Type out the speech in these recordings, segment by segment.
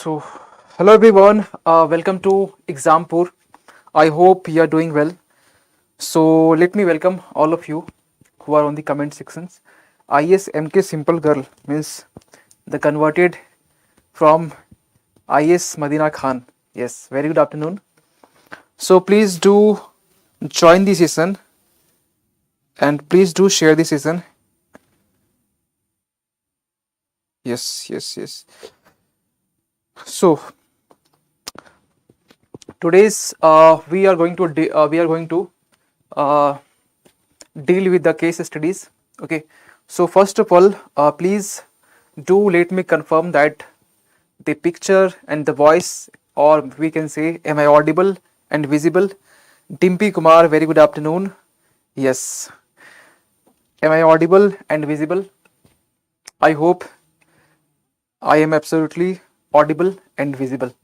So, hello everyone, welcome to Exampur. I hope you are doing well. So, let me welcome all of you who are on the comment sections. IS MK Simple Girl means the converted from IS Madina Khan. Yes, very good afternoon. So, please do join the session and please do share the session. Yes. So, today's we are going to uh, deal with the case studies. Okay, so first of all, please do let me confirm that the picture and the voice, or we can say, am I audible and visible? Dimpy Kumar, very good afternoon. Yes, am I audible and visible? I hope I am absolutely audible and visible.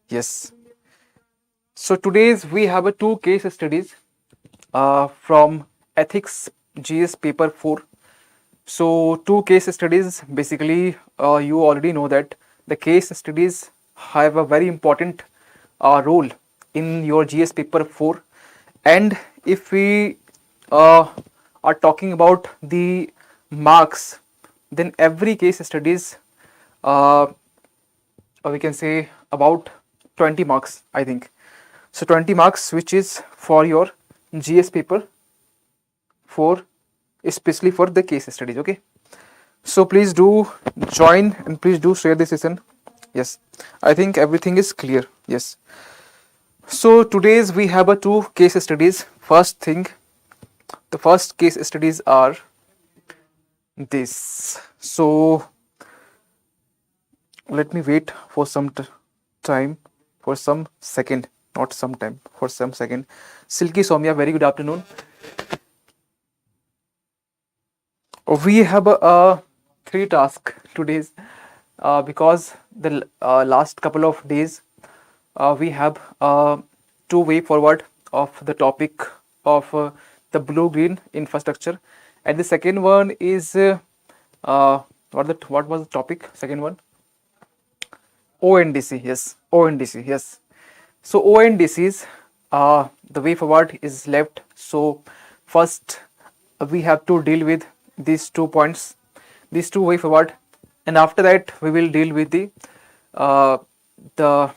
Yes. So today's we have a two case studies from ethics GS paper 4. So two case studies, basically you already know that the case studies have a very important role in your GS paper 4. And if we are talking about the marks, then every case studies we can say about 20 marks, I think. So 20 marks, which is for your GS paper 4, especially for the case studies. Okay, so please do join and please do share the session. Yes, I think everything is clear. Yes, so today's we have a two case studies. First thing, the first case studies are this. So let me wait for some time, for some second, not some time, for some second. Silky Somya, very good afternoon. We have a three task today's because the last couple of days we have two way forward of the topic of the blue green infrastructure, and the second one is what was the topic? Second one, ONDC. Yes, ONDC. Yes. So ONDCs, the way forward is left. So first we have to deal with these 2 points, these two way forward, and after that we will deal with the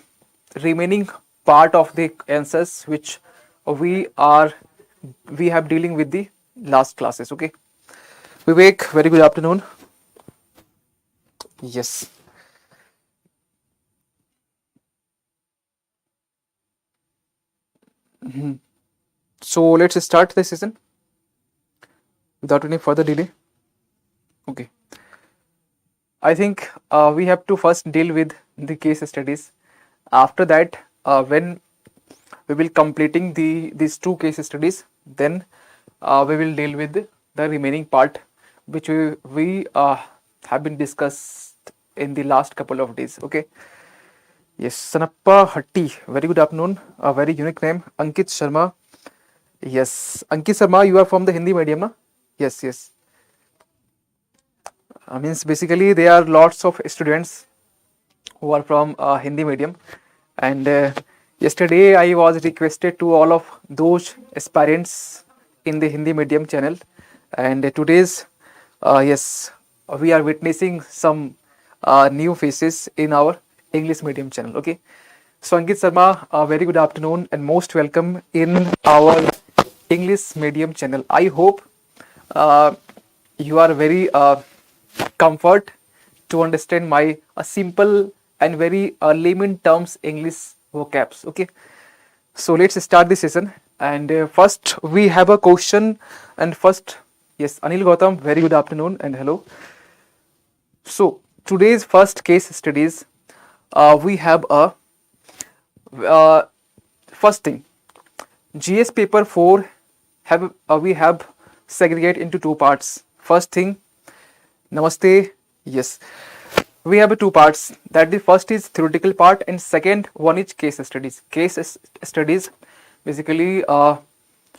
remaining part of the answers which we have dealing with the last classes. Okay, Vivek, very good afternoon. Yes. So let's start the session without any further delay. Okay, I think we have to first deal with the case studies. After that, when we will completing these two case studies, then we will deal with the remaining part which we have been discussed in the last couple of days. Okay. Yes, Sanappa Hatti, very good afternoon. A very unique name, Ankit Sharma. Yes, Ankit Sharma, you are from the Hindi medium, na? Yes. Means basically there are lots of students who are from Hindi medium, and yesterday I was requested to all of those aspirants in the Hindi medium channel, and today's yes, we are witnessing some new faces in our English medium channel. Okay, so Ankit Sharma, very good afternoon and most welcome in our English medium channel. I hope you are very comfort to understand my simple and very layman terms English vocabs. Okay, so let's start the session. And first we have a question. And first, yes, Anil Gautam, very good afternoon and hello. So today's first case studies, we have a first thing, GS paper 4 have we have segregate into two parts. First thing, Namaste. Yes, we have two parts. That the first is theoretical part, and second one is case studies. Case studies, basically,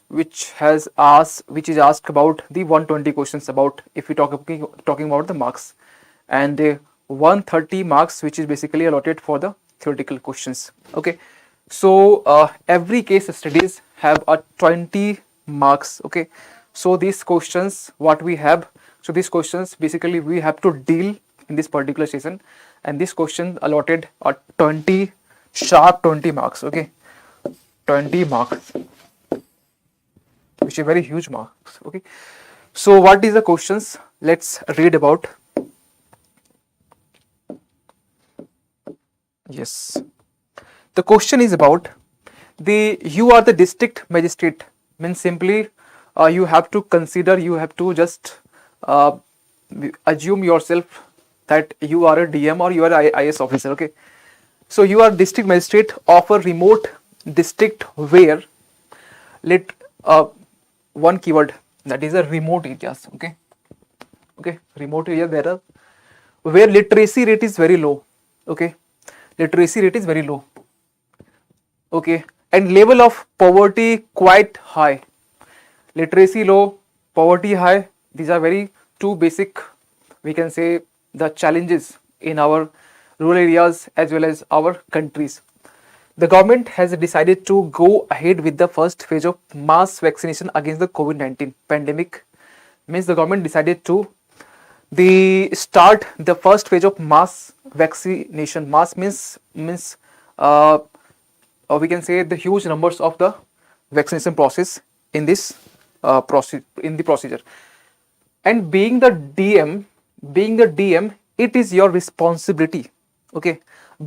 which is asked about the 120 questions about, if we talking about the marks, and 130 marks, which is basically allotted for the theoretical questions. Okay, so every case studies have a 20 marks. Okay, so these questions what we have, so these questions basically we have to deal in this particular session, and this question allotted are 20 sharp 20 marks. Okay, 20 marks, which is very huge marks. Okay, so what is the questions? Let's read about. Yes, the question is about you are the district magistrate, means simply you have to consider, you have to just assume yourself that you are a DM or you are an IAS officer. Okay, so you are district magistrate of a remote district where let one keyword, that is a remote areas. Okay, remote area there are where literacy rate is very low. Okay, literacy rate is very low. Okay, and level of poverty quite high. Literacy low, poverty high, these are very two basic, we can say, the challenges in our rural areas as well as our countries. The government has decided to go ahead with the first phase of mass vaccination against the COVID-19 pandemic. Means the government decided to start the first phase of mass vaccination. Mass means we can say the huge numbers of the vaccination process in this procedure. And being the DM, it is your responsibility. Okay,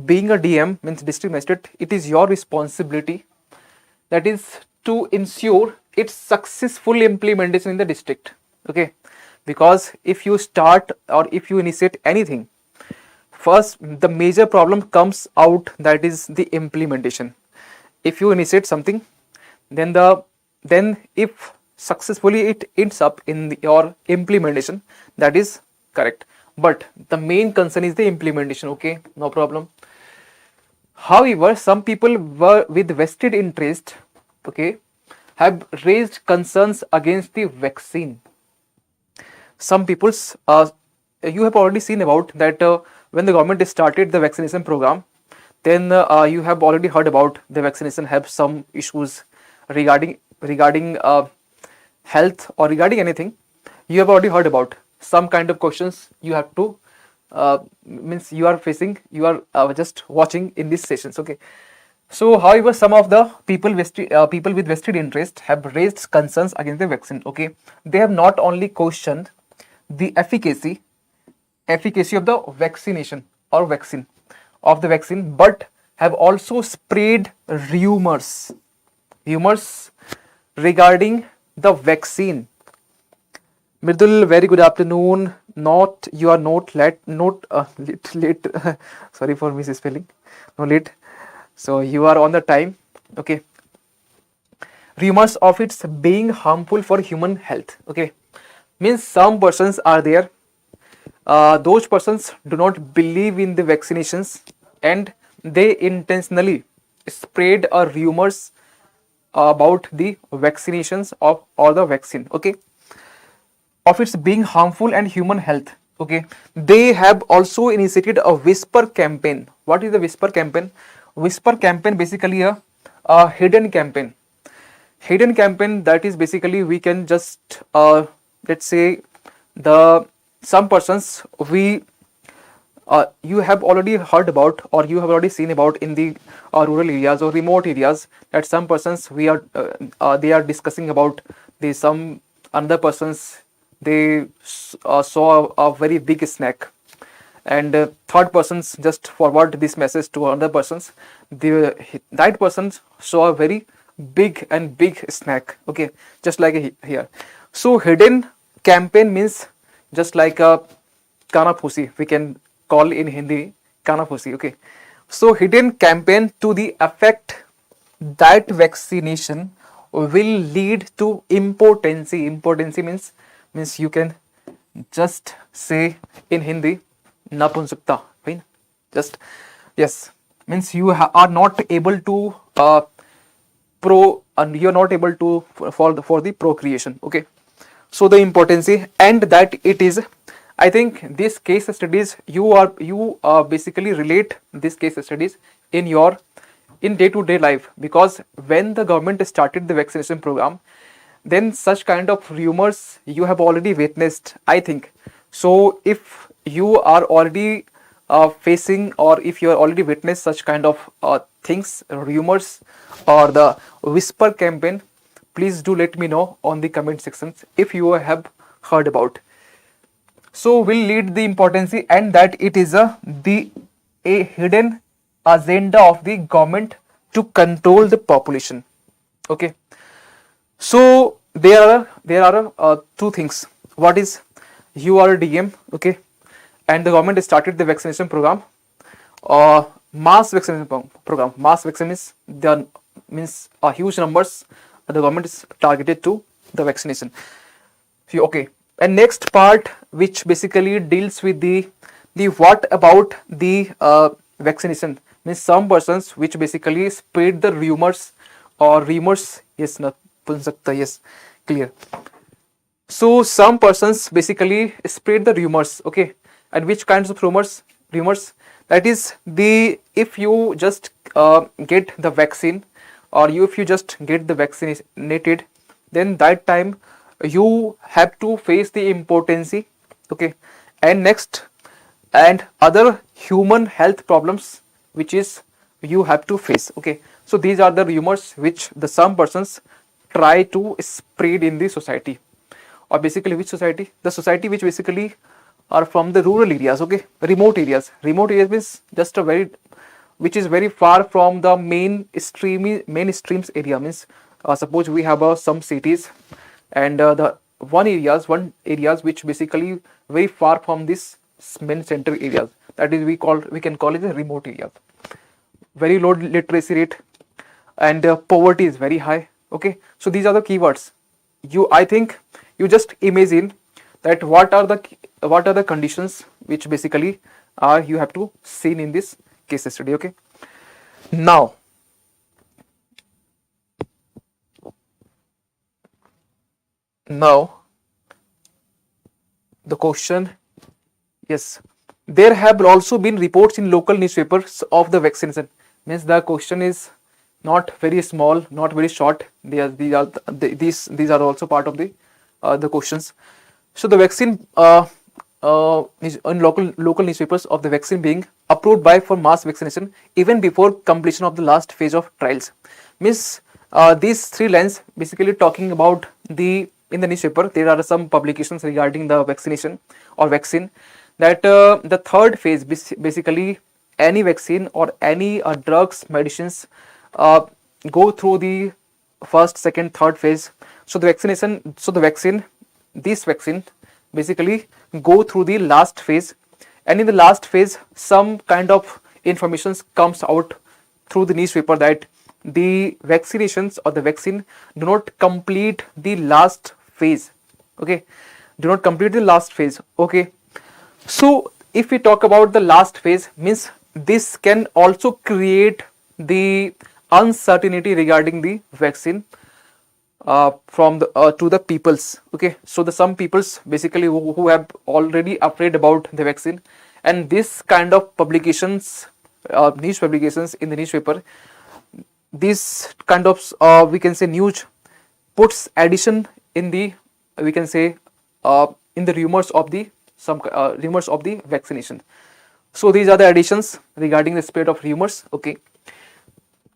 being a DM means district magistrate, it is your responsibility, that is to ensure its successful implementation in the district. Okay, because if you start or if you initiate anything, first the major problem comes out, that is the implementation. If you initiate something, then if successfully it ends up in your implementation, that is correct, but the main concern is the implementation. Okay, no problem. However, some people were with vested interest, okay, have raised concerns against the vaccine. Some people's you have already seen about that when the government started the vaccination program, then you have already heard about the vaccination have some issues regarding health or regarding anything. You have already heard about some kind of questions you have to means you are facing, you are just watching in these sessions. Okay, so however, some of the people with vested interest have raised concerns against the vaccine. Okay, they have not only questioned the efficacy of the vaccination or vaccine of the vaccine, but have also spread rumors regarding the vaccine. Mridul, very good afternoon. You are not late. Sorry for misspelling. No late. So you are on the time. Okay. Rumors of its being harmful for human health. Okay. Means some persons are there. Those persons do not believe in the vaccinations and they intentionally spread rumors about the vaccinations or the vaccine. Okay, of its being harmful and human health. Okay, they have also initiated a whisper campaign. What is the whisper campaign? Whisper campaign basically a hidden campaign. Hidden campaign, that is basically we can just let's say some persons you have already heard about or you have already seen about in the rural areas or remote areas, that some persons they are discussing about some another persons, they saw a very big snack, and third persons just forward this message to another persons. That person saw a very big snack. Okay, just like here. So hidden campaign means just like a kana phusi, we can call in Hindi kana phusi. Okay, so hidden campaign to the effect that vaccination will lead to impotency. Impotency means you can just say in Hindi napunsukta, right? Just yes, means you are not able to you are not able to for the procreation. Okay, so the impotency, and that it is I think these case studies, you basically relate these case studies in your in day-to-day life, because when the government started the vaccination program, then such kind of rumors you have already witnessed, I think. So if you are already facing, or if you are already witnessed such kind of things, rumors, or the whisper campaign, please do let me know on the comment sections if you have heard about. So will lead the importance, and that it is a hidden agenda of the government to control the population. Okay. So there are two things. What is URDM? Okay, and the government started the vaccination program, mass vaccination program. Mass vaccination is means huge numbers. The government is targeted to the vaccination. Okay, and next part, which basically deals with the what about the vaccination, means some persons which basically spread the rumors or rumors. Yes, not yes, clear. So some persons basically spread the rumors. Okay, and which kinds of rumors, that is the, if you just get the vaccine, or if you just get the vaccinated, then that time you have to face the impotency. Okay, and next, and other human health problems which is you have to face. Okay, so these are the rumors which the some persons try to spread in the society, or basically which society, the society which basically are from the rural areas. Okay, remote areas means just a very, which is very far from the mainstreams area, means suppose we have some cities, and the one areas which basically very far from this main center areas, that is we can call it the remote areas. Very low literacy rate, and poverty is very high. Okay, so these are the keywords. I think you just imagine that what are the conditions which basically you have to see in this case study. Okay, now the question, yes, there have also been reports in local newspapers of the vaccination. Means the question is not very small, not very short. These are also part of the questions. So the vaccine is in local newspapers of the vaccine being approved by for mass vaccination even before completion of the last phase of trials. Means these three lines basically talking about in the newspaper there are some publications regarding the vaccination or vaccine, that the third phase, basically any vaccine or any drugs, medicines go through the first, second, third phase. So the vaccine basically go through the last phase, and in the last phase some kind of information comes out through the newspaper that the vaccinations or the vaccine do not complete the last phase. Okay, do not complete the last phase. Okay, so if we talk about the last phase, means this can also create the uncertainty regarding the vaccine from the to the peoples. Okay, so the some peoples basically who have already afraid about the vaccine, and this kind of publications, news publications in the newspaper, this kind of we can say news puts addition in the, we can say in the rumors of the rumors of the vaccination. So these are the additions regarding the spread of rumors. Okay,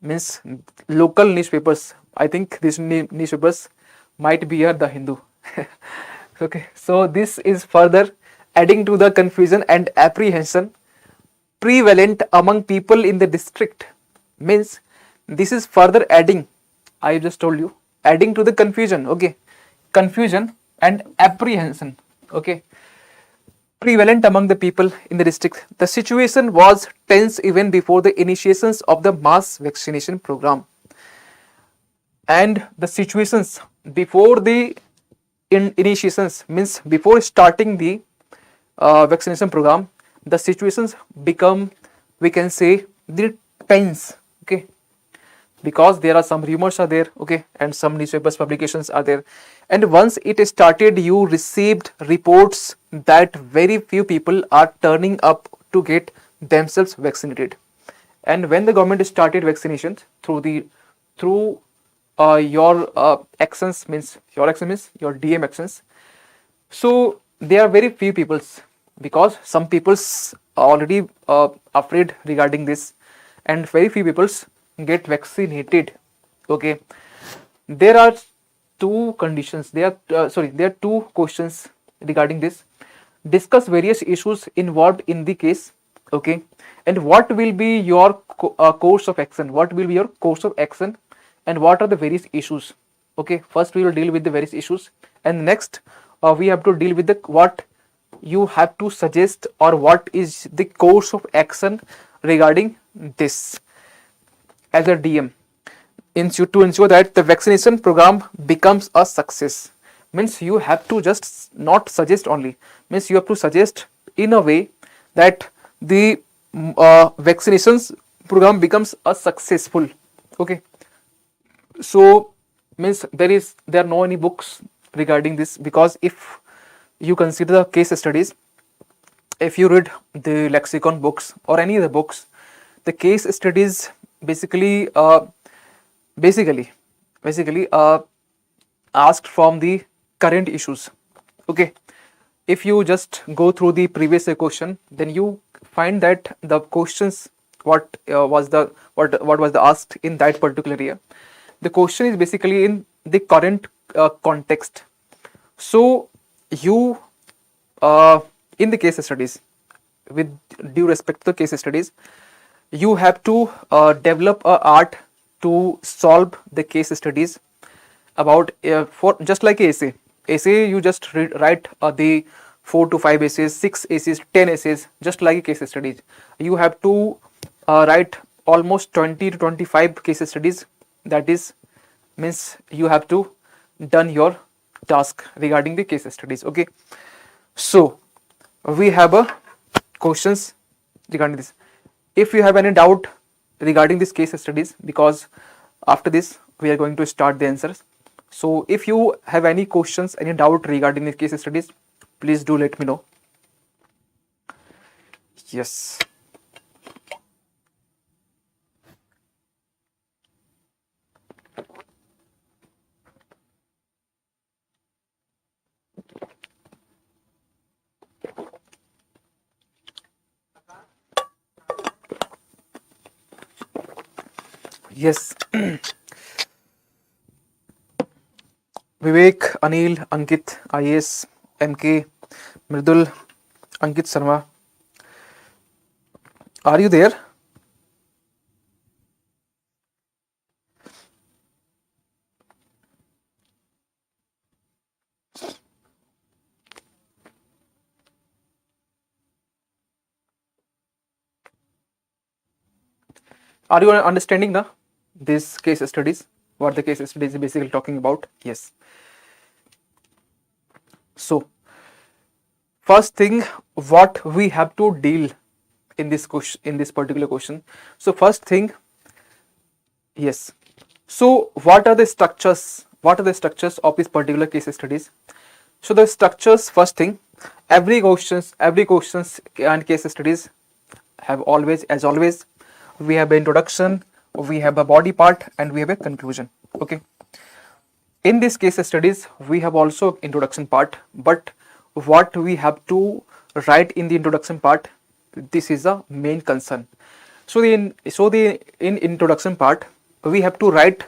means local newspapers, I think these newspapers might be the Hindu. Okay, so this is further adding to the confusion and apprehension prevalent among people in the district. Means this is further adding, I just told you, adding to the confusion. Okay, confusion and apprehension. Okay, prevalent among the people in the district. The situation was tense even before the initiations of the mass vaccination program. And the situations before the initiations, means before starting the vaccination program, the situations become, we can say, the tense. Okay, because there are some rumors are there, okay, and some newspapers publications are there, and once it started, you received reports that very few people are turning up to get themselves vaccinated. And when the government started vaccinations through your actions, means your DM actions, so there are very few peoples, because some people's already afraid regarding this, and very few people's get vaccinated. Okay, there are two conditions. There are two questions regarding this. Discuss various issues involved in the case. Okay, and what will be your course of action? What will be your course of action, and what are the various issues? Okay, first we will deal with the various issues, and next we have to deal with the what you have to suggest, or what is the course of action regarding this as a DM to ensure that the vaccination program becomes a success. Means you have to just not suggest only, means you have to suggest in a way that the vaccinations program becomes a successful. Okay, so means there are no any books regarding this, because if you consider the case studies, if you read the lexicon books or any other books, the case studies basically asked from the current issues. Okay, if you just go through the previous question, then you find that the questions what was the asked in that particular year, the question is basically in the current context. So you in the case studies, with due respect to the case studies, you have to develop a art to solve the case studies about for just like essay you just write the 4 to 5 essays, 6 essays, 10 essays, just like case studies. You have to write almost 20 to 25 case studies. That is means you have to done your task regarding the case studies. Okay, so we have a questions regarding this. If you have any doubt regarding this case studies, because after this we are going to start the answers, so if you have any questions, any doubt regarding the case studies, please do let me know. Yes. Yes. Vivek, Anil, Ankit, IAS, MK, Mridul, Ankit Sharma. Are you there? Are you understanding now this case studies? What the case studies is basically talking about? Yes. So first thing, what we have to deal in this question, in this particular question. So first thing, yes. So what are the structures? What are the structures of this particular case studies? So the structures, first thing, every questions and case studies have always, as always, we have an introduction, we have a body part, and we have a conclusion. Okay, in this case studies we have also introduction part, but what we have to write in the introduction part, this is a main concern. So in introduction part we have to write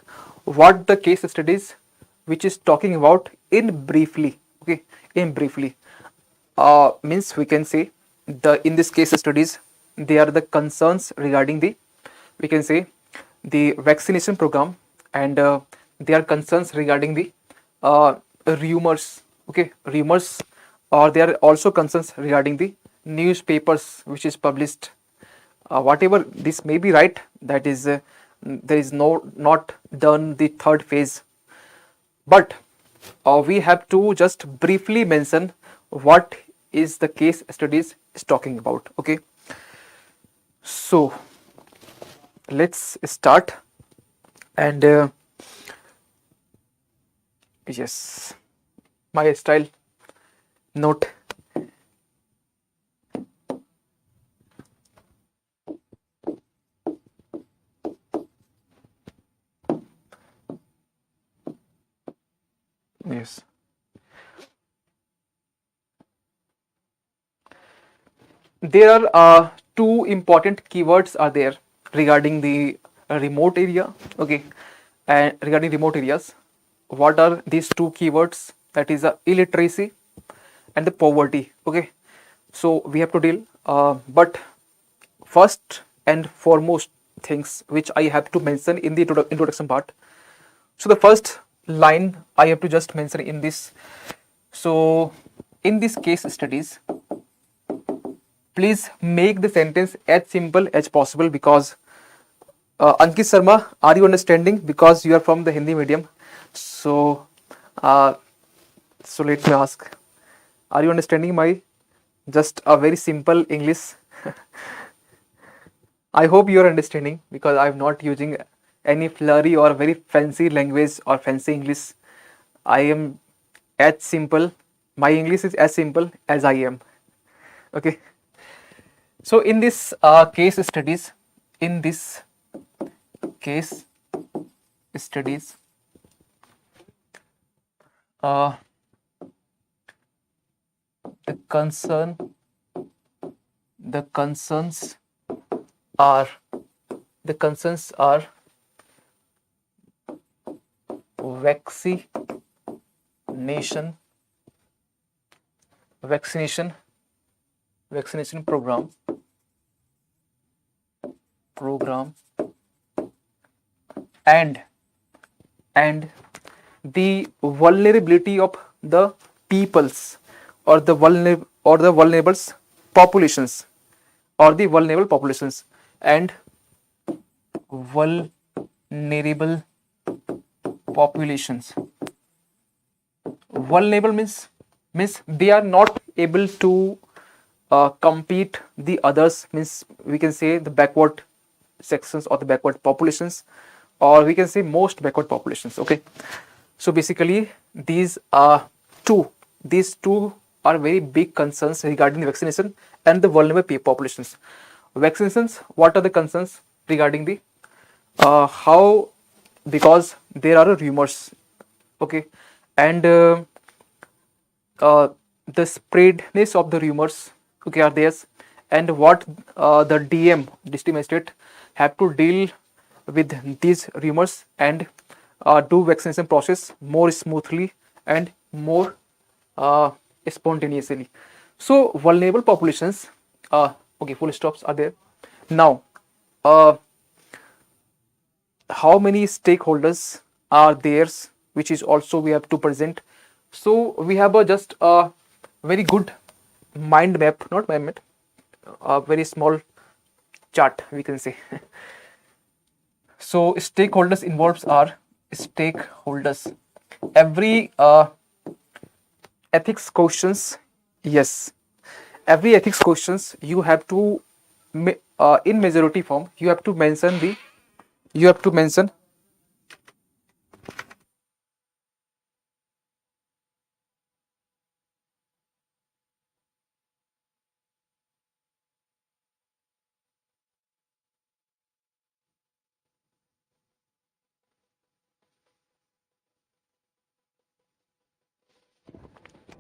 what the case studies which is talking about in briefly. Okay, in briefly means we can say in this case studies they are the concerns regarding the, we can say, the vaccination program, and they are concerns regarding the rumors. Okay, rumors, or there are also concerns regarding the newspapers which is published. Whatever this may be, right, that is there is not done the third phase, but we have to just briefly mention what is the case studies is talking about. Okay, so let's start And yes, my style note. Yes. There are two important keywords are there regarding the remote area. Okay, and regarding remote areas, what are these two keywords? That is illiteracy and the poverty. Okay, so we have to deal. But first and foremost things which I have to mention in the introduction part. So the first line I have to just mention in this. So in this case studies, please make the sentence as simple as possible, because Ankit Sharma, are you understanding? Because you are from the Hindi medium. So, uh, so let me ask, are you understanding my just a very simple English? I hope you are understanding, because I am not using any flurry or very fancy language or fancy English. I am as simple. My English is as simple as I am. Okay. So in this case studies, in this case studies, uh, the concerns are vaccination program and the vulnerability of the peoples, or the vulnerable populations, and vulnerable populations. Vulnerable means they are not able to compete the others, means we can say the backward sections or the backward populations, or we can say most backward populations. Okay, so basically these two are very big concerns regarding the vaccination and the vulnerable populations. Vaccinations, what are the concerns regarding the how, because there are rumors. Okay, and the spreadness of the rumors, okay, are there, and what the district magistrate have to deal with these rumors and do vaccination process more smoothly and more spontaneously. So vulnerable populations, okay, full stops are there. Now, how many stakeholders are there, which is also we have to present. So we have just a very good mind map, not mind map, a very small chart we can say. So stakeholders involved are stakeholders. Every ethics questions, yes, every ethics questions you have to in majority form you have to mention the you have to mention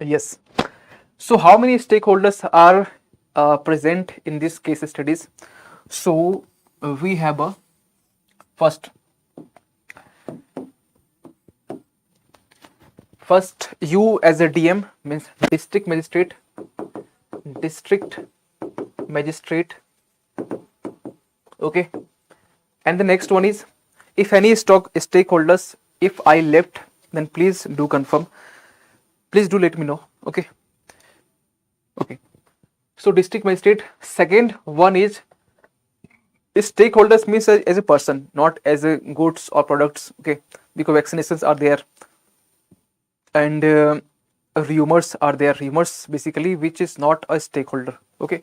yes. So how many stakeholders are present in this case studies? So we have a first you as a DM, means district magistrate. Okay, and the next one is, if any stakeholders, if I left, then please do confirm, please do let me know. Okay, so district magistrate. Second one is stakeholders means as a person, not as a goods or products. Okay, because vaccinations are there, and rumors are there. Rumors basically, which is not a stakeholder. Okay,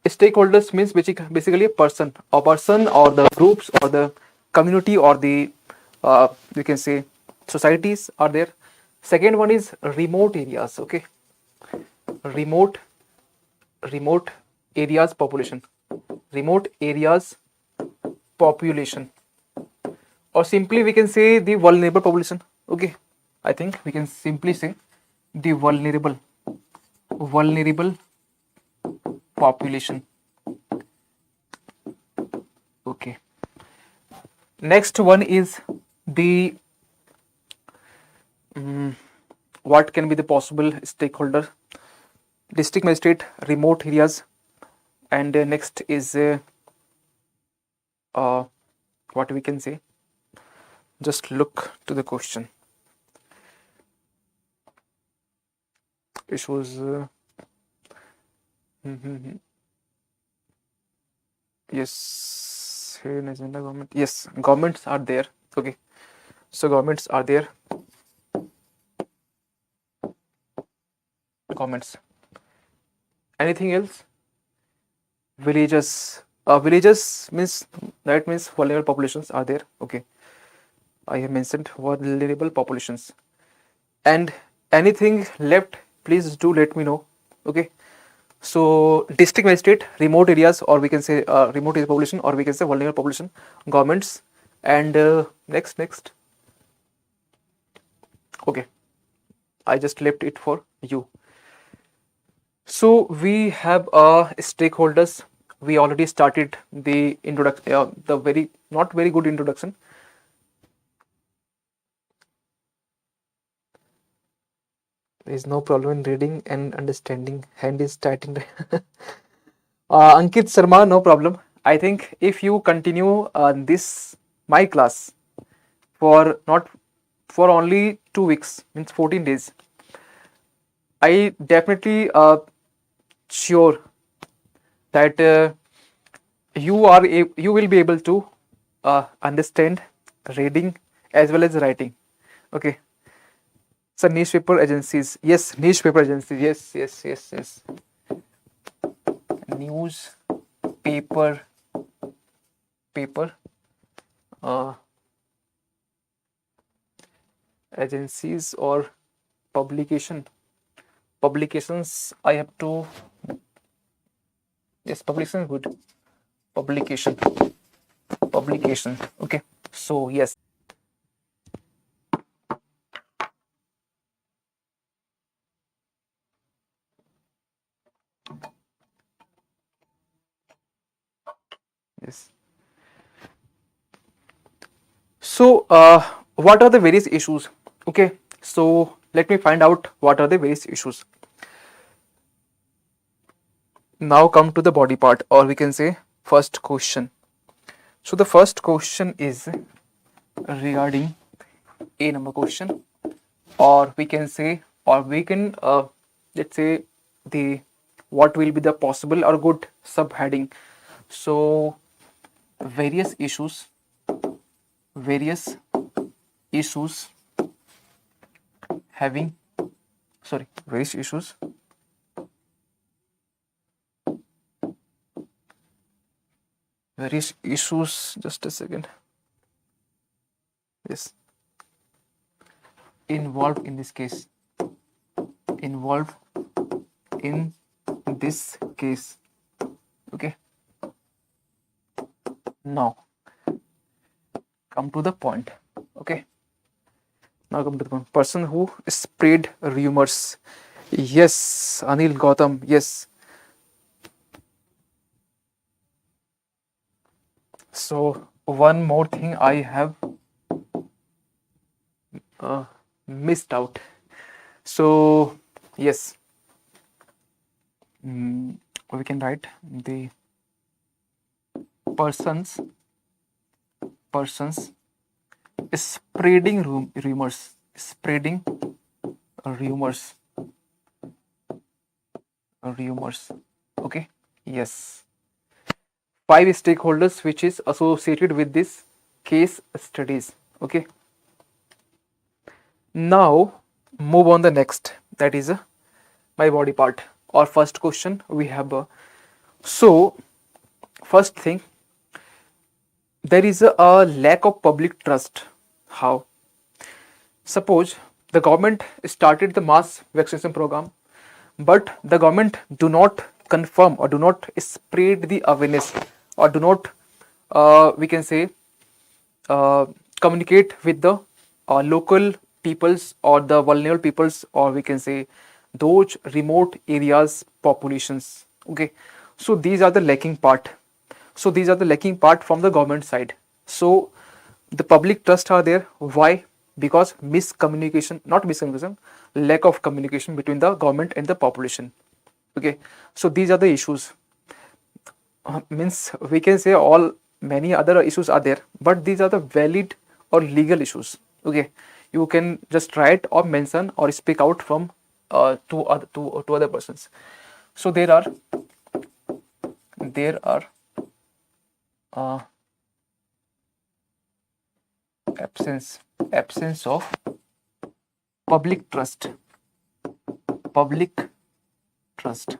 stakeholders means basically a person or the groups or the community or the you can say societies are there. Second one is remote areas. Okay, remote remote areas population, remote areas population, or simply we can say the vulnerable population. Okay, I think we can simply say the vulnerable population. Okay, next one is the what can be the possible stakeholder, district magistrate, remote areas, and next is what we can say, just look to the question. Issues yes, here in agenda government, yes, governments are there. Okay, so governments are there, governments. Anything else? Villages, villages means, that means vulnerable populations are there. Okay, I have mentioned vulnerable populations. And anything left, please do let me know. Okay, so district magistrate, remote areas, or we can say remote area population, or we can say vulnerable population, governments, and next. Okay, I just left it for you. So we have stakeholders. We already started the introduction, the very not very good introduction. There is no problem in reading and understanding. Hand is tightened. Ankit Sharma, no problem. I think if you continue this my class for not for only 2 weeks, means 14 days, I definitely sure that you will be able to understand reading as well as writing. Okay. So newspaper agencies, yes, newspaper agencies, yes. Newspaper, agencies or publications. I have to, yes, publication, good, publication. Okay, so yes. Yes. So what are the various issues? Okay, so let me find out what are the various issues. Now come to the body part, or we can say first question. So the first question is regarding a number question, or we can say, or we can let's say the what will be the possible or good subheading. So various issues having, sorry, various issues just a second. Yes, involved in this case, okay. Now come to the point. Okay, now come to the point. Person who spread rumors. Yes, Anil Gautam, yes. So one more thing I have missed out. So yes, we can write the persons spreading rumors. Okay, yes. 5 stakeholders which is associated with this case studies. Okay, now move on the next, that is my body part, or first question we have so first thing, there is a lack of public trust. How? Suppose the government started the mass vaccination program, but the government do not confirm or do not spread the awareness, or do not, we can say, uh, communicate with the local peoples or the vulnerable peoples, or we can say those remote areas populations. Okay, so these are the lacking part. So these are the lacking part from the government side. So the public trust are there. Why? Because miscommunication, not miscommunication, lack of communication between the government and the population. Okay, so these are the issues. Means we can say all many other issues are there, but these are the valid or legal issues. Okay, you can just write or mention or speak out from to other persons. So there are uh, absence of public trust. Public trust.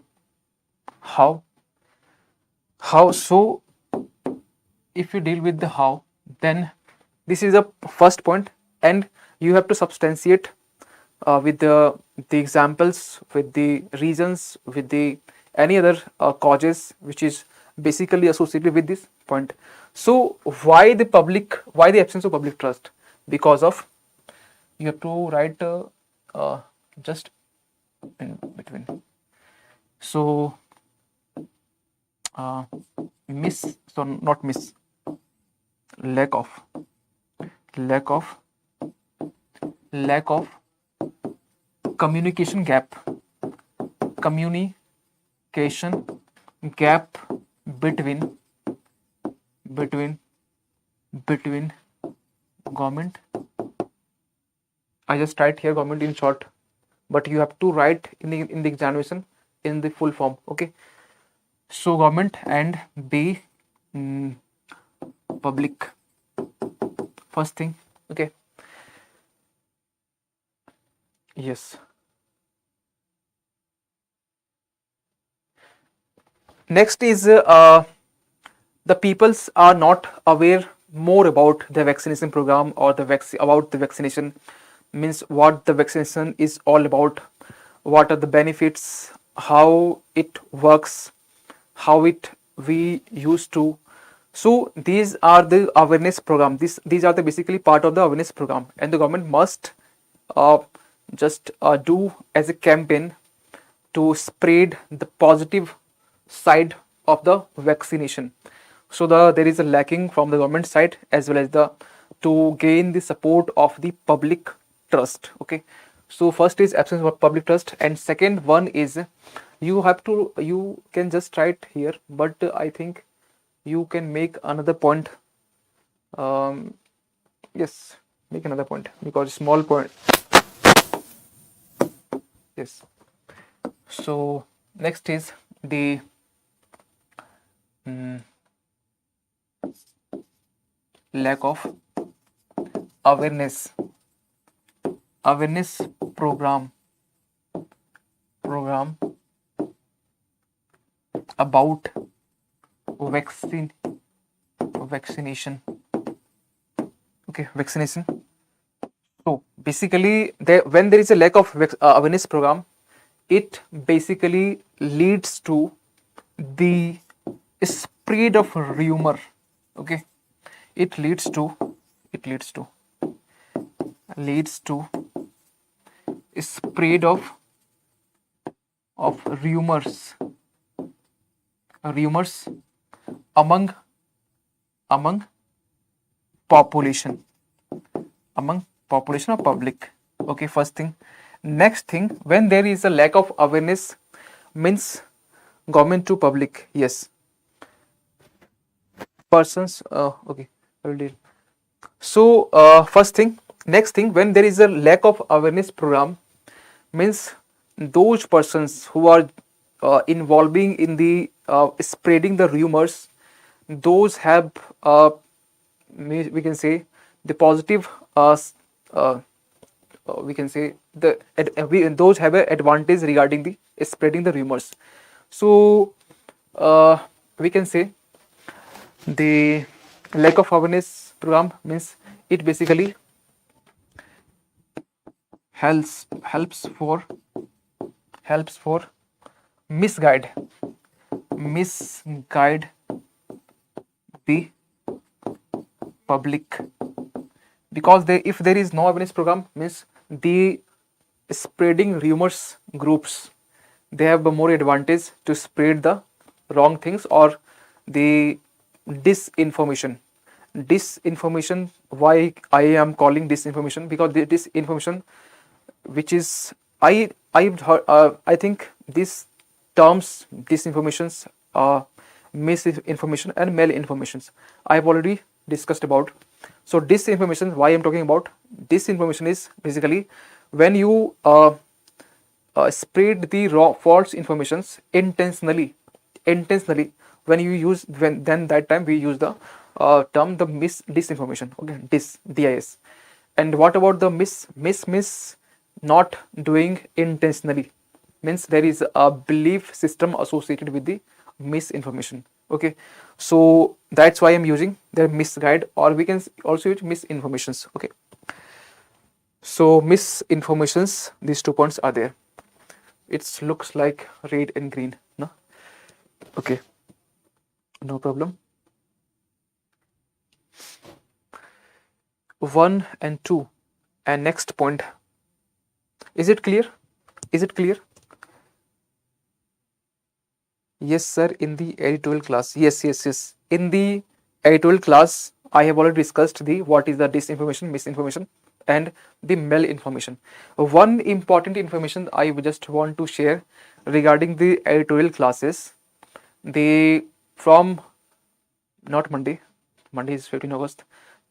How? So if you deal with the how, then this is the first point, and you have to substantiate with the examples, with the reasons, with the any other causes which is basically associated with this point. So why the absence of public trust? Because of, you have to write just in between. So not miss, lack of communication gap between government. I just write here government in short, but you have to write in the examination in the full form. Okay, so government and the public, first thing. Okay, yes. Next is the peoples are not aware more about the vaccination program or about the vaccination, means what the vaccination is all about, what are the benefits, how it works, how it we used to. So these are the awareness program. These are the basically part of the awareness program, and the government must uh, just do as a campaign to spread the positive side of the vaccination. So there is a lacking from the government side as well as the to gain the support of the public trust. Okay, so first is absence of public trust, and second one is you can just write here, but I think you can make another point. Yes, make another point, because small point. Yes, so next is the lack of awareness program about vaccination. Okay, vaccination. So basically when there is a lack of awareness program, it basically leads to the spread of rumor. Okay, it leads to spread of rumors among population or public. Okay, first thing. Next thing, when there is a lack of awareness, means government to public. Yes, persons. Okay, I will deal. So first thing. Next thing, when there is a lack of awareness program, means those persons who are involving in the spreading the rumors, those have we can say the positive we can say those have an advantage regarding the spreading the rumors. So we can say the Lack of awareness program means it basically helps for misguide the public, because if there is no awareness program means the spreading rumors groups, they have a more advantage to spread the wrong things or the disinformation. Why I am calling disinformation? Because the disinformation, which is I think these terms, disinformations, misinformation and malinformations, I have already discussed about. So disinformation, why I'm talking about disinformation, is basically when you spread the raw false informations intentionally. When you use, then that time we use the term the disinformation. Okay, dis. And what about the miss not doing intentionally, means there is a belief system associated with the misinformation. Okay, so that's why I'm using the misguide, or we can also use misinformations. Okay, so misinformations, these 2 points are there. It looks like red and green, no? Okay, no problem. 1 and 2 and next point. Is it clear? Yes sir, in the editorial class, yes. In the editorial class I have already discussed the what is the disinformation, misinformation and the malinformation. One important information I just want to share regarding the editorial classes, the from not Monday is 15 August,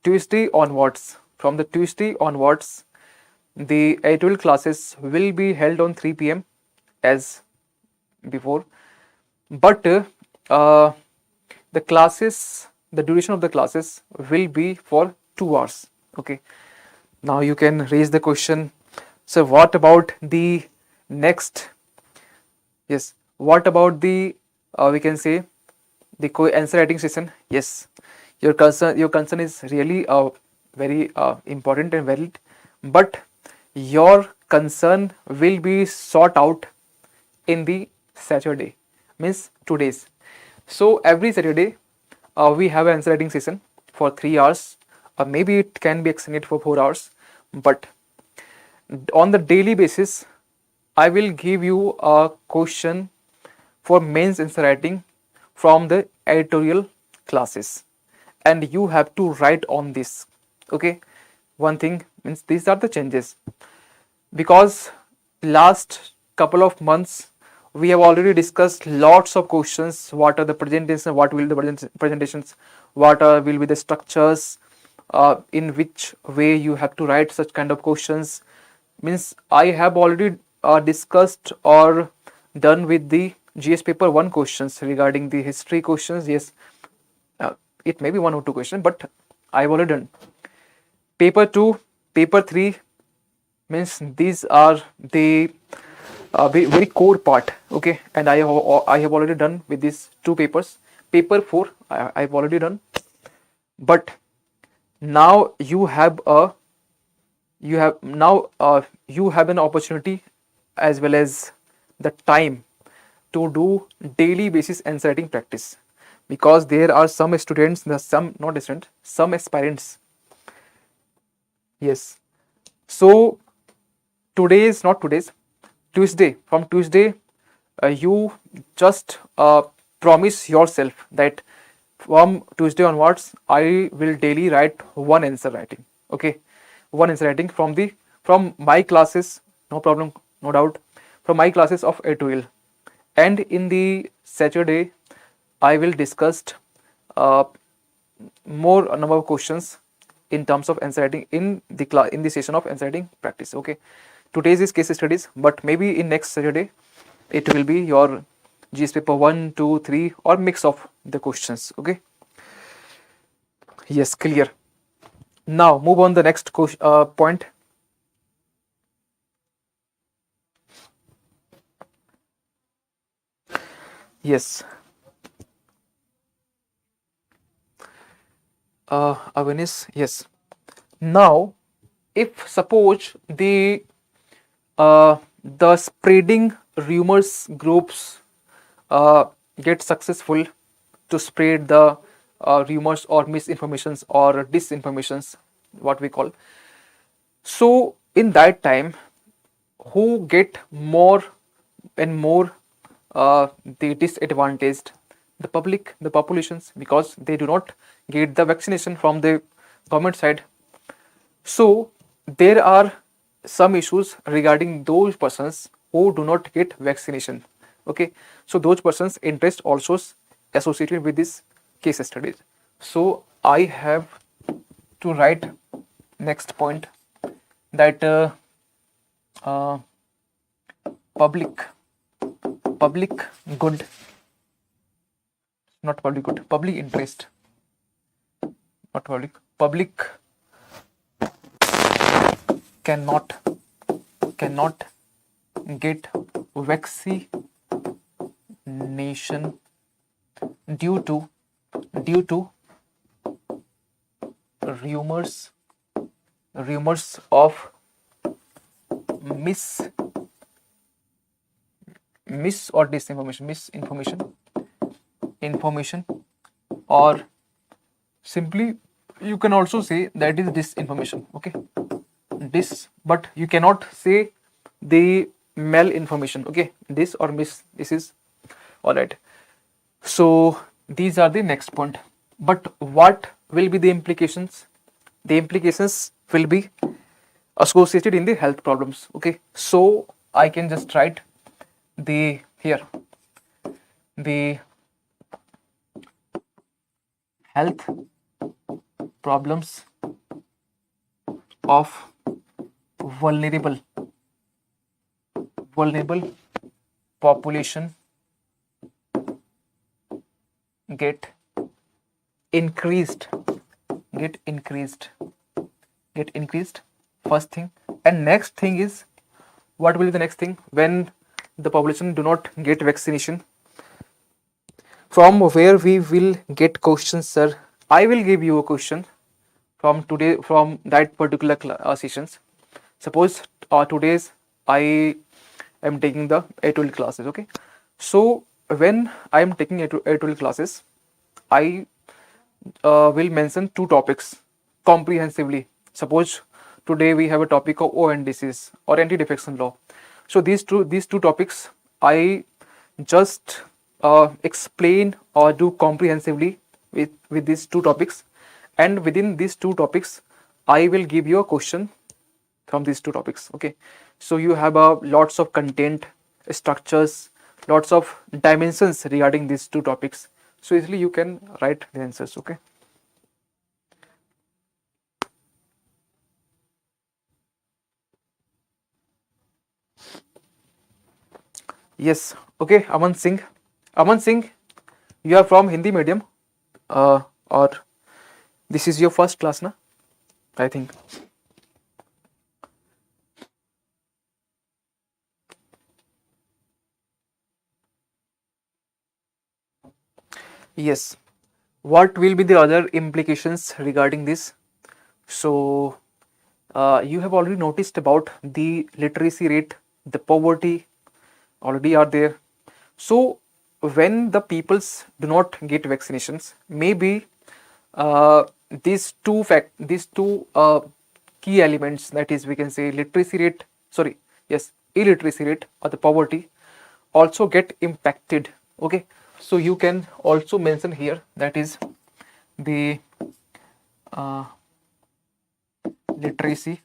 Tuesday onwards, from the Tuesday onwards, the editorial classes will be held on 3 p.m. as before, but the classes, the duration of the classes will be for 2 hours. Okay, now you can raise the question, so what about the next, yes, what about the we can say the answer writing session? Yes, your concern is really very important and valid, but your concern will be sought out in the Saturday, means 2 days. So every Saturday we have an answer writing session for 3 hours, or maybe it can be extended for 4 hours, but on the daily basis I will give you a question for mains answer writing from the editorial classes, and you have to write on this. Okay, one thing means these are the changes, because last couple of months we have already discussed lots of questions. What are the presentations, what will the presentations, what will be the structures, in which way you have to write such kind of questions, means I have already discussed or done with the GS paper 1 questions regarding the history questions. Yes, it may be 1 or 2 questions, but I have already done. Paper 2, paper 3, means these are the very core part. Okay, and I have already done with these 2 papers. Paper 4 I have already done, but now you have an opportunity as well as the time to do daily basis answer writing practice, because there are some students, some aspirants. Yes, so Tuesday, from Tuesday, you just promise yourself that from Tuesday onwards I will daily write 1 answer writing. Okay, 1 answer writing from my classes, no problem, no doubt, from my classes of editorial. And in the Saturday I will discuss more number of questions in terms of answer writing in the session of answer writing practice. Okay, today's is case studies, but maybe in next Saturday it will be your GS paper 1, 2, 3 or mix of the questions. Okay, yes, clear. Now move on the next point. Yes, Awareness, yes. Now, if suppose the spreading rumors groups uh, get successful to spread the rumors or misinformations or disinformations, what we call. So in that time, who get more and more the disadvantaged? The public, the populations, because they do not get the vaccination from the government side. So there are some issues regarding those persons who do not get vaccination. Okay, so those persons interest also associated with this case studies. So I have to write next point that uh, public public good, not public good, public interest, not public cannot get vaccination due to rumors of mis or disinformation, information, or simply you can also say that is disinformation. Okay, but you cannot say the malinformation. Okay, this or mis, this is all right. So these are the next point. But what will be the implications? The implications will be associated in the health problems. Okay, so I can just write the here the health problems of vulnerable population get increased first thing. And next thing is, what will be the next thing when the population do not get vaccination? From where we will get questions, sir? I will give you a question from today, from that particular sessions. Suppose today's I am taking the A12 classes. Okay, so when I am taking A12 classes, I will mention two topics comprehensively. Suppose today we have a topic of ONDCs or anti-defection law. So these two topics I just explain or do comprehensively with these two topics, and within these two topics I will give you a question from these two topics. Okay, so you have lots of content, structures, lots of dimensions regarding these two topics, so easily you can write the answers. Okay, yes. Okay, Aman Singh, you are from Hindi medium, or this is your first class, na? I think. Yes. What will be the other implications regarding this? So you have already noticed about the literacy rate, the poverty already are there. So when the peoples do not get vaccinations, maybe these two key elements, that is, we can say literacy rate, sorry, yes, illiteracy rate or the poverty, also get impacted. Okay, so you can also mention here, that is the uh, literacy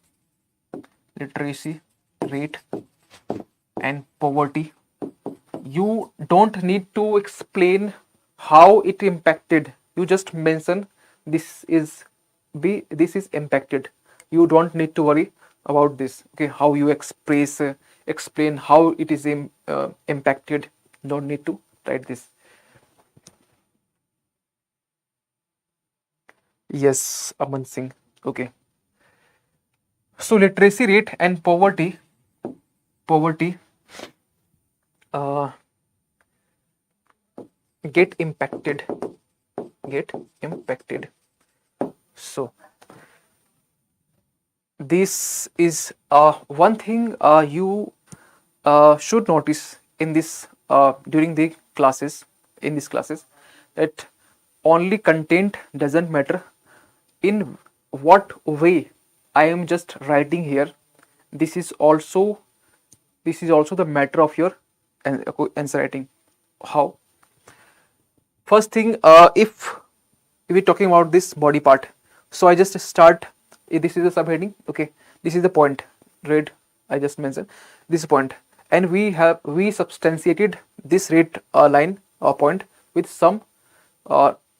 rate and poverty. You don't need to explain how it impacted, you just mention this is impacted. You don't need to worry about this. Okay, how you explain how it is impacted, don't need to write this. Yes, Aman Singh. Okay, so literacy rate and poverty uh, get impacted So this is one thing you should notice in this during the classes, in these classes, that only content doesn't matter. In what way I am just writing here, this is also the matter of your answer writing. How? First thing, if we're talking about this body part, so I just start. This is the subheading. Okay, this is the point. Red. I just mentioned this point, and we substantiated this red line or point with some.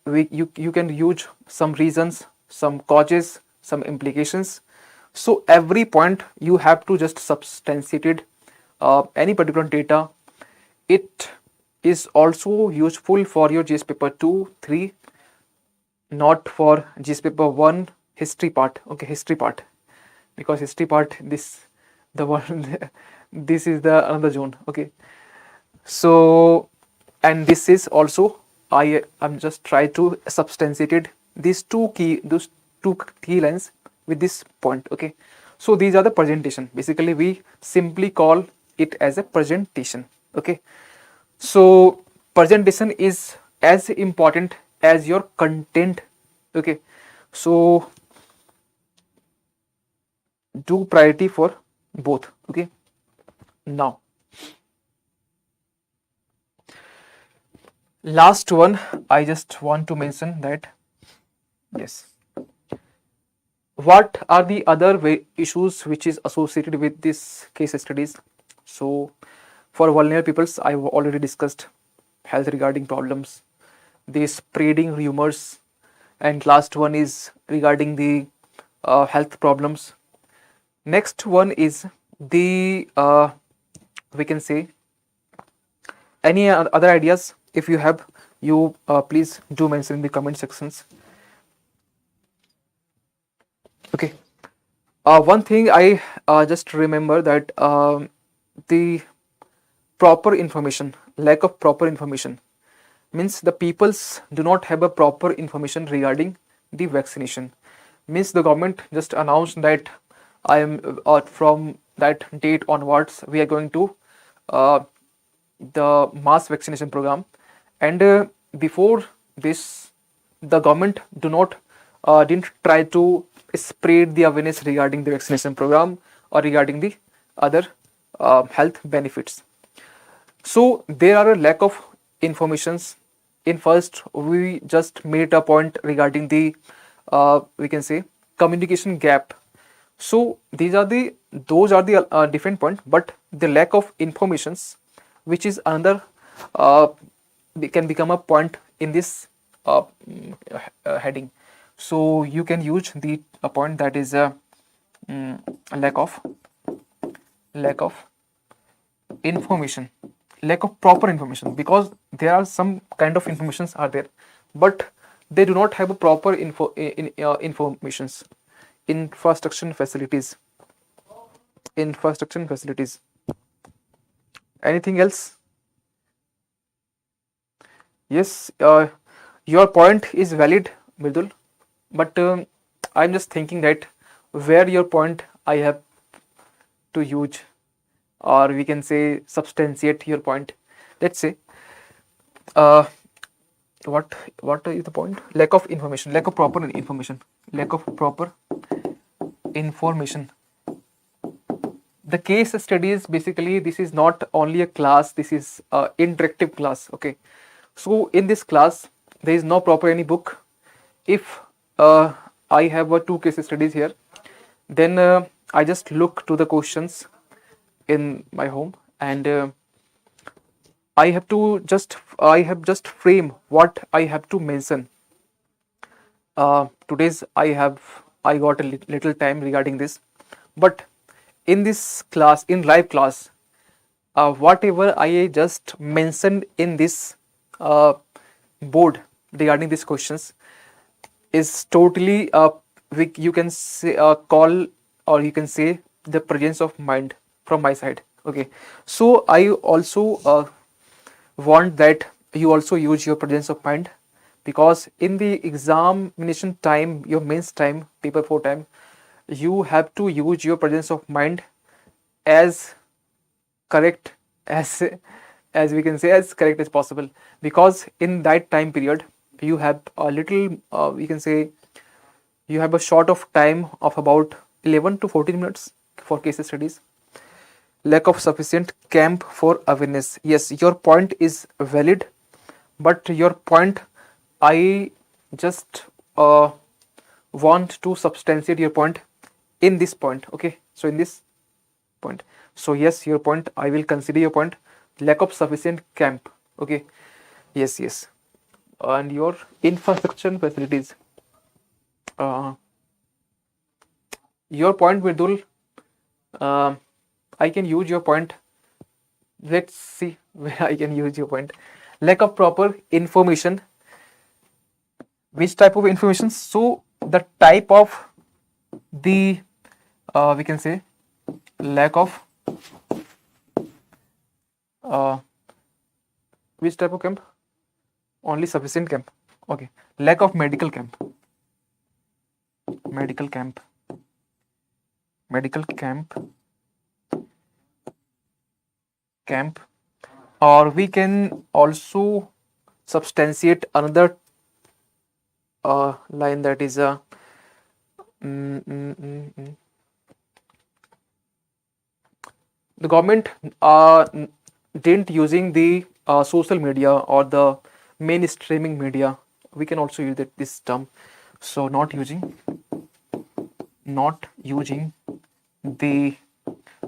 You can use some reasons, some causes, some implications. So every point you have to just substantiate any particular data. It is also useful for your GS paper 2, 3, not for GS paper 1 history part. Okay, history part, because history part, this the one this is the another zone. Okay, so, and this is also I'm just try to substantiate those two key lines with this point. Okay, so these are the presentation. Basically we simply call it as a presentation. Okay, so presentation is as important as your content. Okay, so do priority for both. Okay, now last one, I just want to mention that, yes, what are the other issues which is associated with this case studies. So for vulnerable peoples, I've already discussed health regarding problems, the spreading rumors, and last one is regarding the health problems. Next one is the we can say any other ideas. If you have, you please do mention in the comment sections. Okay, one thing I just remember that the proper information, lack of proper information, means the peoples do not have a proper information regarding the vaccination. Means the government just announced that I am from that date onwards we are going to the mass vaccination program, and before this the government didn't try to spread the awareness regarding the vaccination program or regarding the other health benefits. So there are a lack of informations. In first, we just made a point regarding the we can say communication gap. So those are the different point, but the lack of informations, which is another can become a point in this heading. So you can use the point that is lack of information, lack of proper information, because there are some kind of informations are there, but they do not have a proper informations. Infrastructure facilities. Anything else? Yes, your point is valid, Mridul, but I'm just thinking that where your point I have to use, or we can say substantiate your point. Let's say what is the point? Lack of information, lack of proper information. The case studies, basically this is not only a class, this is interactive class. Okay, so in this class there is no proper any book. If I have two case studies here, then I just look to the questions in my home, and I have just frame what I have to mention. Today's I got a little time regarding this, but in this class, in live class, whatever I just mentioned in this board regarding these questions is totally you can say call, or you can say the presence of mind from my side. Okay, so I also want that you also use your presence of mind, because in the examination time, your mains time, paper 4 time, you have to use your presence of mind as correct as we can say, as correct as possible, because in that time period you have a little we can say you have a short of time of about 11 to 14 minutes for case studies. Lack of sufficient camp for awareness. Yes, your point is valid, but your point, I just want to substantiate your point in this point. Okay, so in this point, so yes, your point, I will consider your point, lack of sufficient camp. Okay, yes, and your infrastructure facilities. Your point, Vidul, I can use your point. Let's see where I can use your point. Lack of proper information. Which type of information? So the type of the we can say lack of which type of camp? Only sufficient camp. Okay, lack of medical camp. Medical camp. Or we can also substantiate another line, that is a the government didn't using the social media or the mainstreaming media. We can also use this term. So not using the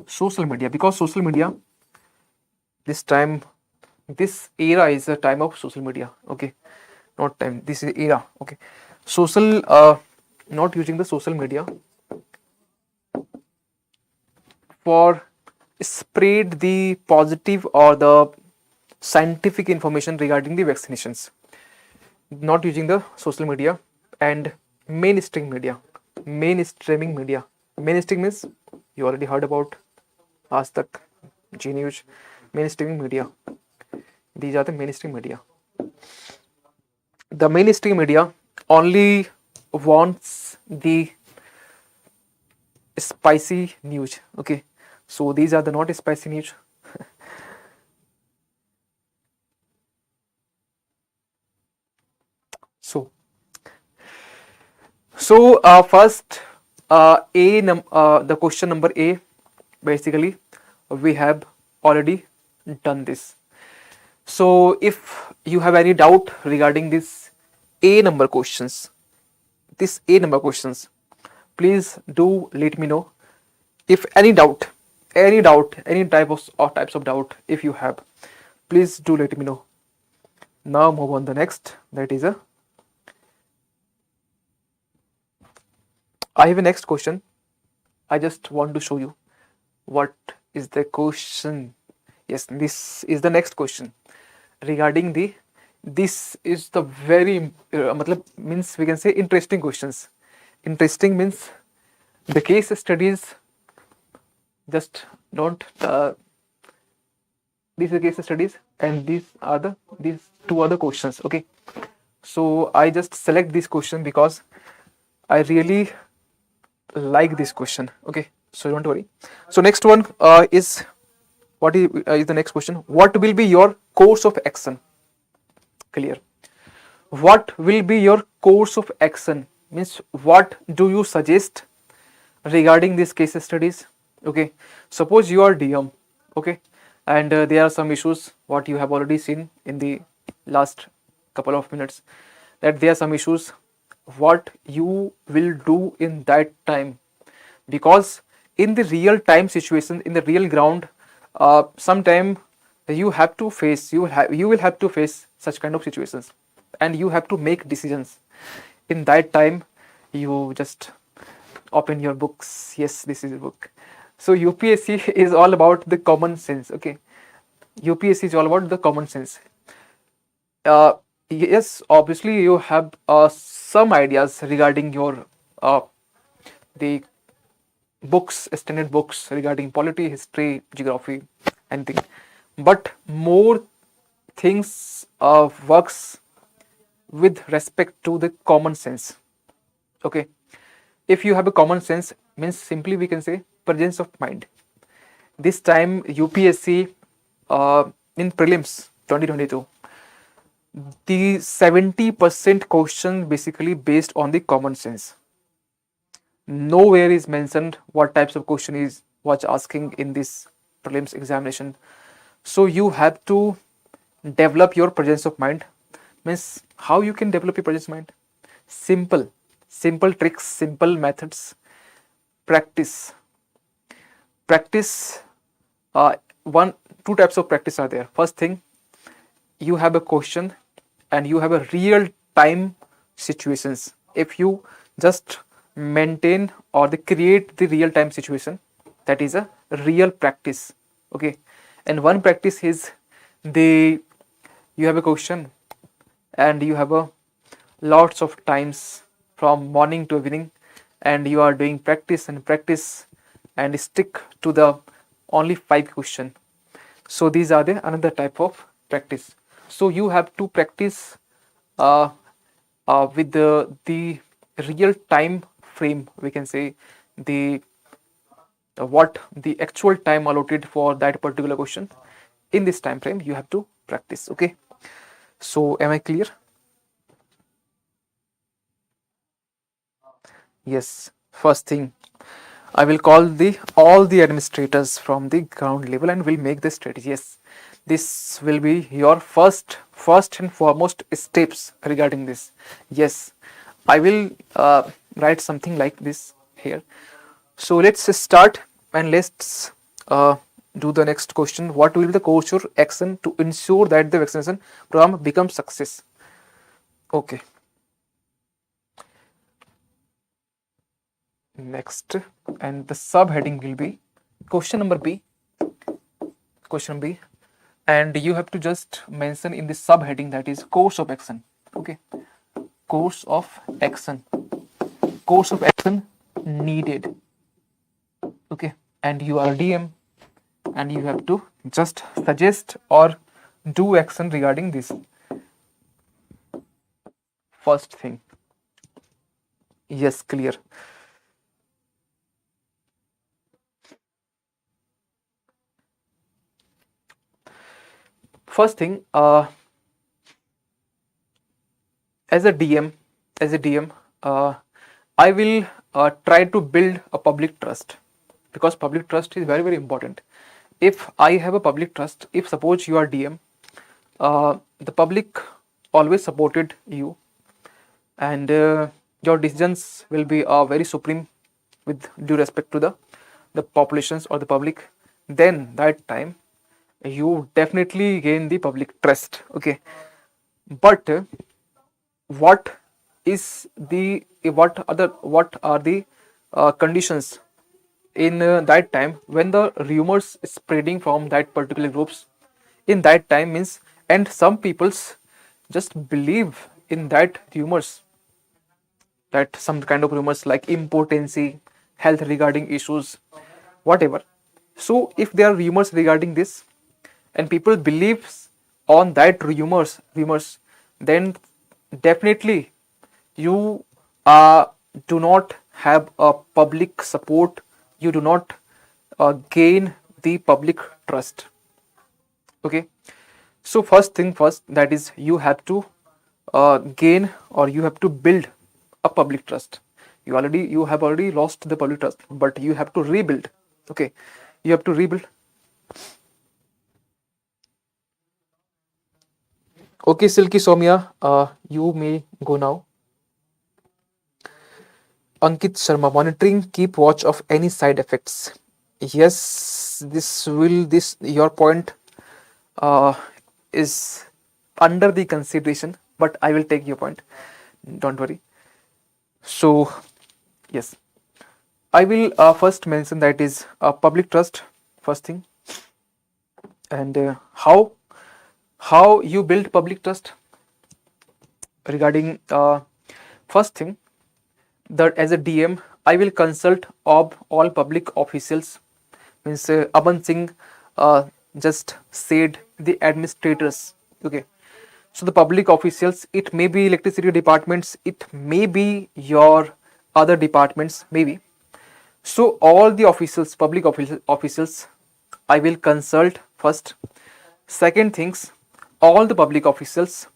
social media, because social media this time, this era is a time of social media. Okay, not time, this is era. Okay, social not using the social media for spread the positive or the scientific information regarding the vaccinations. Not using the social media and mainstreaming media. Mainstream means you already heard about Aaj Tak, G News. Mainstream media. These are the mainstream media. The mainstream media only wants the spicy news. Okay, so these are the not spicy news. So first the question number A, basically we have already done this. So if you have any doubt regarding this A number questions, please do let me know. If any doubt, any types of doubt, if you have, please do let me know. Now move on the next, that is I have a next question. I just want to show you what is the question. Yes, this is the next question regarding the, this is the very means we can say interesting questions. Interesting means the case studies, just don't these are case studies and these two other questions. Okay, so I just select this question because I really like this question. Okay, so don't worry. So next one is, what is the next question? What will be your course of action? Clear. What will be your course of action means what do you suggest regarding these case studies? Okay, suppose you are DM. Okay, and there are some issues what you have already seen in the last couple of minutes, that there are some issues what you will do in that time, because in the real time situation, in the real ground, sometime you have to face, you will have to face such kind of situations, and you have to make decisions. In that time you just open your books. Yes, this is a book. So UPSC is all about the common sense. Okay, UPSC is all about the common sense. Yes, obviously you have some ideas regarding your the books, standard books regarding polity, history, geography, anything, but more things works with respect to the common sense. Okay, if you have a common sense, means simply we can say presence of mind. This time UPSC in prelims 2022, the 70% question basically based on the common sense. Nowhere is mentioned what types of question is was asking in this prelims examination. So you have to develop your presence of mind. Means how you can develop your presence of mind? Simple tricks, simple methods. Practice. Two types of practice are there. First thing, you have a question and you have a real time situations. If you just maintain or create the real time situation, that is a real practice. Okay, and one practice is you have a question and you have a lots of times from morning to evening, and you are doing practice and stick to the only 5 question. So these are the another type of practice. So you have to practice with the real time frame, we can say, the what the actual time allotted for that particular question. In this time frame you have to practice. Okay, so am I clear? Yes. First thing, I will call all the administrators from the ground level and will make the strategy. Yes, this will be your first and foremost steps regarding this. Yes, I will write something like this here. So let's start and let's do the next question. What will be the course or action to ensure that the vaccination program becomes success? Okay. Next, and the subheading will be question number B, and you have to just mention in the subheading, that is course of action. Okay, course of action needed. Okay, and you are DM and you have to just suggest or do action regarding this. First thing, yes, clear. First thing, as a DM, I will try to build a public trust, because public trust is very important. If I have a public trust, if suppose you are DM, the public always supported you, and your decisions will be very supreme with due respect to the populations or the public. Then that time you definitely gain the public trust. Okay, but what are the conditions in that time when the rumors spreading from that particular groups? In that time means, and some peoples just believe in that rumors, that some kind of rumors like impotency, health regarding issues, whatever. So if there are rumors regarding this and people believes on that rumors, then definitely you do not have a public support, you do not gain the public trust. Okay, so first thing first, that is you have to gain, or you have to build a public trust. You have already lost the public trust, but you have to rebuild. Okay, you have to rebuild. Okay, Silky Somya, you may go now. Ankit Sharma, monitoring, keep watch of any side effects. Yes, your point is under the consideration, but I will take your point. Don't worry. So, yes, I will first mention that is public trust, first thing, and how you build public trust regarding first thing, that as a DM I will consult of all public officials. Means Aman Singh just said the administrators. Okay, So the public officials, it may be electricity departments, it may be your other departments, maybe. So all the officials, officials, I will consult first. Second things, all the public officials,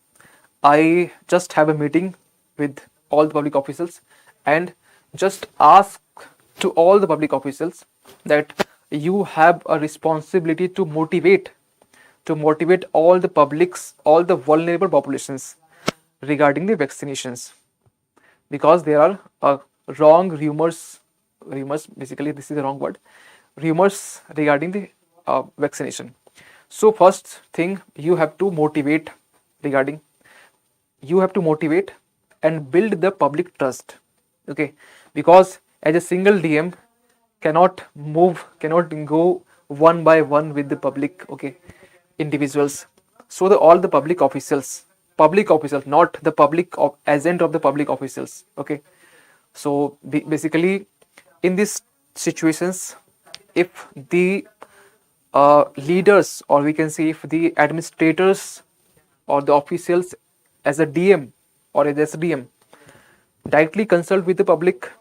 I just have a meeting with all the public officials and just ask to all the public officials that you have a responsibility to motivate all the publics, all the vulnerable populations regarding the vaccinations, because there are wrong rumors, basically this is the wrong word, rumors regarding the vaccination. So first thing, you have to motivate regarding, you have to motivate and build the public trust, okay, because as a single DM cannot go one by one with the public, okay, individuals. So all the public officials, not the public agent of the public officials, okay. So basically in these situations, if the leaders, or we can say if the administrators or the officials as a DM or as SDM directly consult with the public,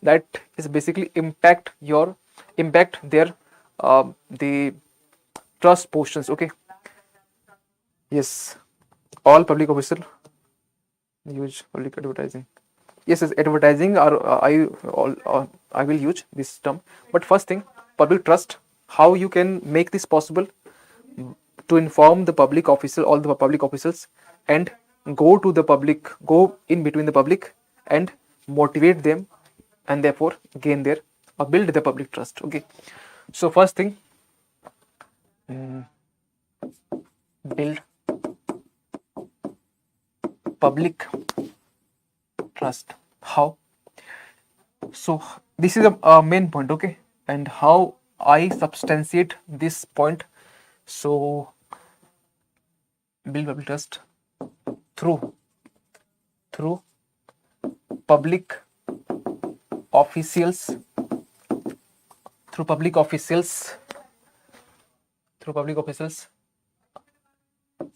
that is basically impact their the trust portions, okay. Yes, all public official use public advertising. Yes, advertising or I will use this term. But first thing, public trust. How you can make this possible? To inform the public official, all the public officials, and go to the public, go in between the public, and motivate them, and therefore gain their build the public trust. Okay. So first thing, build public trust. How? So this is a main point, okay, and how I substantiate this point. So build public trust through public officials,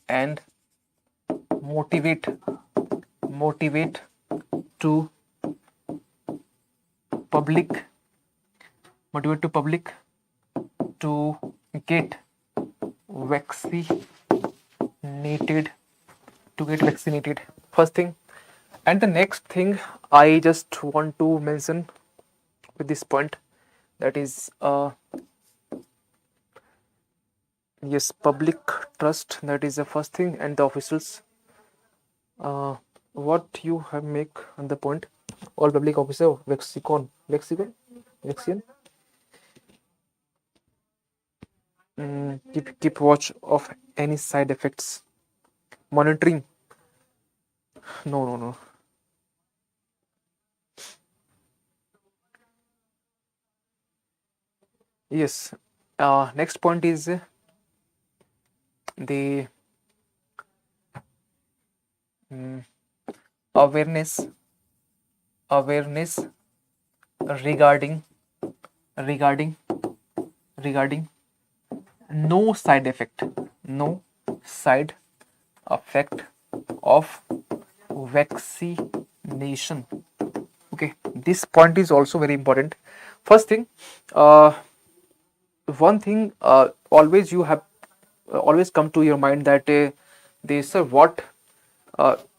and motivate to public to get vaccinated. First thing. And the next thing I just want to mention with this point, that is yes, public trust, that is the first thing. And the officials, what you have make on the point, all public officer vaccine, keep watch of any side effects, monitoring, no. Yes, next point is the awareness regarding no side effect of vaccination. Okay, this point is also very important. First thing, one thing always you have always come to your mind that this what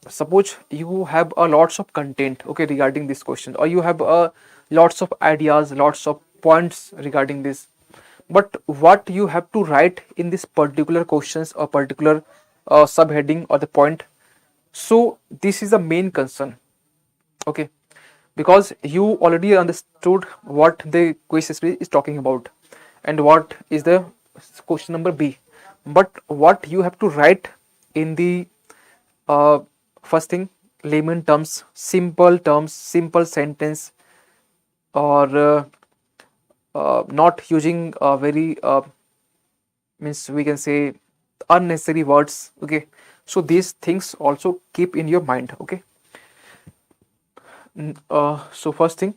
suppose you have a lots of content, okay, regarding this question, or you have lots of ideas, lots of points regarding this, but what you have to write in this particular questions or particular subheading or the point. So this is the main concern, okay, because you already understood what the question is talking about and what is the question number B, but what you have to write in the first thing, layman terms, simple sentence, or not using very means we can say unnecessary words, okay. So these things also keep in your mind, okay. So first thing,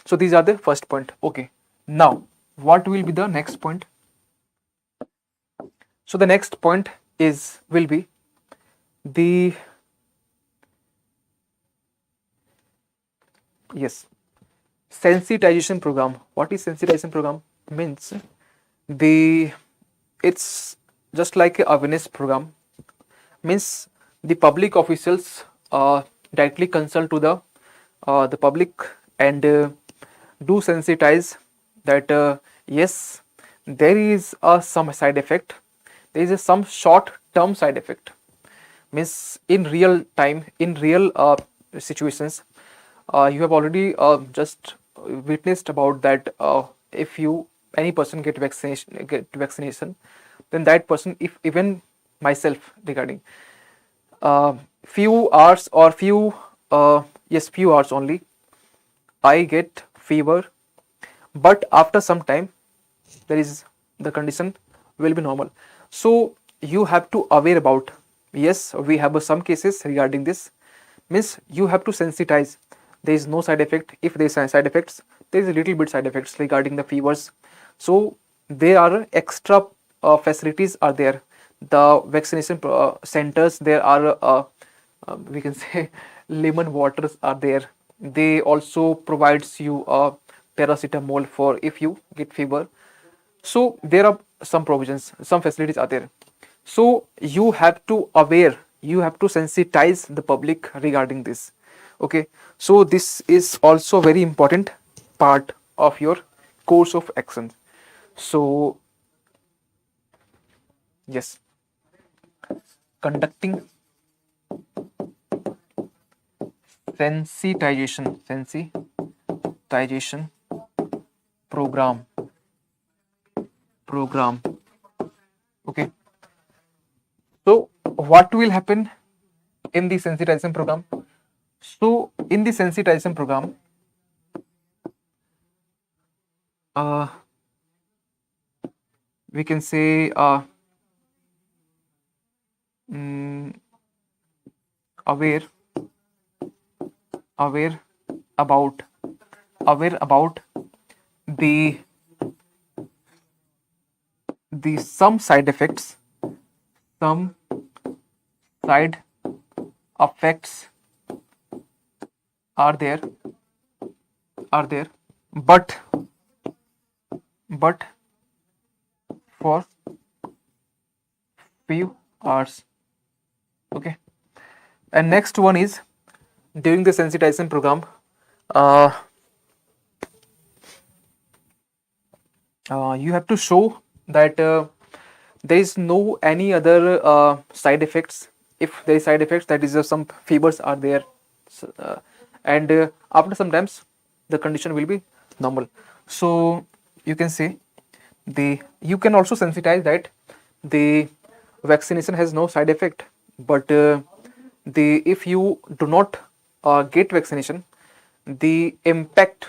so these are the first point, okay. Now what will be the next point? So the next point will be the yes, sensitization program. What is sensitization program? Means the it's just like a awareness program. Means the public officials directly consult to the public and do sensitize that yes, there is some side effect, there is some short term side effect. Means in real time, in real situations, you have already just witnessed about that if you any person get vaccination, then that person, if even myself regarding few hours or few hours only, I get fever, but after some time there is the condition will be normal. So you have to aware about, yes, we have some cases regarding this. Means you have to sensitize, there is no side effect. If there is side effects, there is a little bit side effects regarding the fevers. So there are extra facilities are there. The vaccination centers, there are we can say lemon waters are there. They also provides you a paracetamol for if you get fever. So there are some provisions, some facilities are there. So you have to aware, you have to sensitize the public regarding this. Okay, so this is also very important part of your course of action. So yes, conducting sensitization program. Okay, so what will happen in the sensitization program? So in the sensitization program, we can say aware about the some side effects are there, but for few hours. Okay, and next one is during the sensitization program, you have to show that there is no any other side effects. If there is side effects, that is some fevers are there, and after sometimes the condition will be normal. So you can say you can also sensitize that the vaccination has no side effect, but if you do not get vaccination, the impact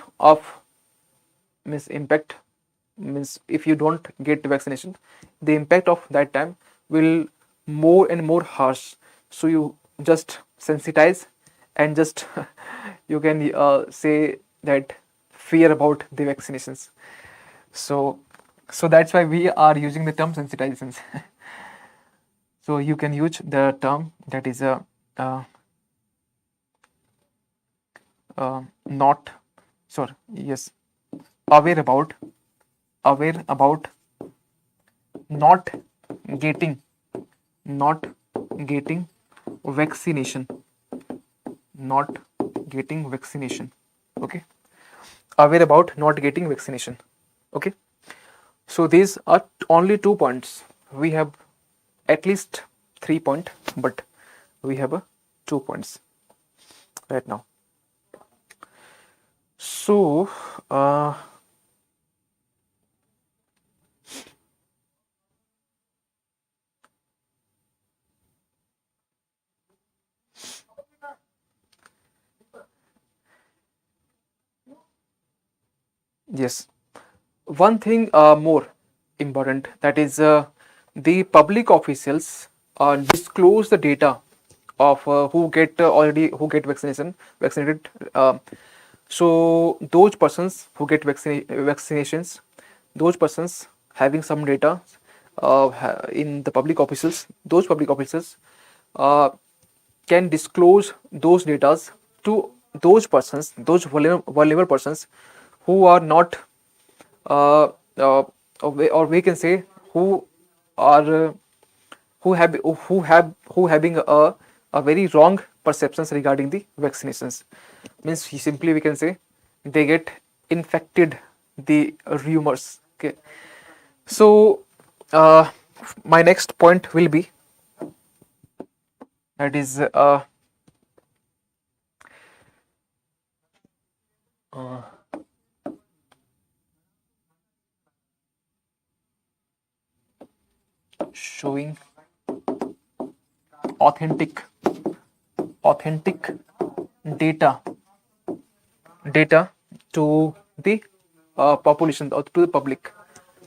means if you don't get vaccination, the impact of that time will more and more harsh. So you just sensitize and just you can say that fear about the vaccinations. So that's why we are using the term sensitizations. So you can use the term that is not sorry yes aware about not getting vaccination, okay, aware about not getting vaccination. Okay, so these are only 2 points. We have at least 3 points, but we have 2 points right now. So yes, one thing more important, that is the public officials disclose the data of who get vaccinated. So those persons who get vaccinations, those persons having some data in the public officials, those public officials can disclose those data to those persons, those vulnerable persons who are not uh, uh, or we can say who are who having a very wrong perceptions regarding the vaccinations. Means simply we can say they get infected the rumors. Okay, so my next point will be, that is uh, showing authentic data to the population or to the public.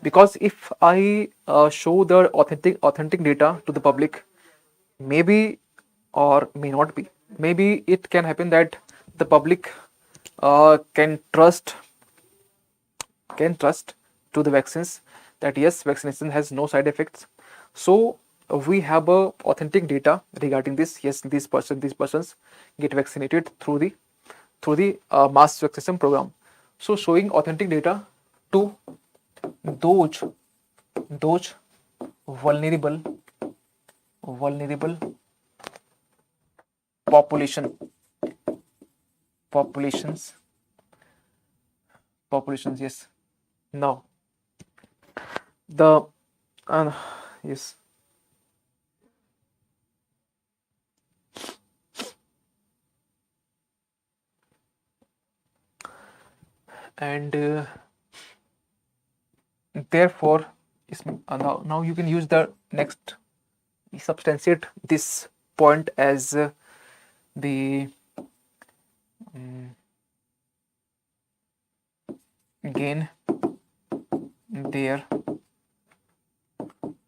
Because if I show the authentic data to the public, maybe or may not be, maybe it can happen that the public can trust to the vaccines, that yes, vaccination has no side effects. So we have a authentic data regarding this. Yes, these persons get vaccinated through the mass vaccination program. So showing authentic data to those those vulnerable populations populations, yes. Now the yes, and therefore now you can use the next, substantiate this point as the um, gain their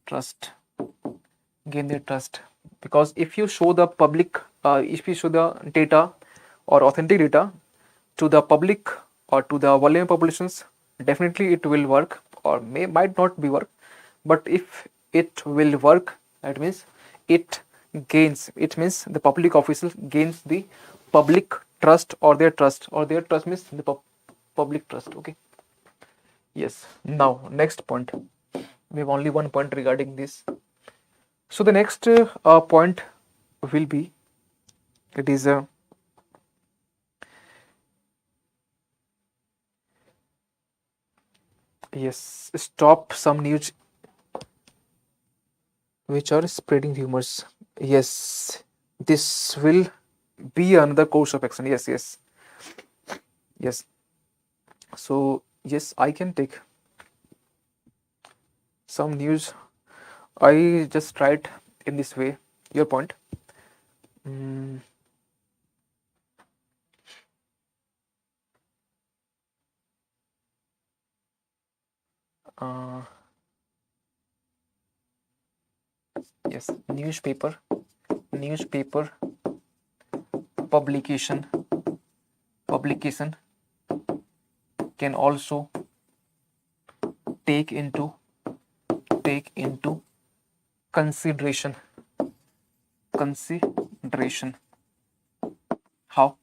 trust gain their trust. Because if you show the public, if you show the data or authentic data to the public or to the vulnerable populations, definitely it will work, or might not be work. But if it will work, that means it means the public official gains the public trust, or their trust means the public trust. Okay, yes. Now next point, we have only one point regarding this. So the next point will be, it is yes, stop some news which are spreading rumors. Yes, this will be another course of action. Yes, yes, yes. So yes, I can take some news. I just tried in this way your point. Mm, uh, yes, newspaper publication can also take into consideration. How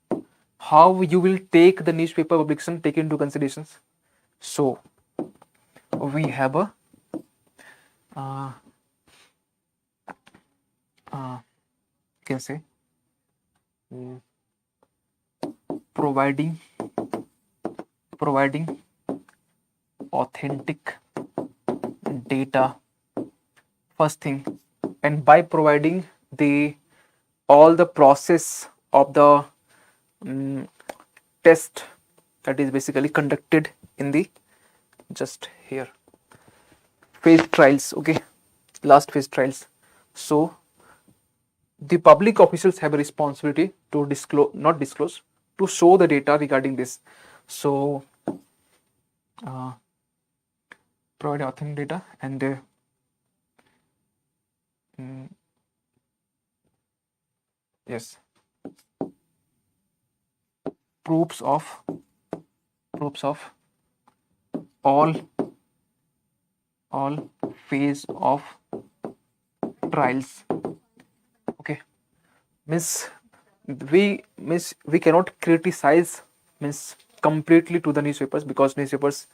you will take the newspaper publication take into considerations? So we have a uh, you can say providing authentic data first thing, and by providing the all the process of the test that is basically conducted in the just here phase trials. Okay, last phase trials. So the public officials have a responsibility to not disclose, to show the data regarding this. So provide authentic data and yes, proofs of all phase of trials. Okay, means we cannot criticize means completely to the newspapers, because newspapers,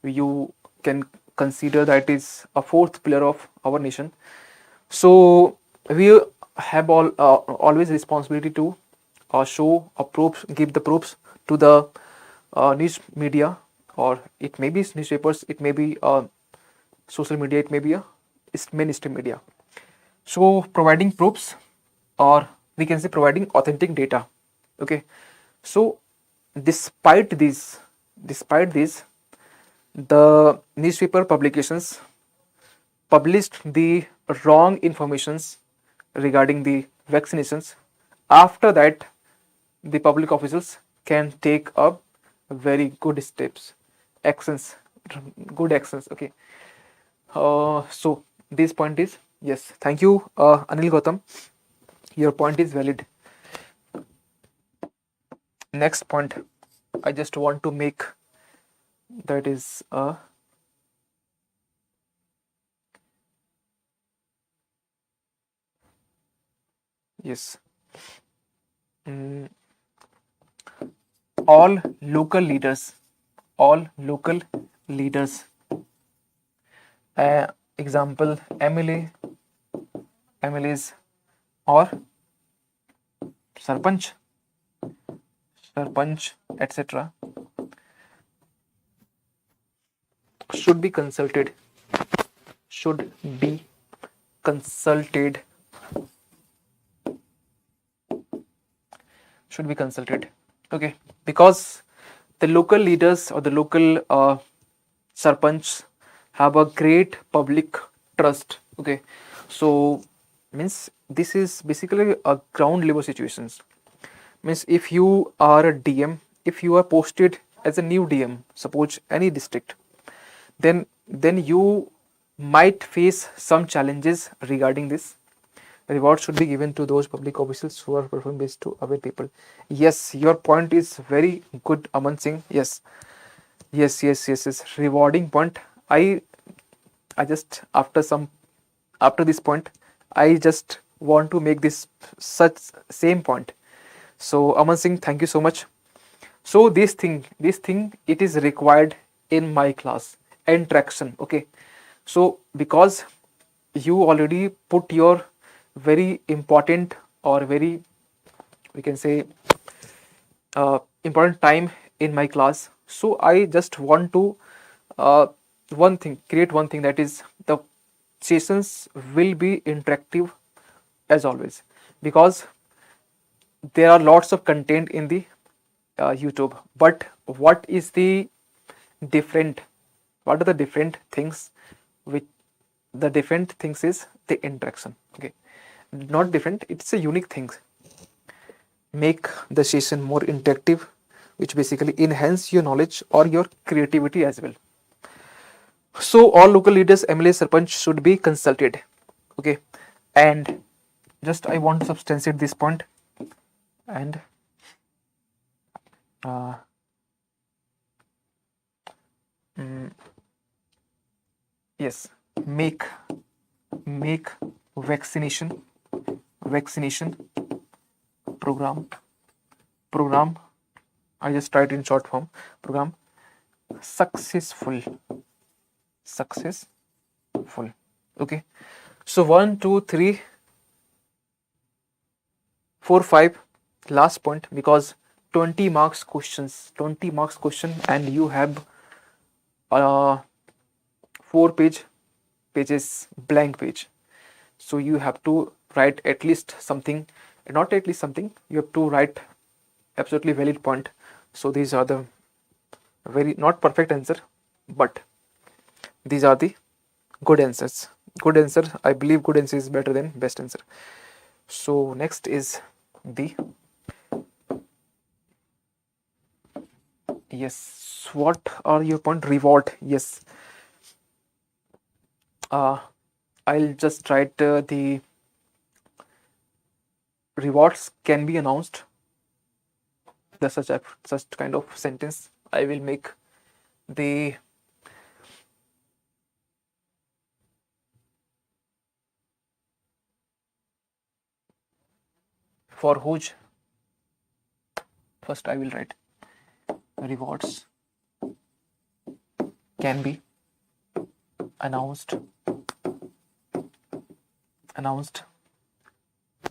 you can consider that is a fourth pillar of our nation. So we have always responsibility to show a proofs, give the proofs to the news media, or it may be newspapers, it may be social media, it may be a mainstream media. So providing proofs, or we can say providing authentic data. Okay. So despite this, the newspaper publications published the wrong informations regarding the vaccinations. After that, the public officials can take up very good steps, actions, good actions. Okay. So this point is, yes. Thank you, Anil Gautam. Your point is valid. Next point, I just want to make, that is yes. Mm, all local leaders, all local leaders. Example, MLAs, or sarpanch, etc. should be consulted. Should be consulted. Should be consulted. Okay, because the local leaders or the local sarpanch have a great public trust. Okay, so means this is basically a ground level situations. Means if you are a DM, if you are posted as a new DM, suppose any district, then you might face some challenges regarding this. Reward should be given to those public officials who are performing best to aware people. Yes, your point is very good, Aman Singh. Yes, yes. Rewarding point. I just after this point, I just want to make this such same point. So Aman Singh, thank you so much. So this thing, it is required in my class, interaction. Okay, so because you already put your very important, or very, we can say, important time in my class, so I just want to uh, create one thing, that is the sessions will be interactive as always, because there are lots of content in the YouTube. But what is the different? What are the different things? Which the different things is the interaction. Okay, not different. It's a unique thing. Make the session more interactive, which basically enhance your knowledge or your creativity as well. So all local leaders, MLA, Sarpanch should be consulted. Okay, and just I want to substantiate this point, and uh, mm, yes, make vaccination program program. I just tried in short form. Program successful. Okay, so 1 2 3 4 5, last point, because 20 marks question, and you have 4 pages blank page. So you have to write at least something, not at least something, you have to write absolutely valid point. So these are the very not perfect answer, but these are the good answers. Good answer, I believe good answer is better than best answer. So next is the, yes, what are your point? Reward. Yes, I'll just write the rewards can be announced, the such kind of sentence I will make. The for whose, first I will write rewards can be announced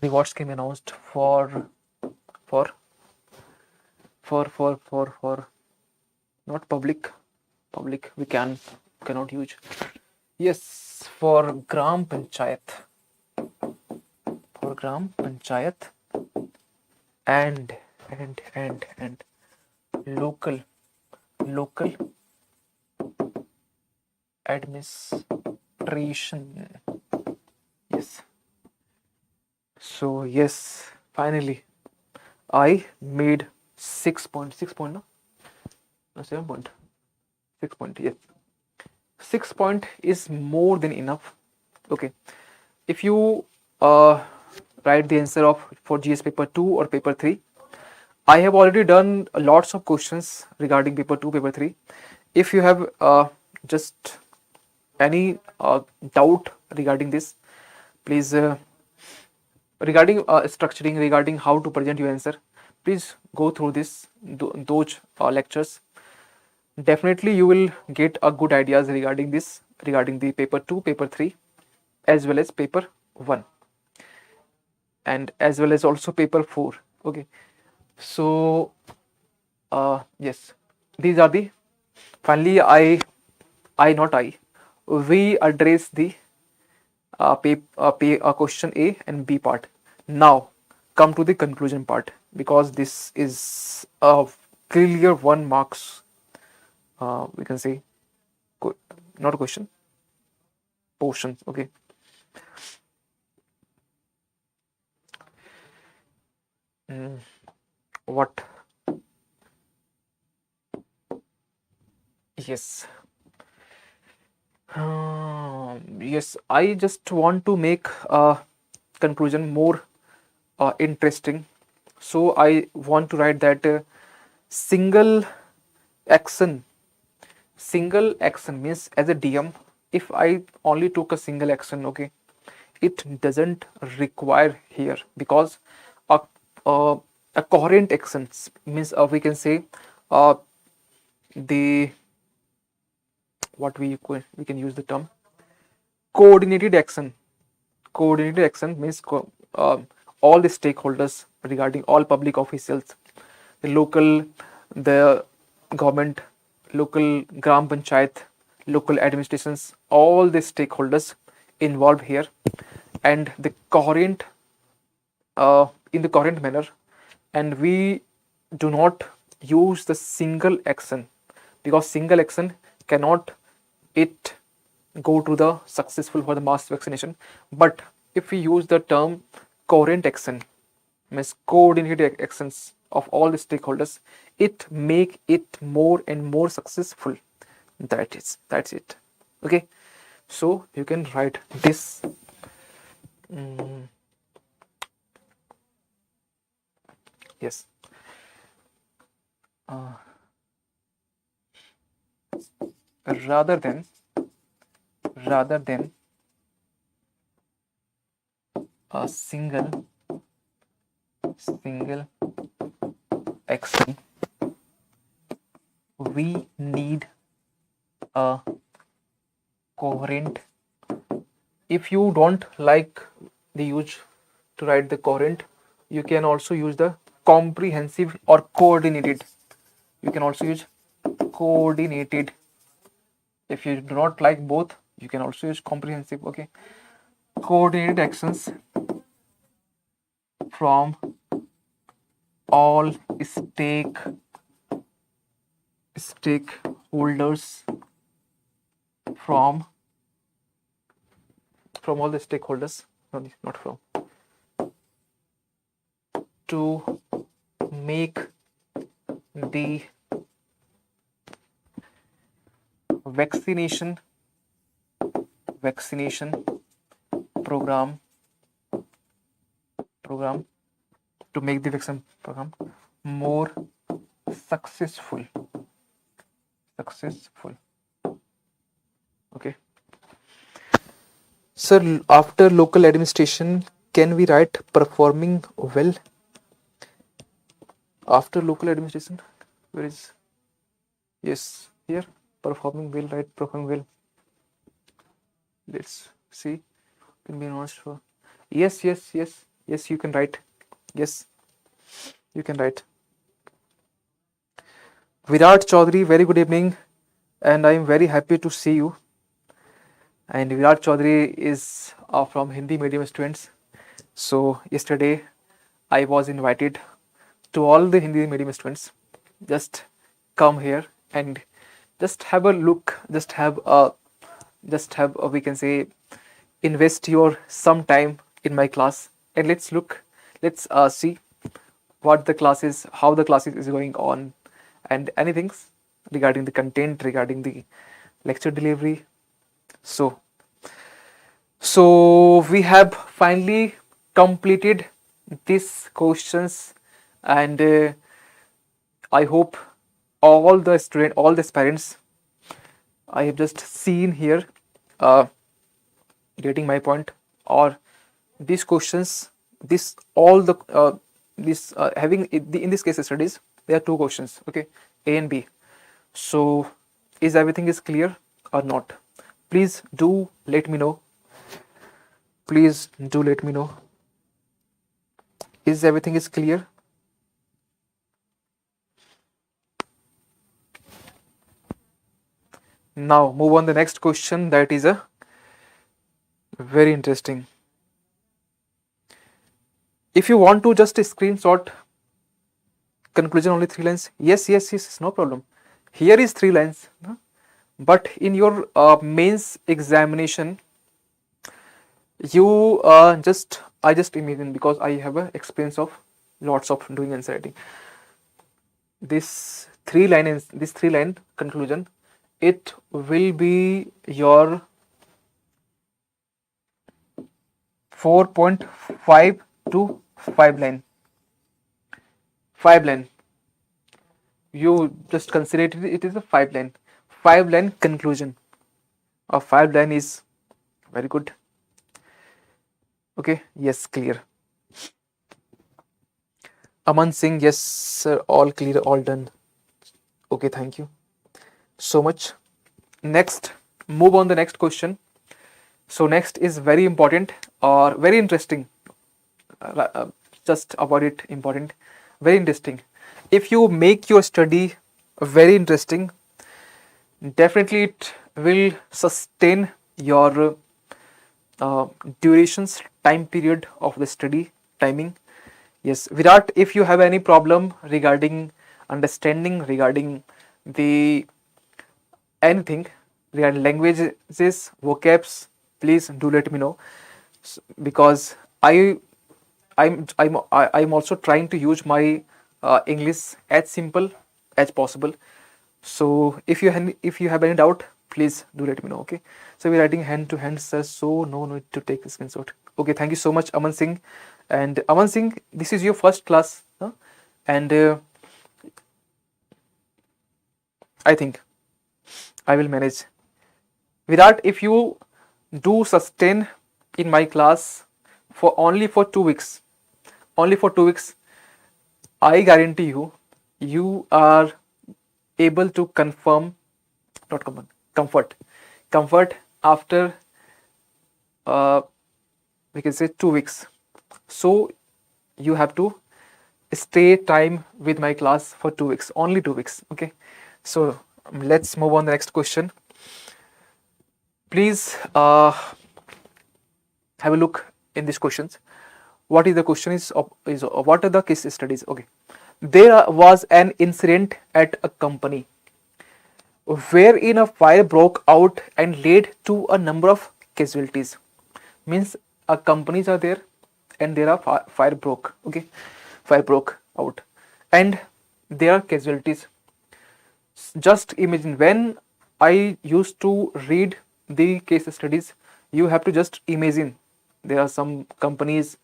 rewards can be announced for not public we cannot use, yes, for gram panchayat and local administration. Yes. So yes, finally I made 6 point, no? No, 7 point. 6 point, yes. 6 point is more than enough. Okay. If you write the answer of for GS paper 2 or paper 3, I have already done lots of questions regarding paper 2, paper 3. If you have just any doubt regarding this, please regarding structuring, regarding how to present your answer, please go through those lectures. Definitely you will get a good ideas regarding this, regarding the paper 2, paper 3, as well as paper 1, and as well as also paper 4. Okay, so yes, these are the finally we address the question A and B part. Now come to the conclusion part, because this is a clear 1 marks, we can say, not a question, portions. Okay, what, yes, yes, I just want to make a conclusion more interesting, so I want to write that single action means, as a DM, if I only took a single action, okay, it doesn't require here, because a coherent action means, we can say, the what we can use the term coordinated action. Coordinated action means all the stakeholders regarding all public officials, the government, local gram panchayat, local administrations, all the stakeholders involved here, and the coherent in the coherent manner, and we do not use the single action, because single action cannot it go to the successful for the mass vaccination. But if we use the term coherent action, means coordinated actions of all the stakeholders, it make it more and more successful. That's it. Okay, so you can write this. Yes, rather than a single action, we need a coherent. If you don't like the use to write the coherent, you can also use the comprehensive or coordinated. You can also use coordinated. If you do not like both, you can also use comprehensive. Okay, coordinated actions from all stakeholders, from all the stakeholders, not from, to make the vaccination program to make the vaccination program more successful. Okay, sir, after local administration, can we write performing well? After local administration, where is, yes, here, performing well, right, performing well. Let's see, can be honest for, yes, yes, yes, yes, you can write, yes, you can write. Virat Chaudhary, very good evening, and I am very happy to see you. And Virat Chaudhary is from Hindi medium students. So yesterday I was invited to all the Hindi medium students. Just come here and just have a look. Just have a, we can say, invest your some time in my class, and let's look. Let's see what the class is, how the class is going on, and anything regarding the content, regarding the lecture delivery. So we have finally completed these questions, and I hope all the student, all the parents, I have just seen here, uh, getting my point, or these questions, this all the this having in this case studies, there are two questions, okay, A and B. So is everything is clear or not? Please do let me know. Please do let me know. Is everything is clear? Now move on the next question, that is a very interesting. If you want to just screenshot conclusion only 3 lines, yes, no problem. Here is 3 lines, but in your mains examination, you I just imagine, because I have a experience of lots of doing answer writing. This 3 line conclusion, it will be your 4.5 to 5 line. 5 line. You just consider it is a 5 line. 5 line conclusion. A 5 line is very good. Okay, yes, clear. Aman Singh, yes sir, all clear, all done. Okay, thank you so much. Next, move on the next question. So next is very important or very interesting. Just about it, important, very interesting. If you make your study very interesting, definitely it will sustain your durations, time period of the study timing. Yes, Virat, if you have any problem regarding understanding, regarding the anything regarding languages, vocabs, please do let me know, because I'm also trying to use my English as simple as possible. So if you have any doubt, please do let me know. Okay. So we're writing hand to hand, sir. So no need to take a screenshot. Okay. Thank you so much, Aman Singh. And Aman Singh, this is your first class, huh? And I think I will manage. Virat, if you do sustain in my class for only for 2 weeks, I guarantee you, you are able to confirm, not confirm, comfort after we can say 2 weeks. So you have to stay time with my class for 2 weeks, only 2 weeks. Okay. So let's move on the next question. Please have a look in these questions. What is the question is what are the case studies? Okay. There was an incident at a company wherein a fire broke out and led to a number of casualties. Means companies are there and there are fire broke. Okay, fire broke out and there are casualties. Just imagine, when I used to read the case studies, you have to just imagine there are some companies,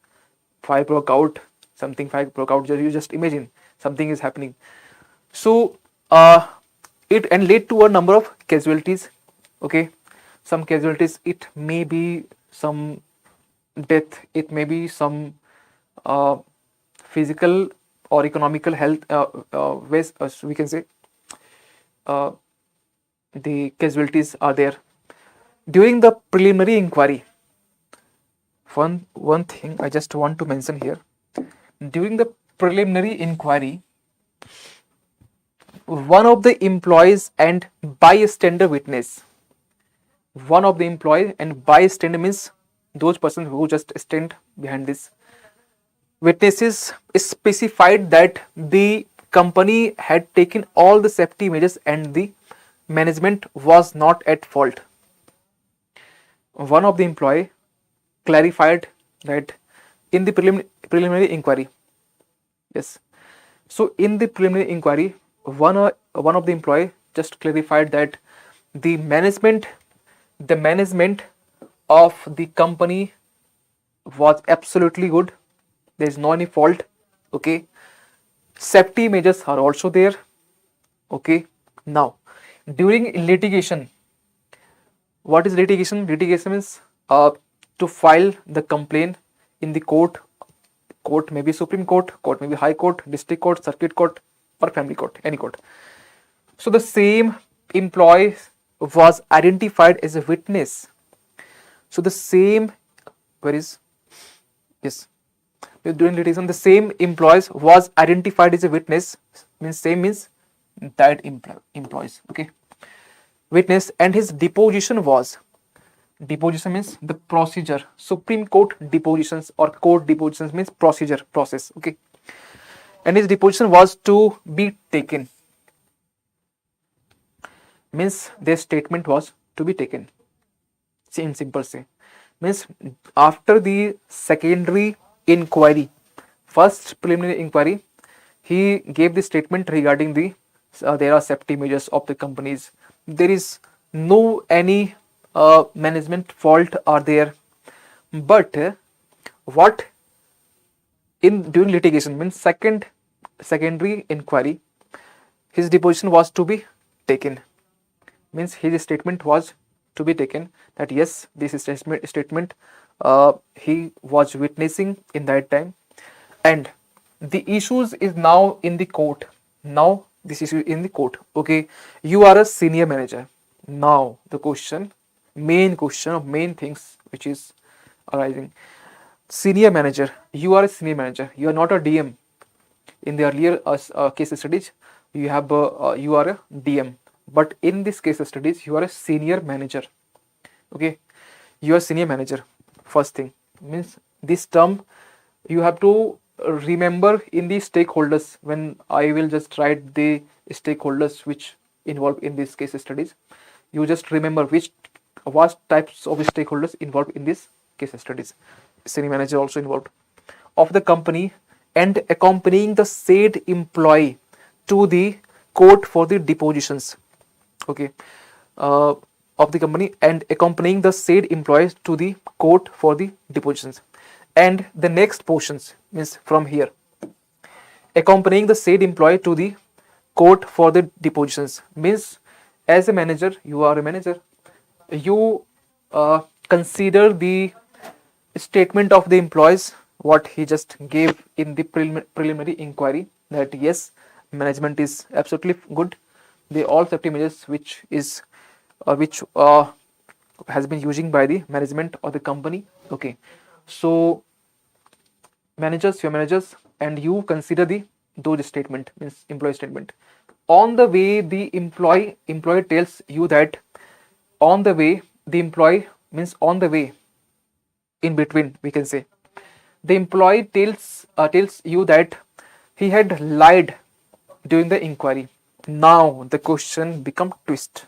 fire broke out, something fire broke out. You just imagine something is happening. So it and led to a number of casualties. Okay, some casualties, it may be some death, it may be some physical or economical health ways, we can say uh, the casualties are there. During the preliminary inquiry, one thing I just want to mention here. During the preliminary inquiry, one of the employees and bystander witness, one of the employee and bystander means those persons who just stand behind this witnesses specified that the company had taken all the safety measures and the management was not at fault. One of the employee clarified that in the preliminary inquiry, yes, so in the preliminary inquiry, one of the employee just clarified that the management of the company was absolutely good. There is no any fault. Okay, safety measures are also there. Okay, now during litigation, what is litigation? Litigation means to file the complaint in the court. Court may be Supreme Court, court may be High Court, District Court, Circuit Court, or Family Court, any court. So the same employee was identified as a witness. So the same, where is, yes, during litigation, the same employees was identified as a witness, means same means that employees, okay, witness, and his deposition means the procedure. Supreme Court depositions or court depositions means process, okay, and his deposition was to be taken, means their statement was to be taken. See, in simple say, means after the secondary inquiry, first preliminary inquiry, he gave the statement regarding the there are safety measures of the companies, there is no any management fault are there, but what in during litigation means secondary inquiry, his deposition was to be taken, means his statement was to be taken that yes, this is statement he was witnessing in that time, and the issues is now in the court. Now this issue in the court, okay, you are a senior manager. Now the main things which is arising, senior manager, you are a senior manager, you are not a DM. In the earlier case studies, you have you are a DM, but in this case studies you are a senior manager, okay, you are senior manager. First thing means this term you have to remember in the stakeholders. When I will just write the stakeholders which involved in this case studies, you just remember what types of stakeholders involved in this case studies. Senior manager also involved of the company and accompanying the said employee to the court for the depositions, okay, of the company and accompanying the said employees to the court for the depositions. And the next portions means from here, accompanying the said employee to the court for the depositions means as a manager, you are a manager, you consider the statement of the employees what he just gave in the preliminary inquiry, that yes, management is absolutely good, the all safety measures which has been using by the management or the company, okay. So your managers and you consider those statement means employee statement. On the way the employee tells you that on the way the employee means on the way in between, we can say the employee tells you that he had lied during the inquiry. Now the question become twist.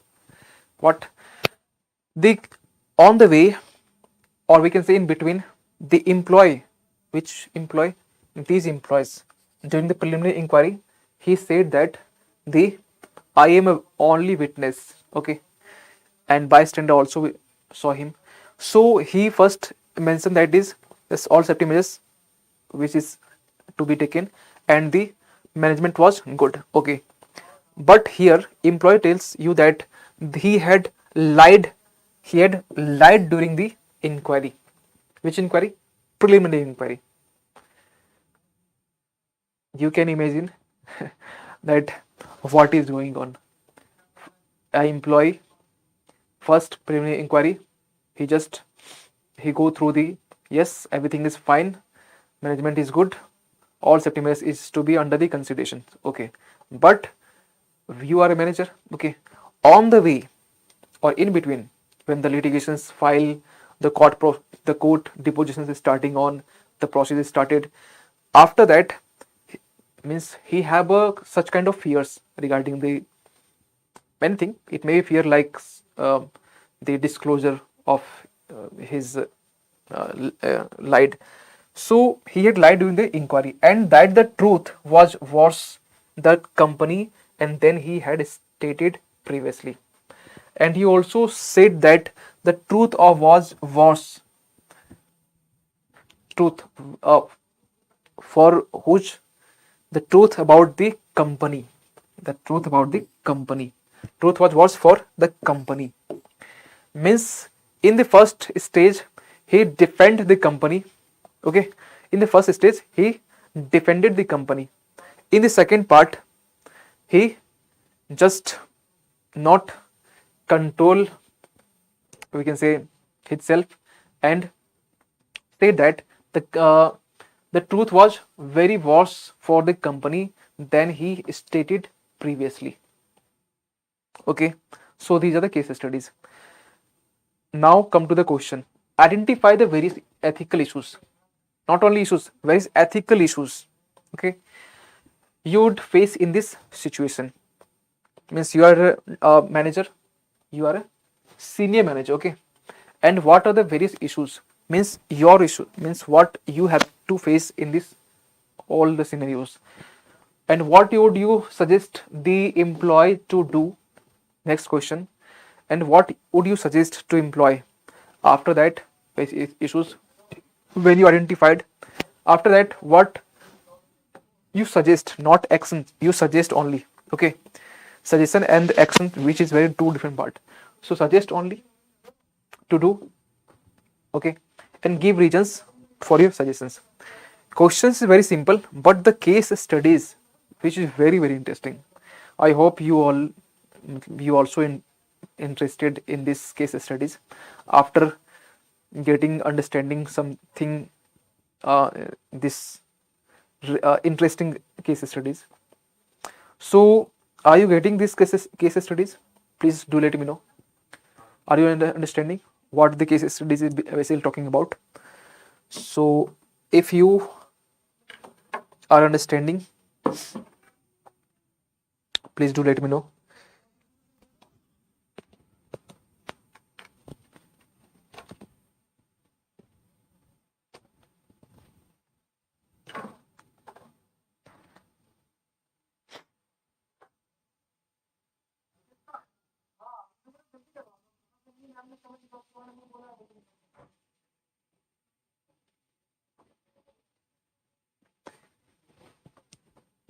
What the on the way, or we can say in between, the employee, which employee, these employees, during the preliminary inquiry he said that I am a only witness, okay, and bystander also saw him. So he first mentioned that this all safety measures which is to be taken and the management was good, okay. But here employee tells you that he had lied during the inquiry. Which inquiry? Preliminary inquiry. You can imagine that what is going on. A employee, first preliminary inquiry, he just he go through the, yes, everything is fine, management is good, all safety measures is to be under the consideration, okay, but you are a manager, okay, on the way or in between, when the litigations file, the court depositions is starting on, the process is started, after that, means he have such kind of fears regarding the many things. It may fear like the disclosure of his lied. So he had lied during the inquiry, and that the truth was the company, and then he had stated previously, and he also said that the truth of was truth uh, for which the truth about the company, the truth about the company, truth was for the company, means in the first stage he defend the company, okay, in the first stage he defended the company, in the second part he just not control, we can say, itself, and say that the truth was very worse for the company than he stated previously, okay. So these are the case studies. Now come to the question. Identify the various ethical issues. Not only issues, various ethical issues, okay, you would face in this situation. Means you are a manager, you are a senior manager, okay. And what are the various issues? Means your issue, means what you have to face in this all the scenarios. And what would you suggest the employee to do? Next question. And what would you suggest to employ? After that, issues when you identified. After that, what you suggest, not action, you suggest only, okay. Suggestion and action, which is very two different part. So suggest only to do, okay, and give reasons for your suggestions. Questions is very simple, but the case studies, which is very interesting. I hope you also interested in this case studies after getting understanding something, this interesting case studies. So are you getting these case studies? Please do let me know. Are you understanding what the case studies is basically talking about? So if you are understanding, please do let me know.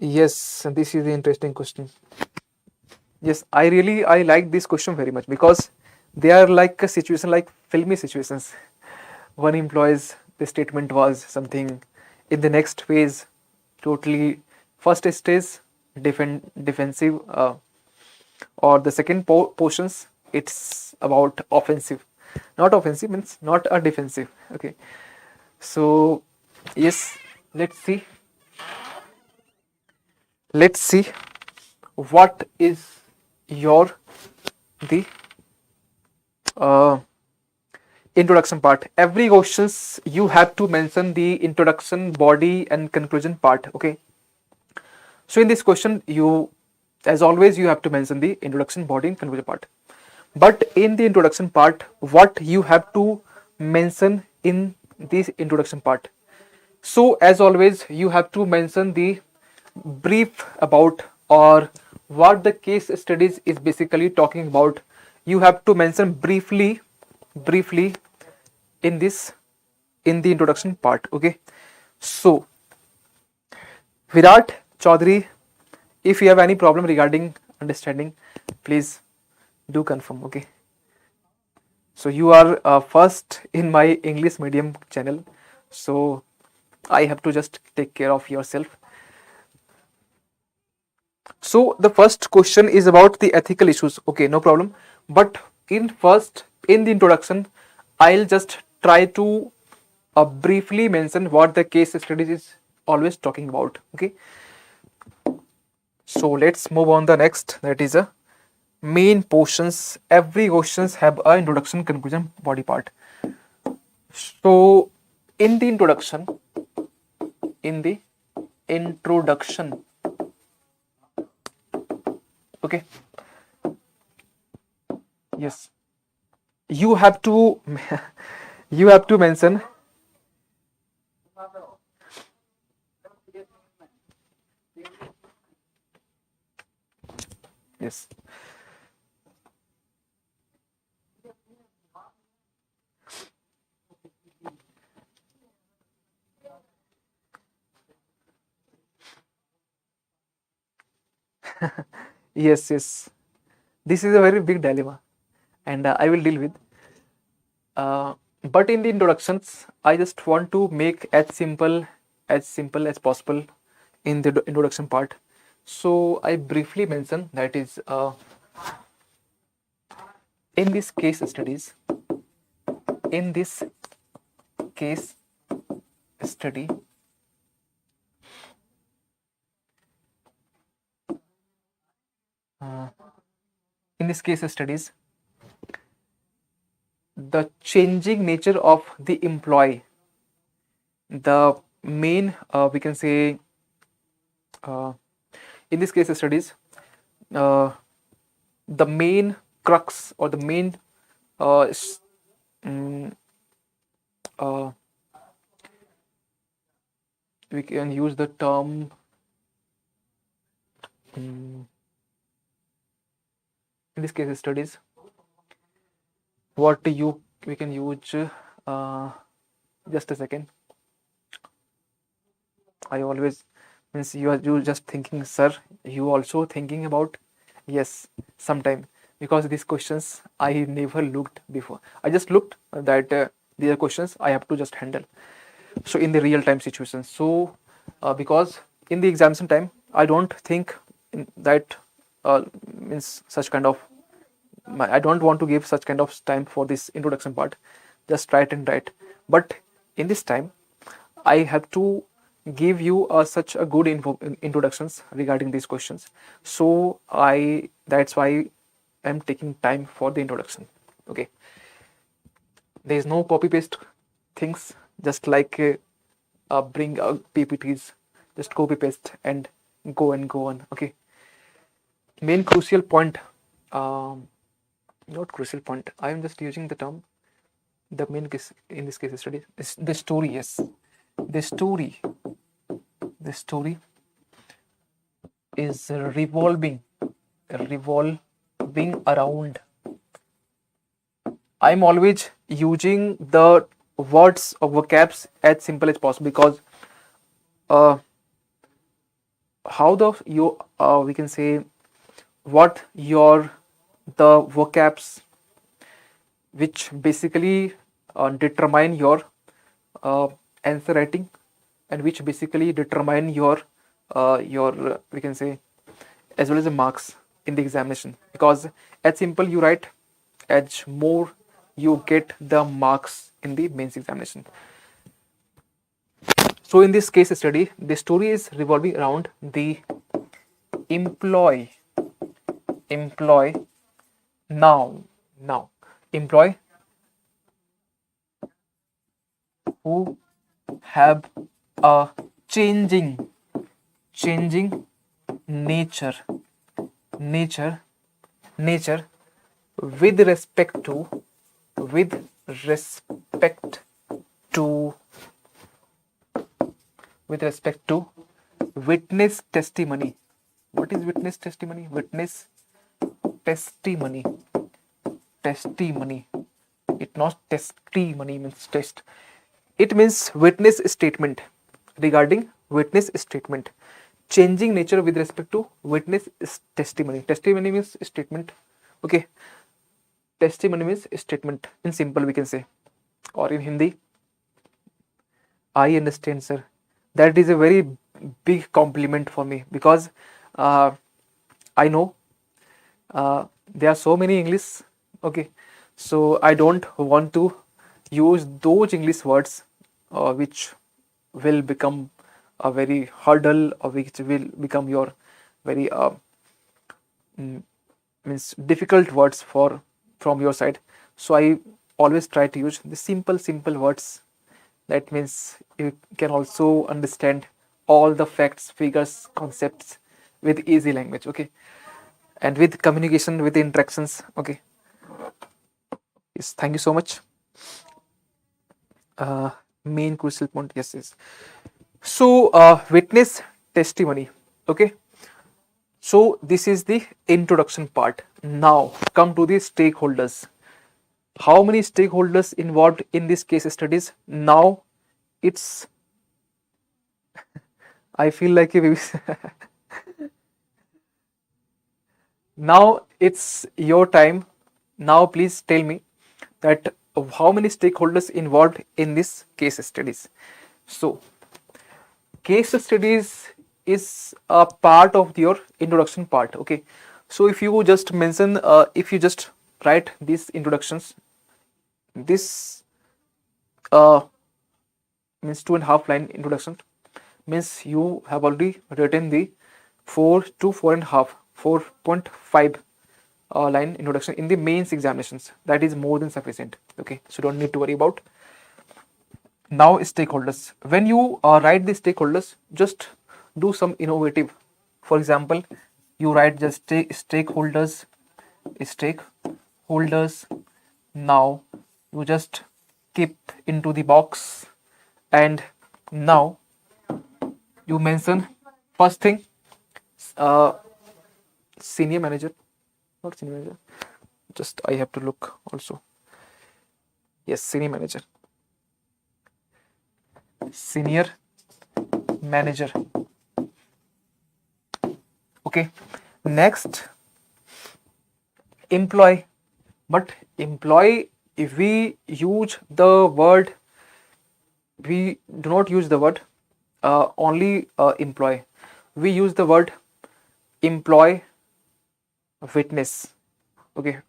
Yes, this is the interesting question. Yes, I like this question very much because they are like a situation, like filmy situations. One employees, the statement was something, in the next phase, totally first stage defensive, or the second portions it's about offensive. Not offensive means not a defensive, okay. So yes, let's see. Let's see what is your the uh, introduction part. Every questions you have to mention the introduction, body and conclusion part, okay. So in this question, you, as always, you have to mention the introduction, body and conclusion part. But in the introduction part, what you have to mention in this introduction part? So as always, you have to mention the brief about, or what the case studies is basically talking about. You have to mention briefly in this, in the introduction part, okay. So Virat Chaudhary, if you have any problem regarding understanding, please do confirm, okay. So you are first in my English medium channel, so I have to just take care of yourself. So the first question is about the ethical issues. Okay, no problem. But in the introduction, I'll just try to briefly mention what the case studies is always talking about. Okay. So let's move on the next. That is a main portions. Every questions have a introduction, conclusion, body part. So in the introduction, okay, yes, you have to you have to mention. Yes. Yes, yes. This is a very big dilemma, and I will deal with. But in the introductions, I just want to make as simple as possible in the introduction part. So I briefly mention that is in this case studies. In this case study, uh, in this case studies, the changing nature of the employee, the main we can say uh, in this case studies, uh, the main crux or the main mm, uh, we can use the term in this case studies, what you we can use uh, just a second. I always means you just thinking, sir, you also thinking about. Yes, sometime, because these questions I never looked before. I just looked that these are questions I have to just handle. So in the real time situation. So because in the examination time, I don't think that means such kind of. I don't want to give such kind of time for this introduction part. Just write and write. But in this time, I have to give you such a good introductions regarding these questions. So that's why I'm taking time for the introduction. Okay. There is no copy paste things, just like bring PPTs, just copy paste and go on. Okay. Main crucial point, um, not crucial point. I am just using the term. The main case in this case study is the story. Yes, the story. The story is revolving around. I'm always using the words or vocabs as simple as possible, because uh, how the you we can say what your the vocabs which basically determine your answer writing, and which basically determine your we can say as well as the marks in the examination, because as simple you write, as more you get the marks in the mains examination. So in this case study, the story is revolving around the employee employee now employee who have a changing nature nature nature with respect to with respect to with respect to witness testimony. What is witness testimony? Witness testimony testimony it not testimony means test. It means witness statement. Regarding witness statement, changing nature with respect to witness testimony. Testimony means statement. Okay, testimony means statement in simple we can say, or in Hindi. I understand, sir. That is a very big compliment for me, because I know there are so many English, okay, so I don't want to use those English words which will become a very hurdle, or which will become your very mm, means difficult words for from your side. So I always try to use the simple words. That means you can also understand all the facts, figures, concepts with easy language, okay, and with communication, with interactions, okay. Yes, thank you so much. uh, Main crucial point, yes. So witness testimony, okay. So this is the introduction part. Now come to the stakeholders. How many stakeholders involved in this case studies? Now it's, I feel like a now it's your time. Now please tell me that how many stakeholders involved in this case studies. So case studies is a part of your introduction part, okay. So if you just mention, if you just write these introductions, this means 2.5 line introduction, means you have already written the 4 to 4.5 4.5 line introduction in the mains examinations. That is more than sufficient, okay, so don't need to worry about. Now stakeholders, when you write the stakeholders, just do some innovative. For example, you write just stakeholders. Now you just keep into the box, and now you mention first thing, uh, senior manager, not senior manager, just I have to look also. Yes, senior manager, okay. Next, employee. But employee, if we use the word, we do not use the word only employee, we use the word employee witness, okay.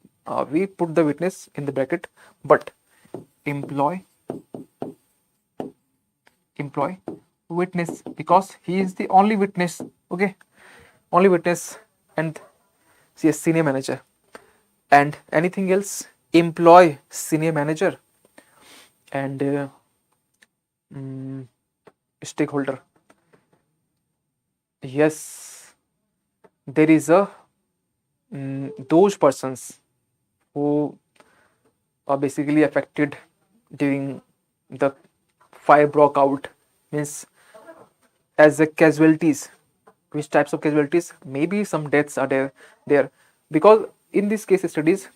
We put the witness in the bracket, but employee witness, because he is the only witness, okay, only witness. And yes, senior manager. And anything else, employee, senior manager, and stakeholder. Yes, there is a those persons who are basically affected during the fire broke out, means as a casualties. Which types of casualties? Maybe some deaths are there, because in this case studies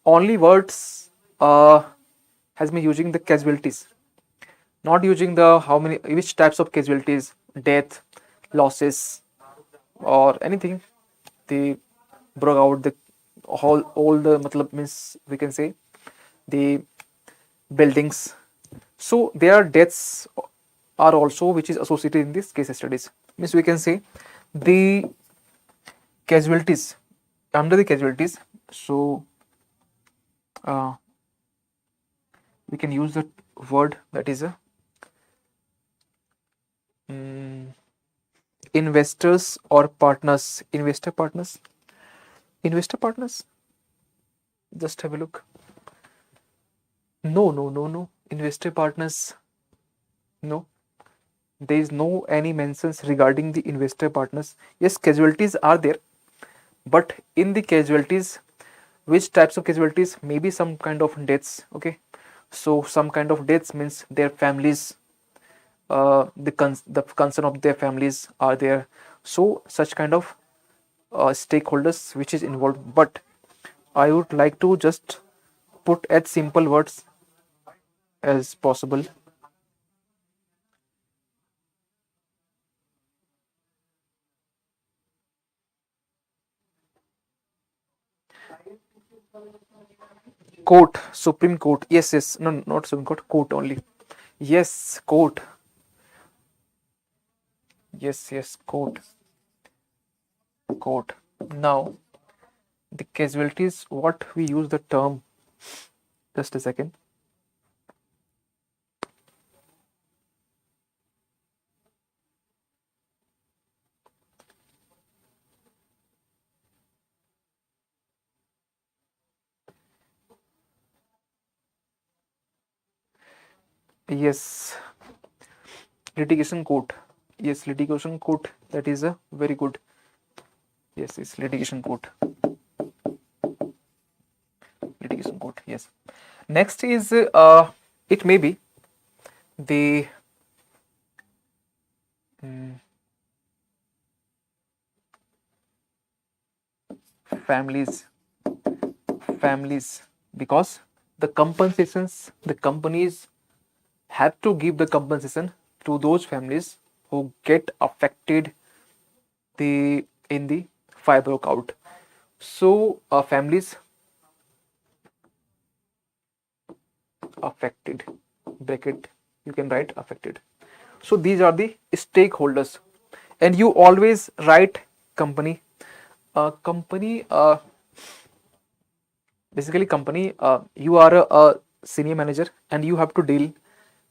only words has been using the casualties, not using the how many, which types of casualties, death, losses, or anything. They broke out the all the matlab, means we can say the buildings. So there are deaths are also which is associated in this case studies, means we can say the casualties, under the casualties. So we can use the word that is a investors or partners, investor partners, just have a look. No, investor partners, no, there is no any mentions regarding the investor partners. Yes, casualties are there, but in the casualties, which types of casualties? Maybe some kind of deaths, okay. So some kind of deaths means their families, the concern of their families are there. So such kind of stakeholders which is involved. But I would like to just put as simple words as possible. Court, Supreme Court. Yes. No, not Supreme Court. Court only. Yes, court. Yes, court. Now the casualties, what we use the term, just a second. Yes, litigation court. Yes, litigation court, that is a very good. Yes, it's litigation court. Litigation court, yes. Next is it may be the families, because the compensations, the companies have to give the compensation to those families who get affected in the fire broke out. So families affected, bracket you can write affected. So these are the stakeholders, and you always write company. Company, basically company, you are a senior manager and you have to deal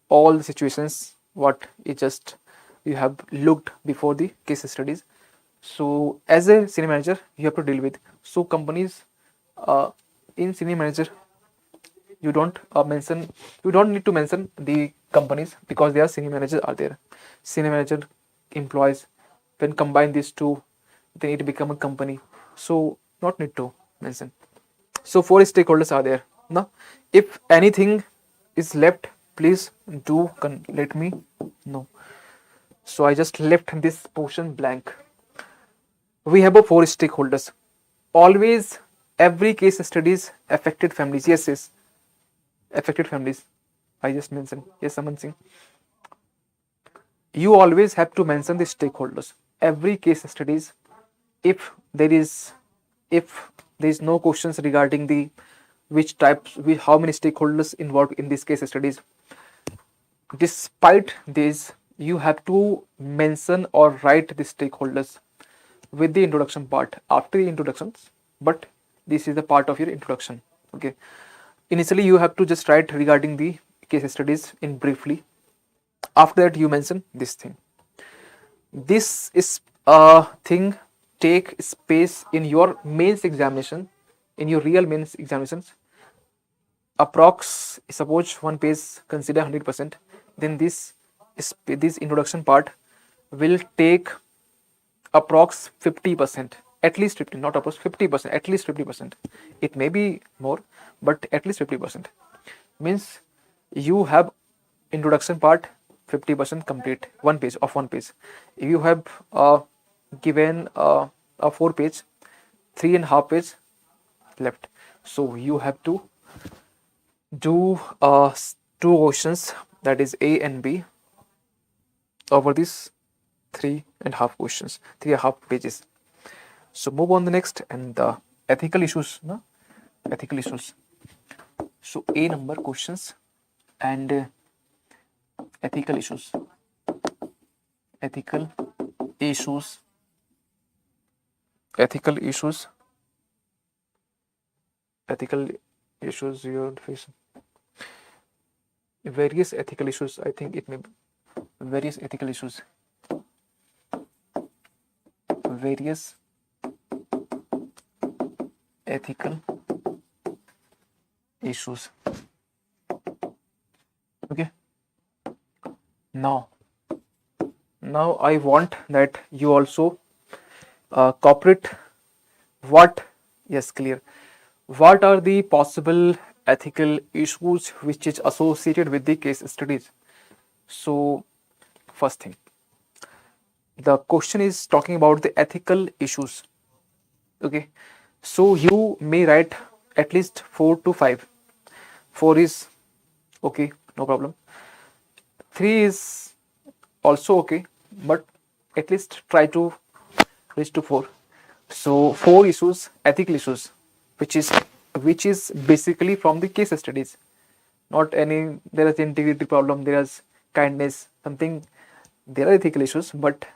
all the situations what it just you have looked before the case studies. So as a senior manager you have to deal with. So companies, in senior manager you don't need to mention the companies because their senior managers are there. Senior manager employees, when combine these two, then it become a company. So not need to mention. So four stakeholders are there. Now, if anything is left, please do let me know. So I just left this portion blank. We have a four stakeholders. Always, every case studies affected families. Yes, affected families. I just mentioned. Yes, Aman Singh. You always have to mention the stakeholders. Every case studies, if there is no questions regarding the which types, how many stakeholders involved in this case studies, despite this you have to mention or write the stakeholders with the introduction part after the introductions, but this is the part of your introduction. Okay, initially you have to just write regarding the case studies in briefly. After that you mention this thing. This is a thing take space in your mains examination, in your real mains examinations. Approx, suppose one page consider 100%, then this introduction part will take approx 50%, at least 50, not approx 50%, at least 50%. It may be more, but at least 50%. Means you have introduction part 50% complete, one page. If you have given a 4-page, 3.5 page left, so you have to do two questions, that is A and B, over these 3.5 questions, 3.5 pages. So move on the next, and the ethical issues, no? Ethical issues. So A number questions and ethical issues. Ethical issues. Ethical issues. Ethical issues you are facing. Various ethical issues. I think it may be various ethical issues. Various ethical issues. Okay. Now I want that you also cooperate. What? Yes, clear. What are the possible ethical issues which is associated with the case studies? So first thing, the question is talking about the ethical issues. Okay, so you may write at least 4 to 5. 4 is okay, no problem. 3 is also okay, but at least try to reach to 4. So 4 issues, ethical issues, which is basically from the case studies. Not any, there is integrity problem, there is kindness, something, there are ethical issues, but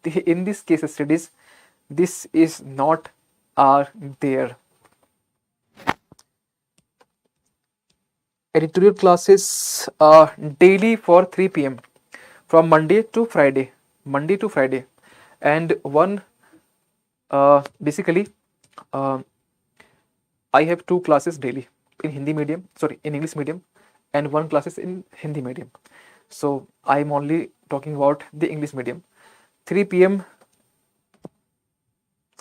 in this case studies, this is not are there. Editorial classes daily for 3 p.m. from Monday to Friday. Monday to Friday. And one basically uh, I have 2 classes daily in in English medium, and 1 classes in Hindi medium. So I'm only talking about the English medium. 3 p.m.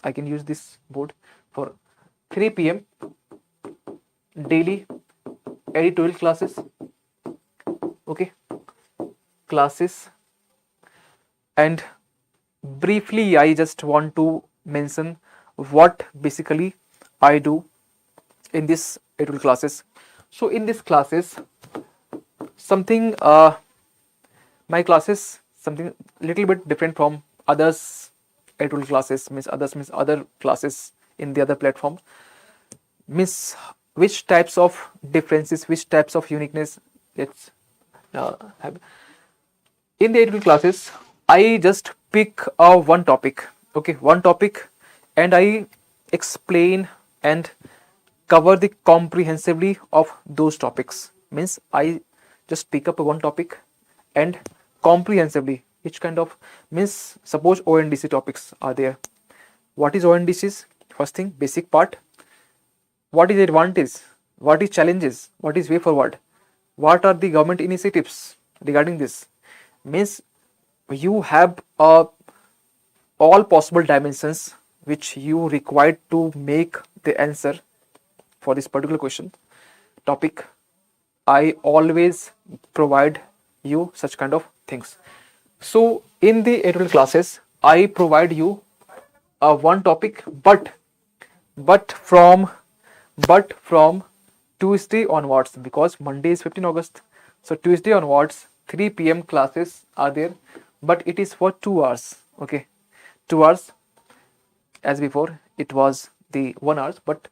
I can use this board for 3 p.m. daily editorial classes. Okay, classes. And briefly, I just want to mention what basically I do in this editorial classes. So in these classes, something my classes something little bit different from others editorial classes, means other classes in the other platform, means which types of differences, which types of uniqueness it's have. In the editorial classes, I just pick one topic, okay, one topic, and I explain and cover the comprehensively of those topics. Means I just pick up one topic and comprehensively each kind of, means suppose ONDC topics are there. What is ONDCs? First thing, basic part. What is advantage? What is challenges? What is way forward? What are the government initiatives regarding this? Means you have all possible dimensions which you required to make the answer for this particular question topic. I always provide you such kind of things. So in the editorial classes, I provide you one topic, but from but from Tuesday onwards, because Monday is 15 August. So Tuesday onwards, 3 p.m. classes are there, but it is for 2 hours. Okay, 2 hours. As before, it was the 1 hours, but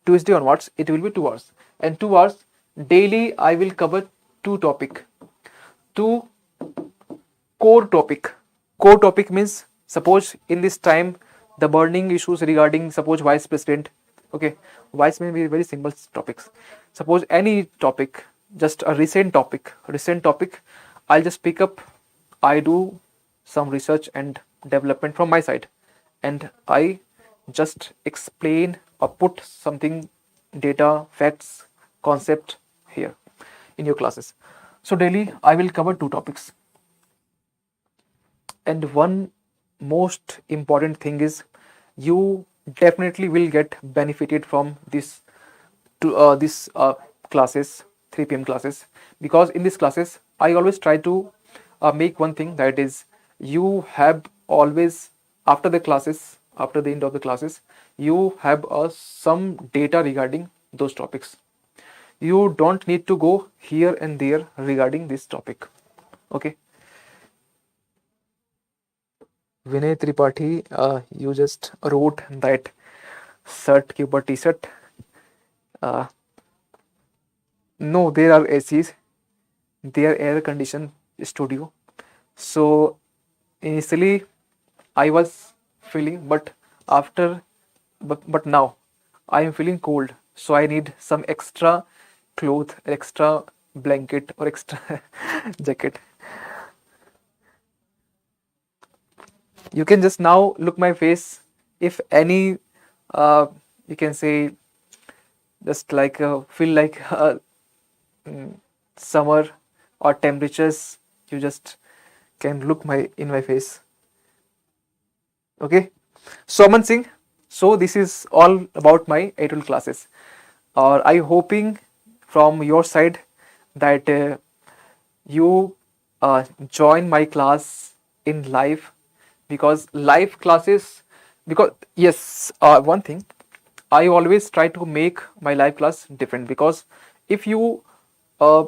Tuesday onwards, it will be 2 hours. And 2 hours daily, I will cover two core topic. Core topic means, suppose in this time the burning issues regarding, suppose vice president. Okay, vice may be very simple topics. Suppose any topic, just a recent topic, I'll just pick up. I do some research and development from my side, and I just explain or put something, data, facts, concept here in your classes. So daily I will cover 2 topics. And one most important thing is, you definitely will get benefited from this classes, 3 p.m. classes, because in these classes I always try to make one thing, that is, you have always, after the classes, after the end of the classes, you have some data regarding those topics. You don't need to go here and there regarding this topic. Okay, Vinay Tripathi, you just wrote that shirt के ऊपर t-shirt. Uh, no, there are ACs, they are air conditioned studio. So initially I was feeling, but after, but now I am feeling cold. So I need some extra cloth, extra blanket, or extra jacket. You can just now look my face. If any, uh, you can say, just like feel like summer or temperatures, you just can look my face. Okay, so Aman Singh, so this is all about my editorial classes. Or I hoping from your side that you join my class in live, because live classes, because yes, one thing, I always try to make my live class different, because if you uh,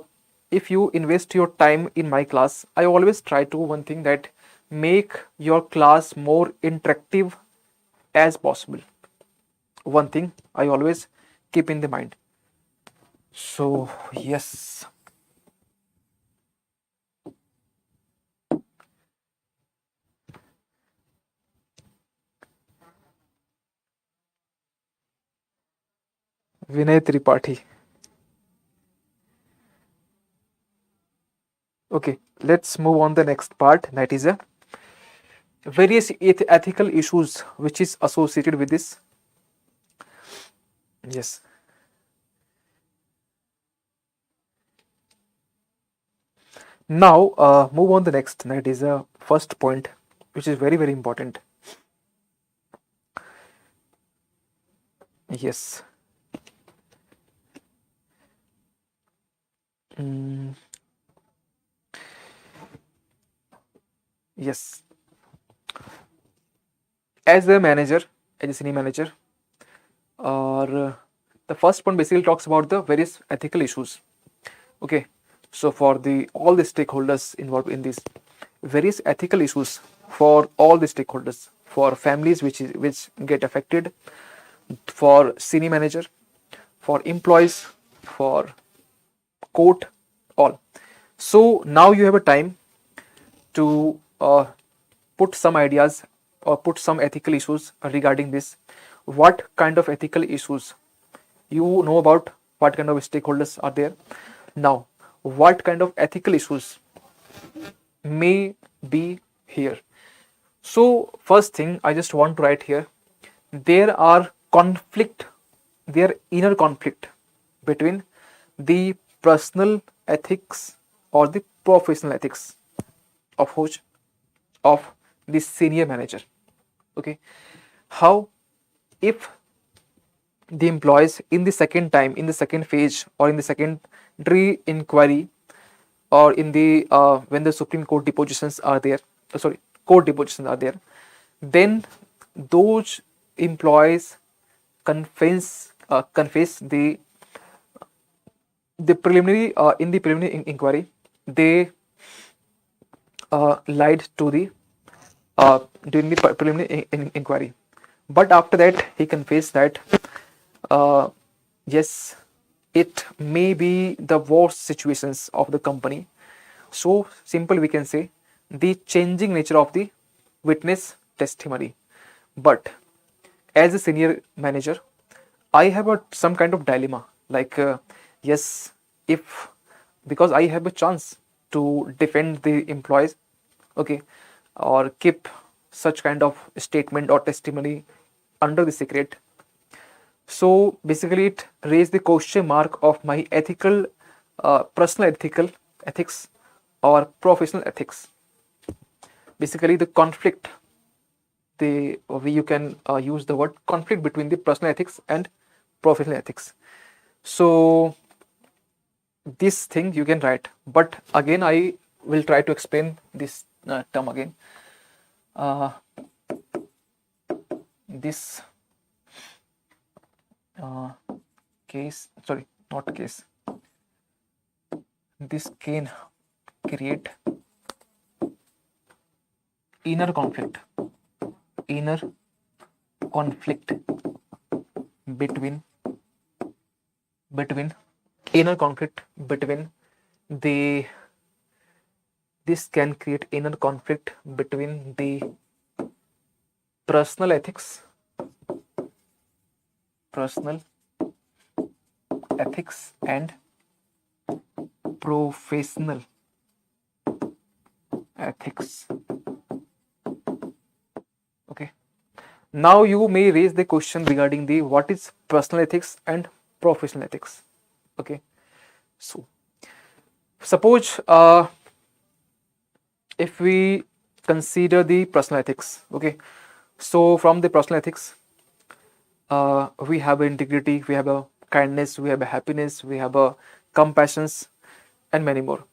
if you invest your time in my class, I always try to one thing, that make your class more interactive as possible. One thing I always keep in the mind. So yes. Vinay Tripathi. Okay, let's move on the next part, that is various ethical issues which is associated with this. Yes. Now move on the next, that is a first point which is very very important. Yes. Mm, yes. As a manager, as a senior manager, or the first point basically talks about the various ethical issues. Okay, so for the all the stakeholders involved in this, various ethical issues for all the stakeholders, for families which get affected, for senior manager, for employees, for court, all. So now you have a time to put some ideas or put some ethical issues regarding this. What kind of ethical issues you know about? What kind of stakeholders are there? Now, what kind of ethical issues may be here? So, first thing I just want to write here, there are inner conflict between the personal ethics or the professional ethics of whose of the senior manager. Okay, how if the employees in the second time, in the second phase, or in the secondary inquiry, or in the when the Supreme Court depositions are there, court depositions are there, then those employees confess the preliminary in the preliminary inquiry, they lied to the during the preliminary inquiry, but after that he confessed that yes, it may be the worst situations of the company. So simple we can say the changing nature of the witness testimony. But as a senior manager, I have some kind of dilemma, like yes, if because I have a chance to defend the employees, okay, or keep such kind of statement or testimony under the secret. So basically it raised the question mark of my ethical personal ethical ethics or professional ethics. Basically the conflict, you can use the word conflict between the personal ethics and professional ethics. So this thing you can write, but again I will try to explain this term again. This case, sorry, not case, this can create inner conflict between inner conflict between the this can create inner conflict between the personal ethics and professional ethics. Okay, now you may raise the question regarding the what is personal ethics and professional ethics. Okay, so suppose if we consider the personal ethics, okay, so from the personal ethics we have integrity, we have a kindness, we have a happiness, we have a compassion, and many more.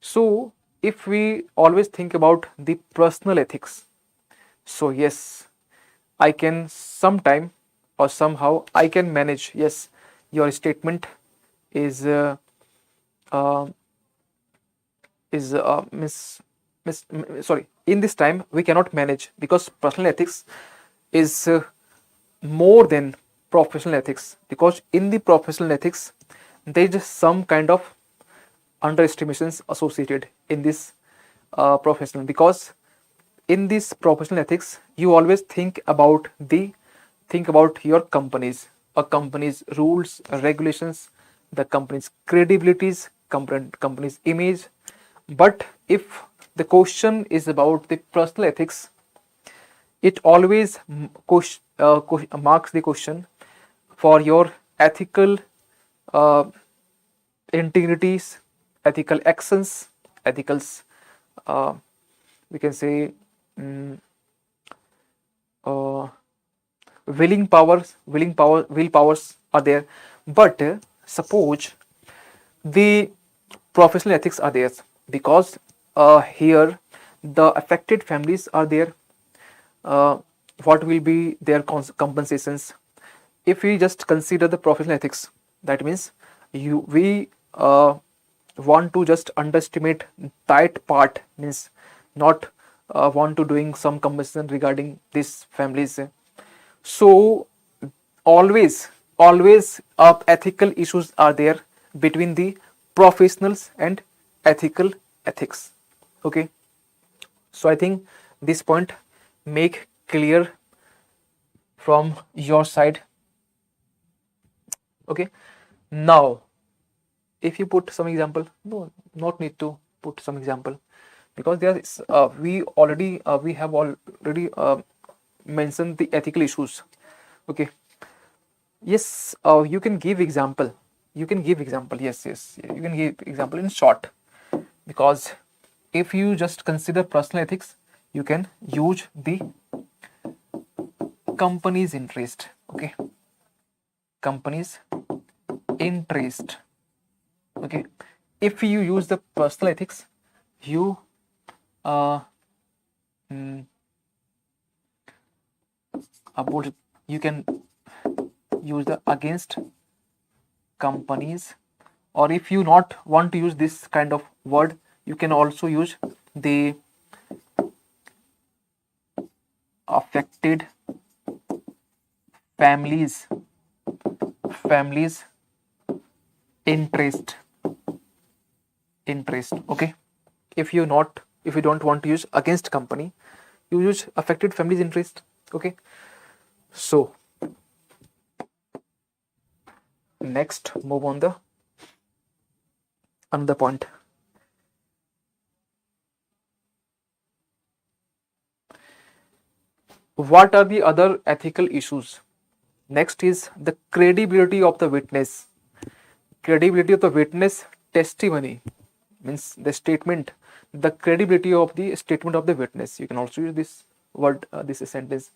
So if we always think about the personal ethics, so yes, I can sometime or somehow I can manage, yes, your statement is sorry, in this time we cannot manage because personal ethics is more than professional ethics, because in the professional ethics there is some kind of underestimations associated in this professional, because in this professional ethics you always think about your companies, a company's rules, regulations, the company's credibilities, company's image. But if the question is about the personal ethics, it always marks the question for your ethical uh, integrities, ethical actions, ethicals, uh, we can say, mm, uh, willpowers are there. But suppose the professional ethics are there, because here the affected families are there. uh, what will be their compensations? If we just consider the professional ethics, that means we want to just underestimate that part, means not want to doing some compensation regarding these families. So always ethical issues are there between the professionals and ethical ethics. Okay, so I think this point make clear from your side. Okay, now if you put some example, no, not need to put some example, because there is we have already mentioned the ethical issues. Okay, yes, you can give example, yes, you can give example in short, because if you just consider personal ethics, you can use the company's interest. Okay, company's interest. Okay, if you use the personal ethics, you uh, mm, about you can use the against companies, or if you not want to use this kind of word, you can also use the affected families interest. Okay, if you don't want to use against company, you use affected families interest. Okay, so next move on the another point. What are the other ethical issues? Next is the credibility of the witness. Credibility of the witness testimony, means the statement, the credibility of the statement of the witness. You can also use this word, this sentence.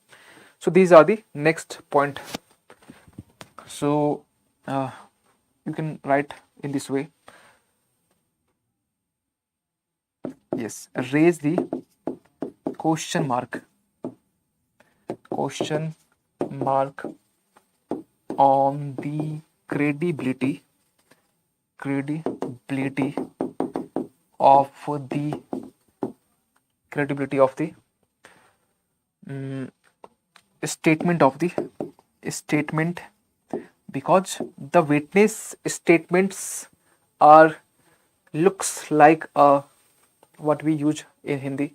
So these are the next point. So you can write in this way. Yes, raise the question mark on the credibility of the mm, statement, because the witness statements are looks like what we use in Hindi.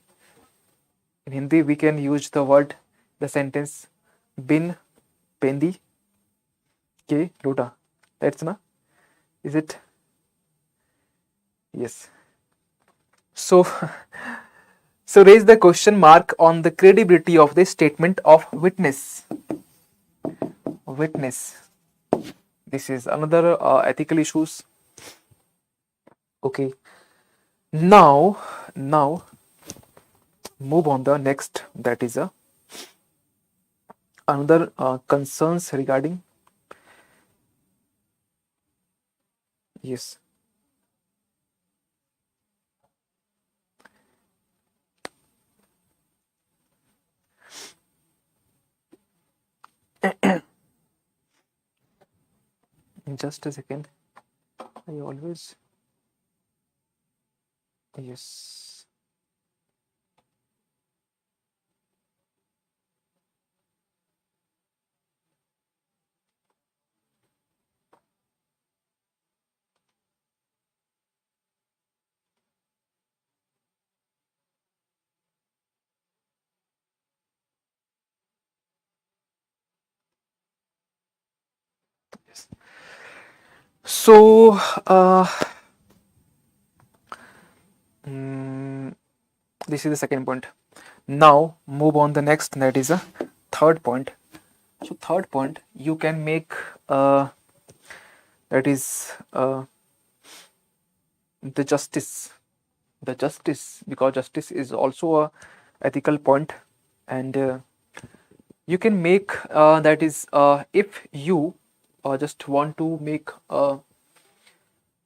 In Hindi, we can use the word, the sentence, bin pendi ke lota. That's na? Is it? Yes. So, so raise the question mark on the credibility of the statement of witness. This is another ethical issues. Okay. Now move on the next. That is another concerns regarding. Yes. Just a second. I always. Yes. Yes. So this is the second point. Now move on the next, that is a third point. So third point, you can make that is the justice, because justice is also a ethical point, and you can make that is if you just want to make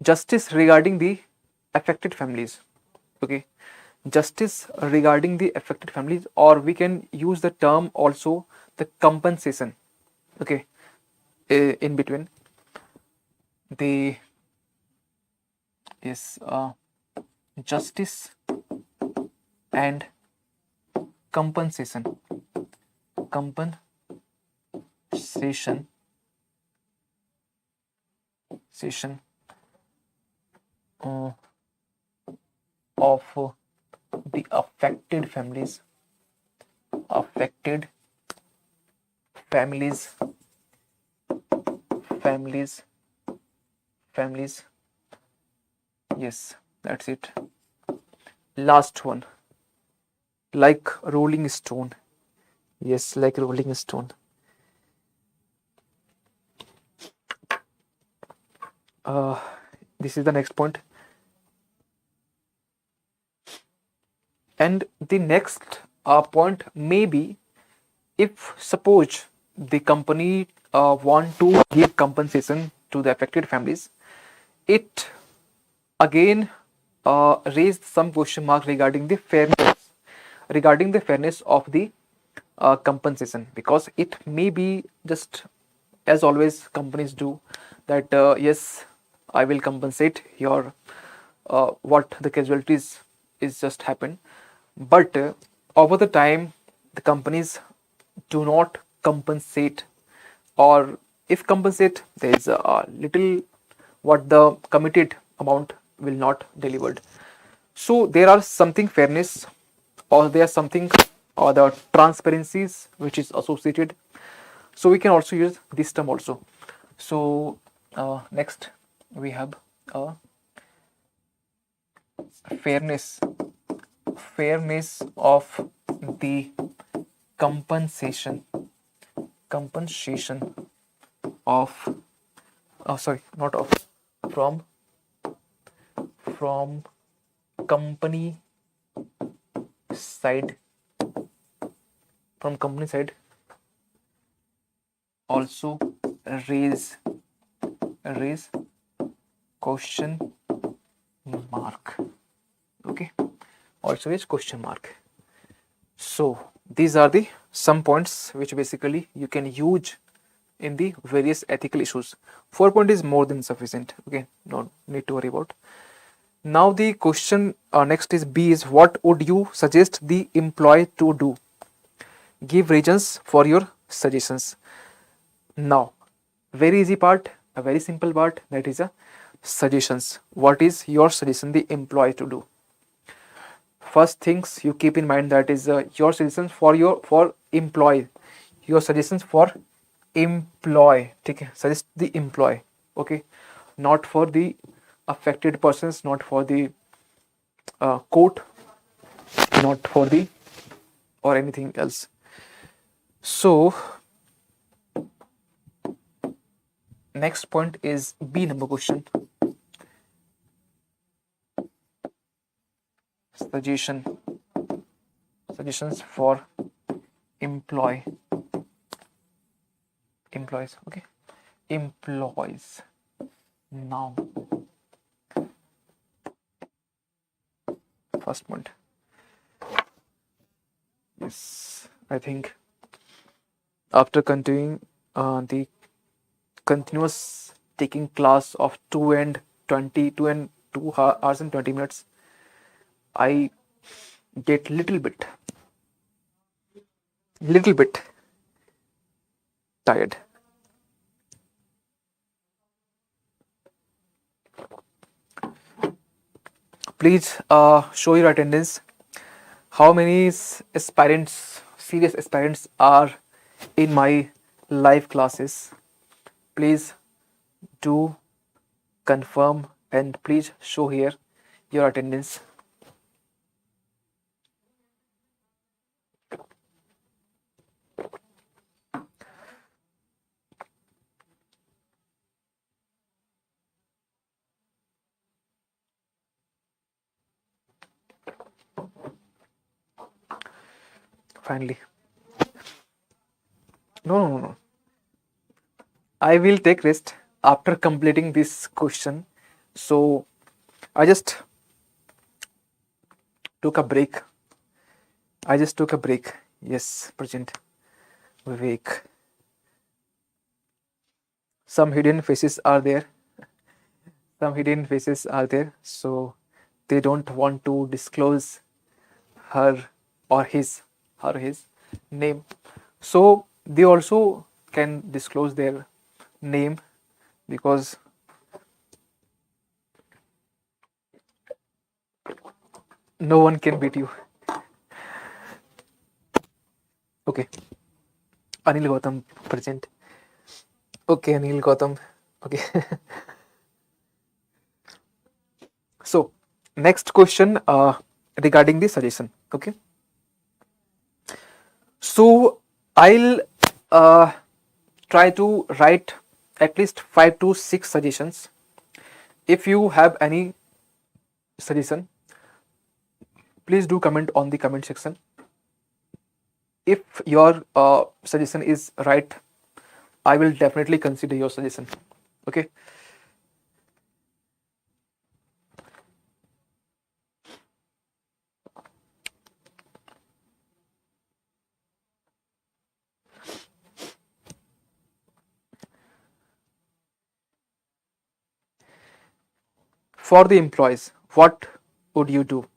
justice regarding the affected families. Okay, justice regarding the affected families, or we can use the term also the compensation. Okay, in between the is justice and compensation. Compensation session uh, of the affected affected families families families. Yes, that's it. Last one, like rolling stone. Yes, like rolling stone. uh, this is the next point. And the next point may be, if suppose the company want to give compensation to the affected families, it again raised some question mark regarding the fairness of the compensation, because it may be just, as always companies do, that yes, I will compensate your what the casualties is just happened, but over the time the companies do not compensate, or if compensate, there is a little what the committed amount will not delivered. So there are something fairness, or there are something or the transparencies which is associated. So we can also use this term also. So next we have fairness of the compensation of sorry, not of, from from company side, also raise question mark. Okay, also is question mark. So these are the some points which basically you can use in the various ethical issues. 4 point is more than sufficient. Okay, no need to worry about. Now the question next is B, is what would you suggest the employee to do? Give reasons for your suggestions. Now, very easy part, a very simple part, that is a suggestions. What is your suggestion the employee to do? First things you keep in mind, that is your suggestions for employee, your suggestions for employee. Okay, suggest the employee. Okay, not for the affected persons, not for the court, not for the or anything else. So next point is B number question. Suggestions for employees. Okay, employees. Now first point. Yes, I think after continuing the continuous taking class of 2 hours and 20 minutes, I get little bit tired. Please show your attendance. How many serious aspirants are in my live classes? please do confirm and please show here your attendance. Finally. No. I will take rest after completing this question. So I just took a break. Yes, present. Vivek. Some hidden faces are there. So they don't want to disclose her or his name. So they also can disclose their name because no one can beat you. Okay. Anil Gautam present. Okay, Anil Gautam. Okay. So next question regarding the suggestion. Okay. So I'll try to write at least 5 to 6 suggestions. If you have any suggestion, please do comment on the comment section. If your suggestion is right, I will definitely consider your suggestion. Okay. For the employees, what would you do?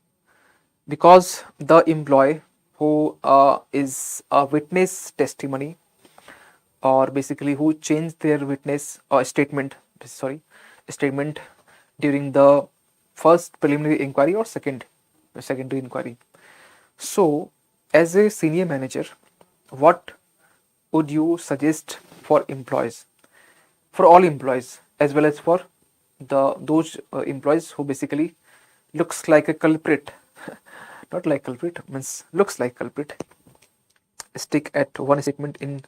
Because the employee who is a witness testimony, or basically who changed their witness or statement during the first preliminary inquiry or secondary inquiry. So as a senior manager, what would you suggest for employees, for all employees, as well as for those employees who basically looks like a culprit not like culprit, means looks like culprit, stick at one statement in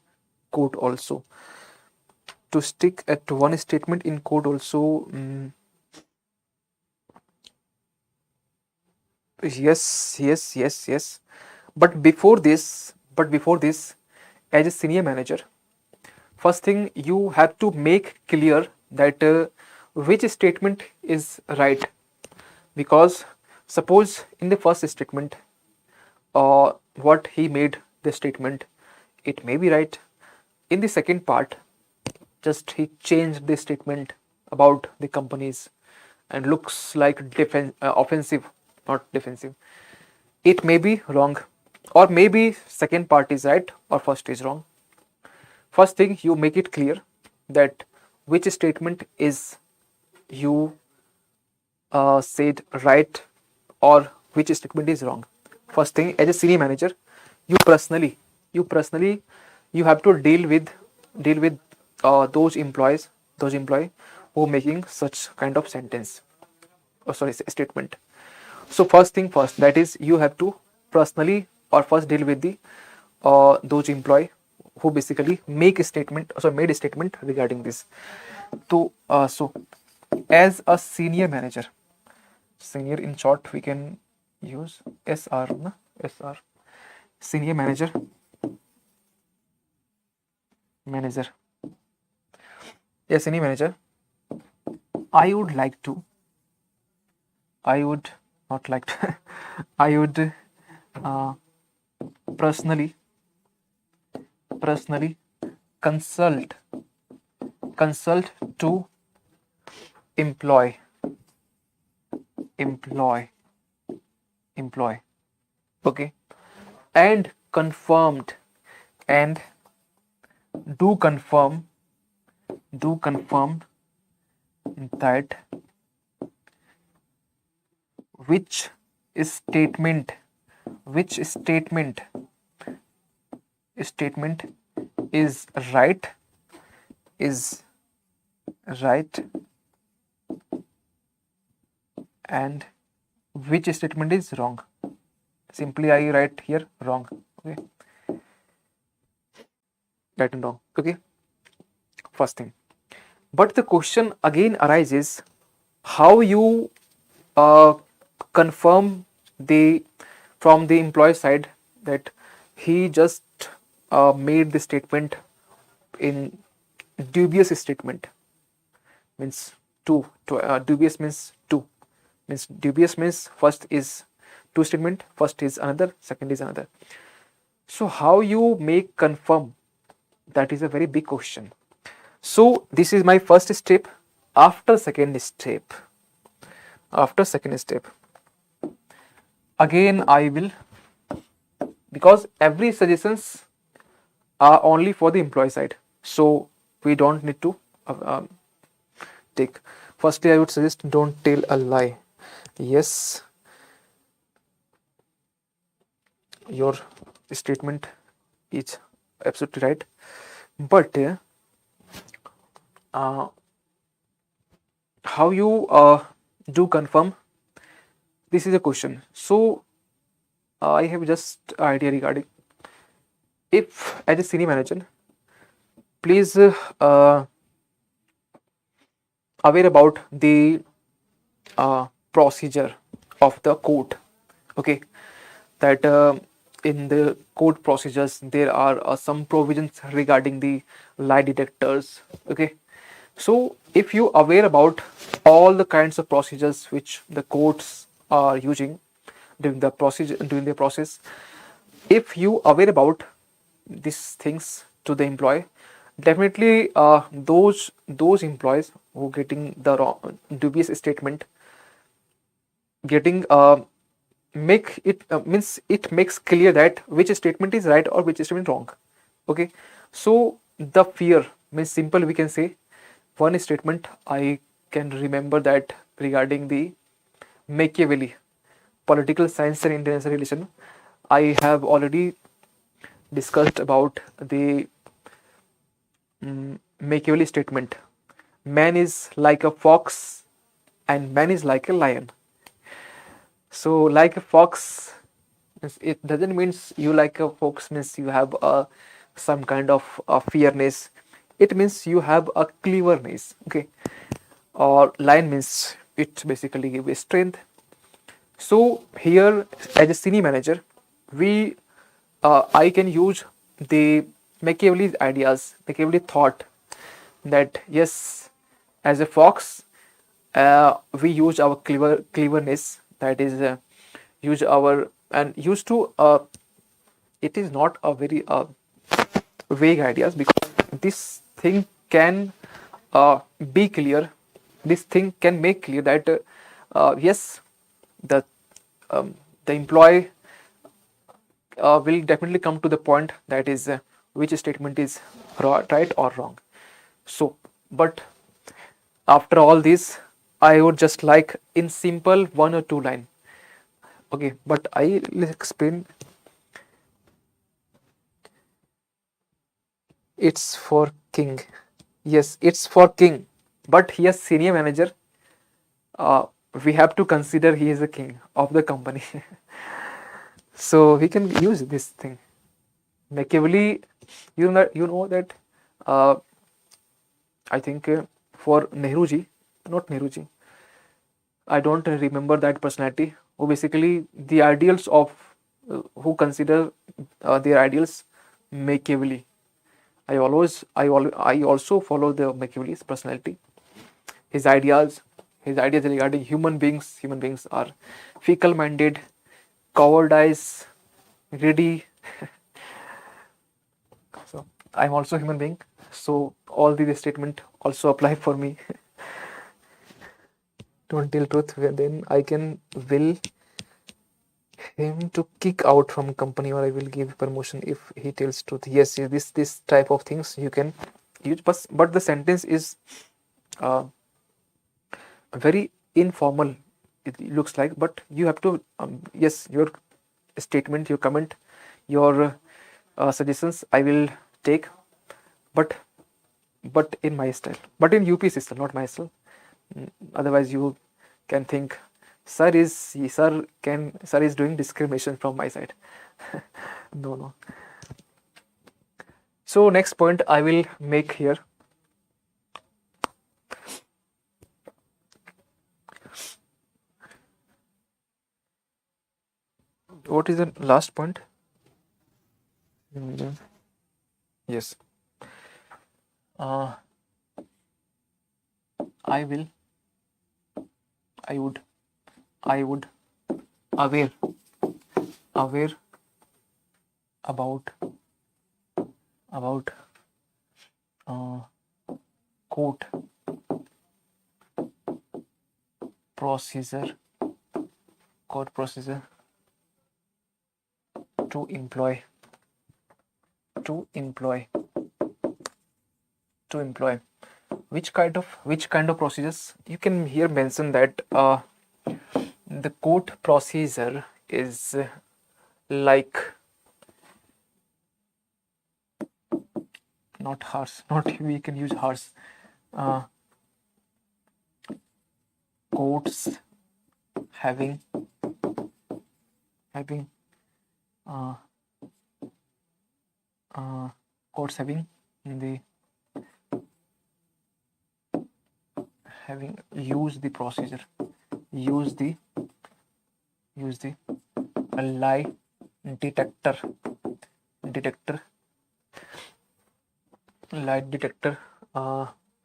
court also. To stick at one statement in court also, yes. But before this, as a senior manager, first thing you have to make clear that which statement is right. Because suppose in the first statement, what he made the statement, it may be right. In the second part, just he changed the statement about the companies and looks like offensive, not defensive. It may be wrong, or maybe second part is right or first is wrong. First thing, you make it clear that which statement is you said right or which statement is wrong. First thing, as a senior manager, you personally you have to deal with those employee who making such kind of statement. So first thing first, that is you have to personally or first deal with the those employee who basically made a statement regarding this. So as a senior manager, senior in short we can use SR, senior manager. Yes, senior manager, I would personally consult to employ, okay, and confirmed, and do confirm that which statement is right, is right and which statement is wrong. Simply I write here wrong. Okay, right and wrong. Okay, first thing. But the question again arises, how you uh, confirm the from the employee side that he just made the statement in dubious statement, means dubious means two, means dubious means first is two statement, first is another, second is another. So how you make confirm, that is a very big question. So this is my first step. After second step, again I will, because every suggestions are only for the employee side, so we don't need to take. Firstly I would suggest, don't tell a lie. Yes, your statement is absolutely right, but how you do confirm, this is a question. So I have just idea regarding, if as a senior manager, please aware about the procedure of the court. Okay, that in the court procedures there are some provisions regarding the lie detectors. Okay, so if you aware about all the kinds of procedures which the courts are using during the process, if you aware about these things to the employee, definitely those employees who getting the wrong, dubious statement, getting make it means it makes clear that which statement is right or which statement wrong. Okay, so the fear means simple, we can say one statement I can remember that regarding the Machiavelli, political science and international relation. I have already discussed about the Machiavelli statement. Man is like a fox and man is like a lion. So like a fox, it doesn't means you like a fox means you have some kind of fearness. It means you have a cleverness. Okay, or lion means it basically gives strength. So here, as a senior manager, we I can use the Machiavelli's ideas, Machiavelli thought that yes, as a fox, we use our cleverness, that is use our and used to it is not a very vague ideas, because this thing can be clear, this thing can make clear that yes, the the employee will definitely come to the point, that is which statement is right or wrong. So but after all this, I would just like in simple one or two line. Okay, but I will explain. It's for king. Yes, it's for king, but he is senior manager. uh, we have to consider he is the king of the company. So we can use this thing. Machiavelli, you know that uh, I think for Nehruji, not Nehruji, I don't remember that personality, who basically the ideals of who consider their ideals Machiavelli. I also follow the Machiavelli's personality. His ideas, regarding human beings. Human beings are fickle-minded, cowardice, greedy. So I'm also a human being. So all these statement also apply for me. Don't tell truth, then I can will him to kick out from company, or I will give promotion if he tells truth. Yes, yes, this type of things you can use, but the sentence is uh, very informal. It looks like, but you have to yes, your statement, your comment, your suggestions I will take, but but in my style, but in UPSC style, not my style. Otherwise you can think sir is doing discrimination from my side. No. So next point I will make here. What is the last point? Yes. I would aware about court procedure to employ which kind of procedures. You can here mention that the court procedure is like not harsh, not we can use harsh, courts having use the procedure, use the lie detector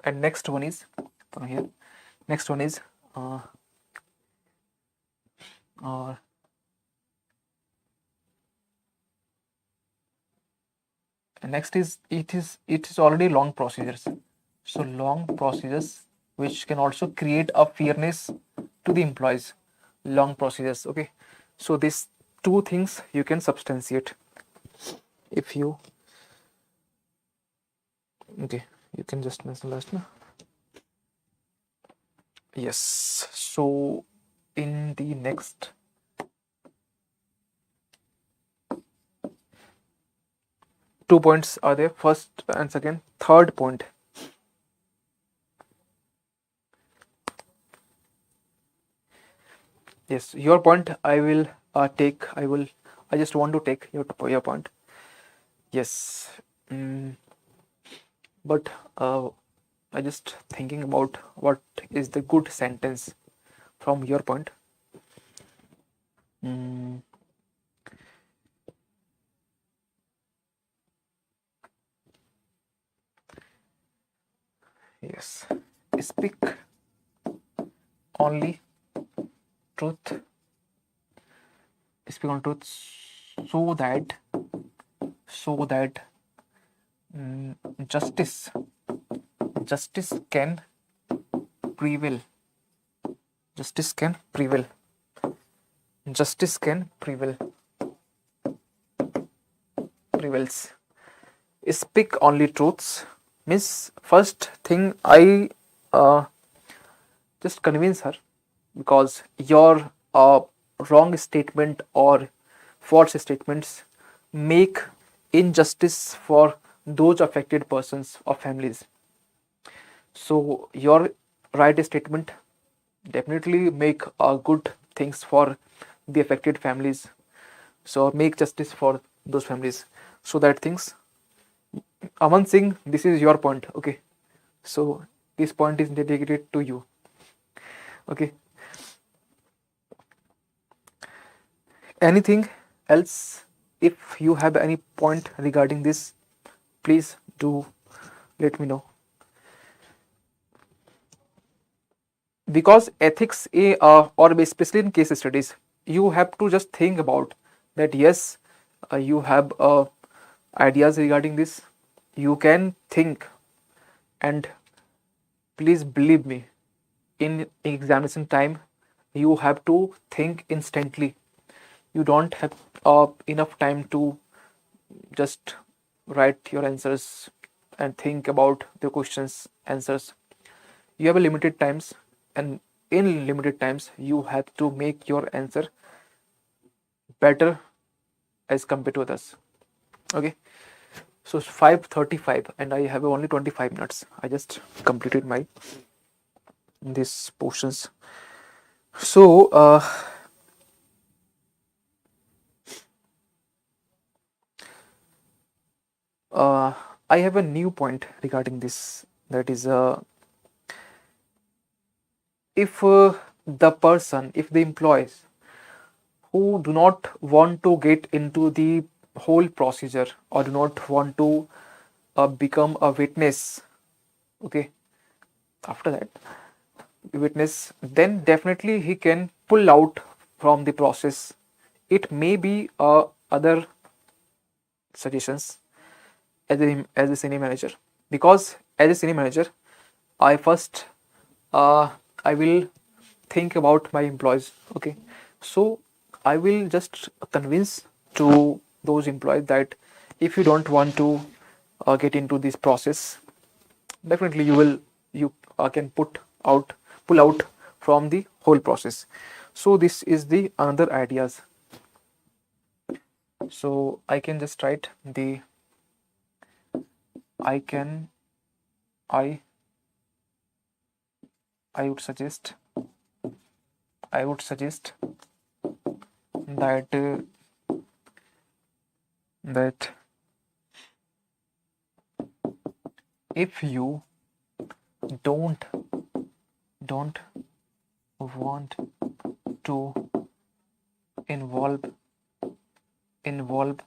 and next one is next is it is already long procedures. So long procedures which can also create a fairness to the employees. Long procedures. Okay, so these two things you can substantiate if you. Okay, you can just mention last now. Yes, so in the next two points are there, first and second. Third point, yes, your point I will take. I just want to take your point. Yes, but I just thinking about what is the good sentence from your point. Yes, speak only truth. Speak on truth so that justice can prevail. Justice can prevail. Prevails. Speak only truths means first thing I just convince her, because your wrong statement or false statements make injustice for those affected persons or families. So your right statement definitely make good things for the affected families. So make justice for those families. So that things. Aman Singh, this is your point. Okay. So this point is dedicated to you. Okay. Anything else? If you have any point regarding this, please do let me know. Because ethics, or especially in case studies, you have to just think about that. Yes, you have ideas regarding this. You can think, and please believe me, in examination time, you have to think instantly. You don't have enough time to just write your answers and think about the questions answers. You have a limited times, and in limited times you have to make your answer better as compared to others. Okay, So it's 5:35 and I have only 25 minutes. I just completed my these portions. So I have a new point regarding this. That is, if if the employees who do not want to get into the whole procedure or do not want to become a witness, okay, after that witness, then definitely he can pull out from the process. It may be other suggestions as a senior manager, because as a senior manager I first I will think about my employees, okay. So I will just convince to those employees that if you don't want to get into this process, definitely you can pull out from the whole process. So this is the another ideas. So I can just write the I can I I would suggest that that if you don't want to involve involve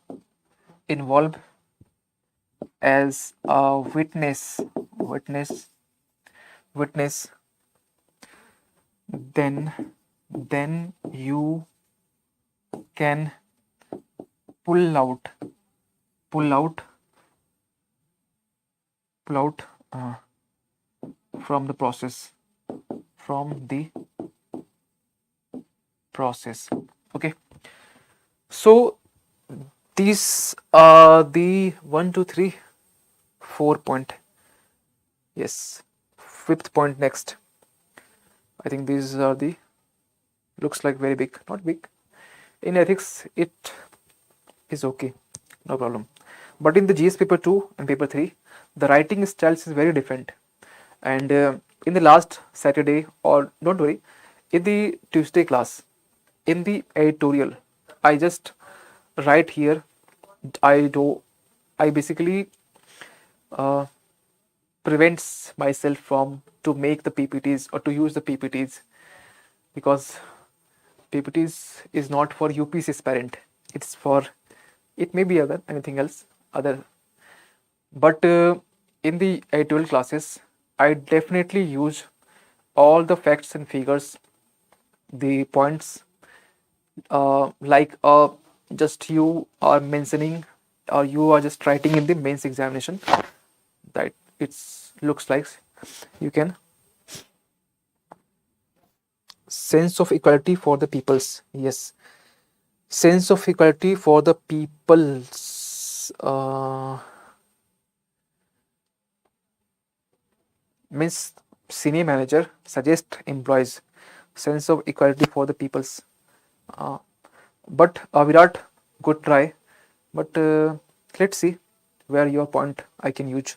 involve as a witness, then you can pull out pull out pull out from the process, okay. So these are the 1 2 3 4 point. Yes, fifth point next. I think these are the looks like very big, not big. In ethics it is okay, no problem. But in the GS paper 2 and paper 3, the writing styles is very different. And in the last Saturday, or don't worry, in the Tuesday class, in the editorial, I just write here. I basically uh, prevents myself from to make the PPTs or to use the PPTs, because PPTs is not for UPSC aspirant. It's for, it may be other anything else other. But in the editorial classes, I definitely use all the facts and figures, the points, like just you are mentioning or you are just writing in the mains examination, that it's looks like you can. Sense of equality for the peoples. Yes, sense of equality for the peoples means senior manager suggest employees sense of equality for the peoples. uh, but Virat, good try, but let's see where your point I can use.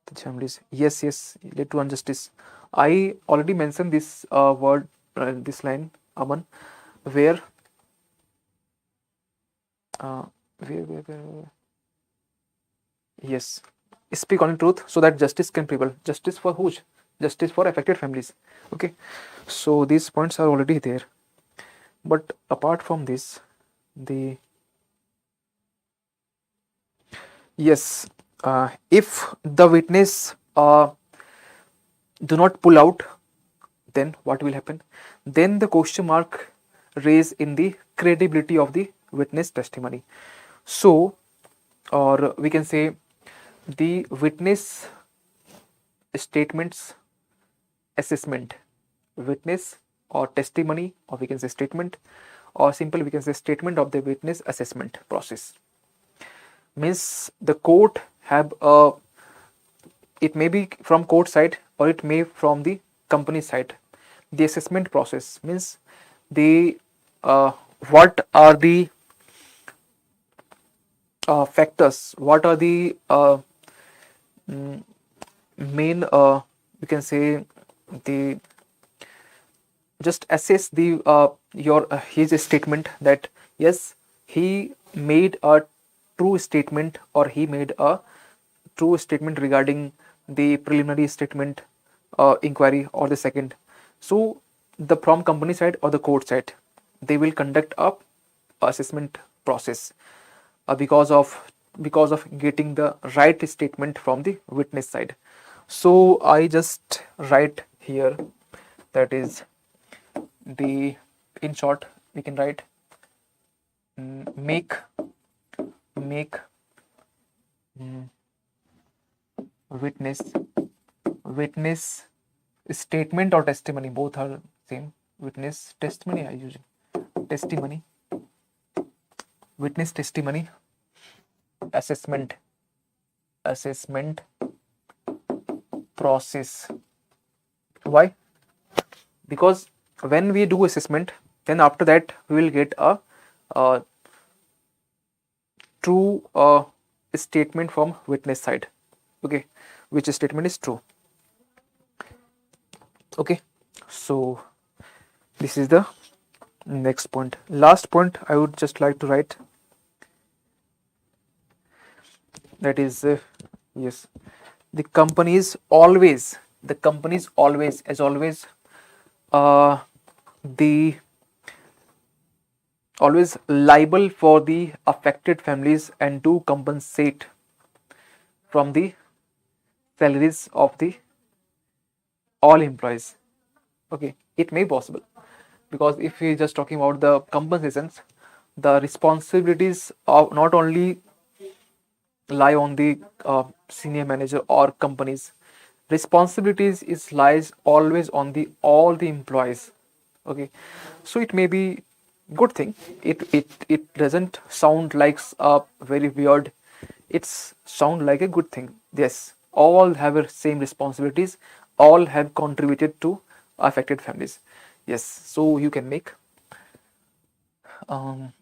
The families, yes, led to injustice. I already mentioned this word, this line, Aman, where uh, where yes, speak on truth so that justice can prevail. Justice for who? Justice for affected families, okay. So these points are already there, but apart from this, the yes, if the witness do not pull out, then what will happen? Then the question mark raise in the credibility of the witness testimony. So, or we can say the witness statements assessment, witness or testimony, or we can say statement, or simple we can say statement of the witness assessment process. Means the court have a, it may be from court side or it may from the company side. The assessment process means the what are the factors, what are the main, you can say, the just assess the your his statement that yes, he made a true statement, or he made a true statement regarding the preliminary statement inquiry or the second. So the from company side or the court side, they will conduct a assessment process because of getting the right statement from the witness side. So I just write here, that is the, in short we can write, make witness witness statement or testimony, both are same. Witness testimony I use testimony, witness testimony assessment process. Why? Because when we do assessment, then after that we will get a true statement from witness side, okay, which statement is true. Okay, so this is the next point. Last point I would just like to write, that is yes, the companies always as always the always liable for the affected families and to compensate from the salaries of the all employees. Okay, it may be possible, because if we just talking about the compensations, the responsibilities of not only lie on the senior manager or companies, responsibilities is lies always on the all the employees. Okay, so it may be good thing. It doesn't sound like a very weird, it's sound like a good thing. Yes, all have a same responsibilities, all have contributed to affected families. Yes, so you can make um,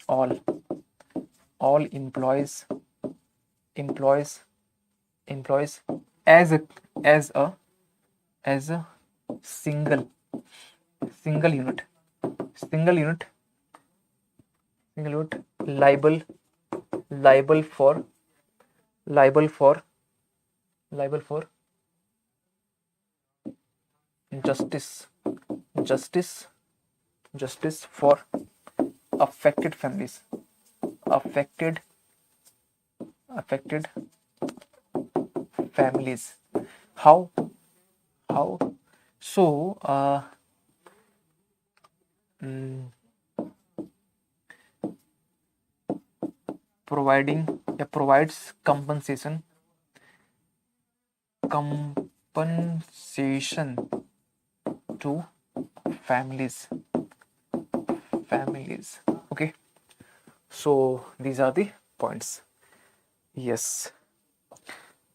all employees employees as a as a as a single unit single unit liable for liable for justice for affected families, affected families. How so provides compensation to families. Okay, so these are the points. Yes,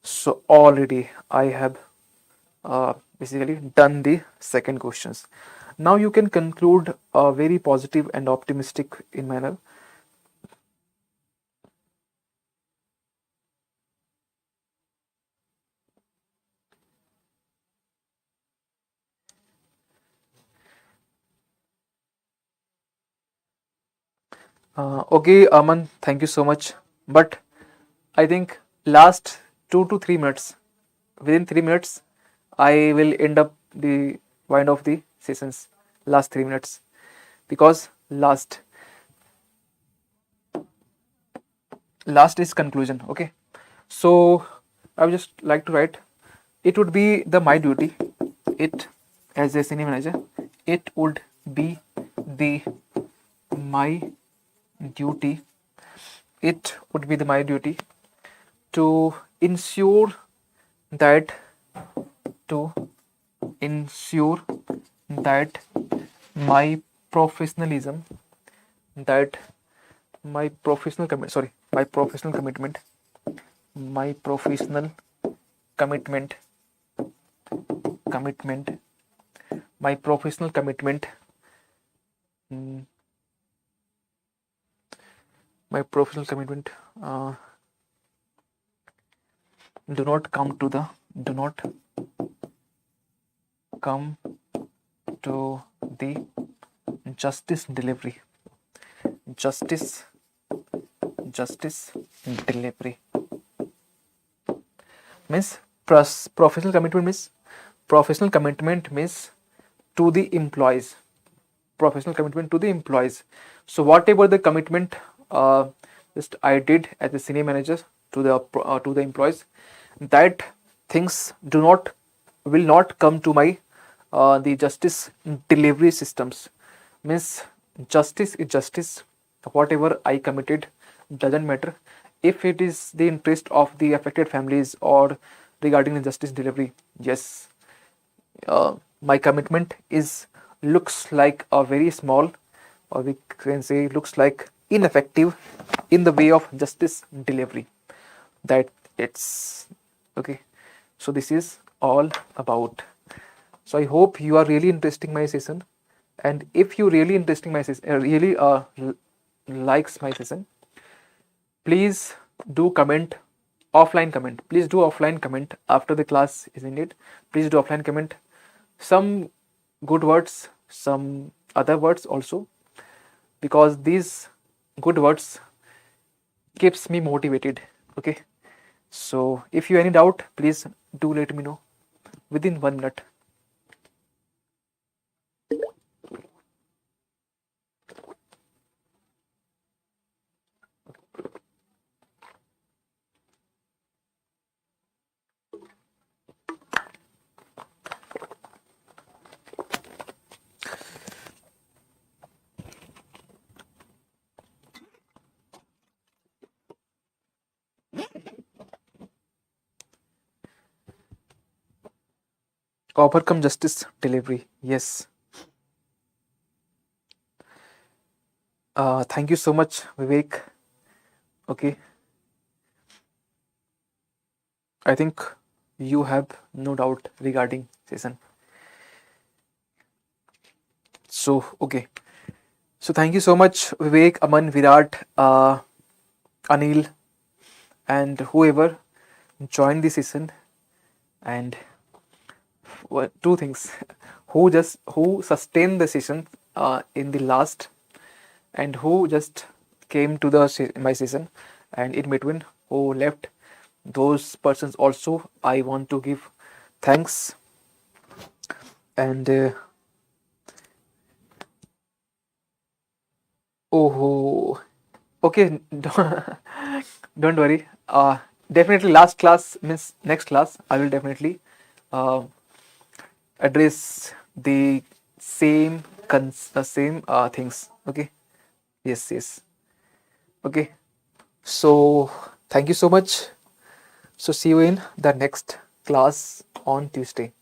so already I have basically done the second questions. Now you can conclude a very positive and optimistic in manner. Okay, Aman, thank you so much. But I think last 2 to 3 minutes, within 3 minutes, I will end up the wind of the sessions. Last 3 minutes, because last is conclusion. Okay, so I would just like to write. It would be the my duty. It, as a senior manager, it would be the my duty. It would be the my duty to ensure that my professionalism, that my professional commitment, my professional commitment, my professional commitment, my professional commitment my professional commitment. Do not come to the justice delivery. Justice delivery means professional commitment means to the employees. Professional commitment to the employees. So whatever the commitment just I did as a senior manager to the employees, that things will not come to my the justice delivery systems. Means justice is justice. Whatever I committed doesn't matter. If it is the interest of the affected families or regarding the justice delivery, yes, my commitment is looks like a very small, or we can say looks like ineffective in the way of justice delivery. That it's okay. So this is all about. So I hope you are really interesting my session, and if you really interesting my session, really likes my session, please do comment offline comment. Please do offline comment after the class is ended. Please do offline comment some good words, some other words also, because these good words keeps me motivated. Okay, so if you any doubt, please do let me know within 1 minute. Overcome justice delivery. Yes. Thank you so much, Vivek. Okay. I think you have no doubt regarding session. So, okay. So, thank you so much, Vivek, Aman, Virat, Anil, and whoever joined the session. And two things: who sustained the session in the last, and who just came to the my session, and in between who left. Those persons also I want to give thanks. And oh, okay, don't worry. Definitely last class means next class I will definitely uh, address the same things. Okay. Yes. Okay. So thank you so much. So see you in the next class on Tuesday.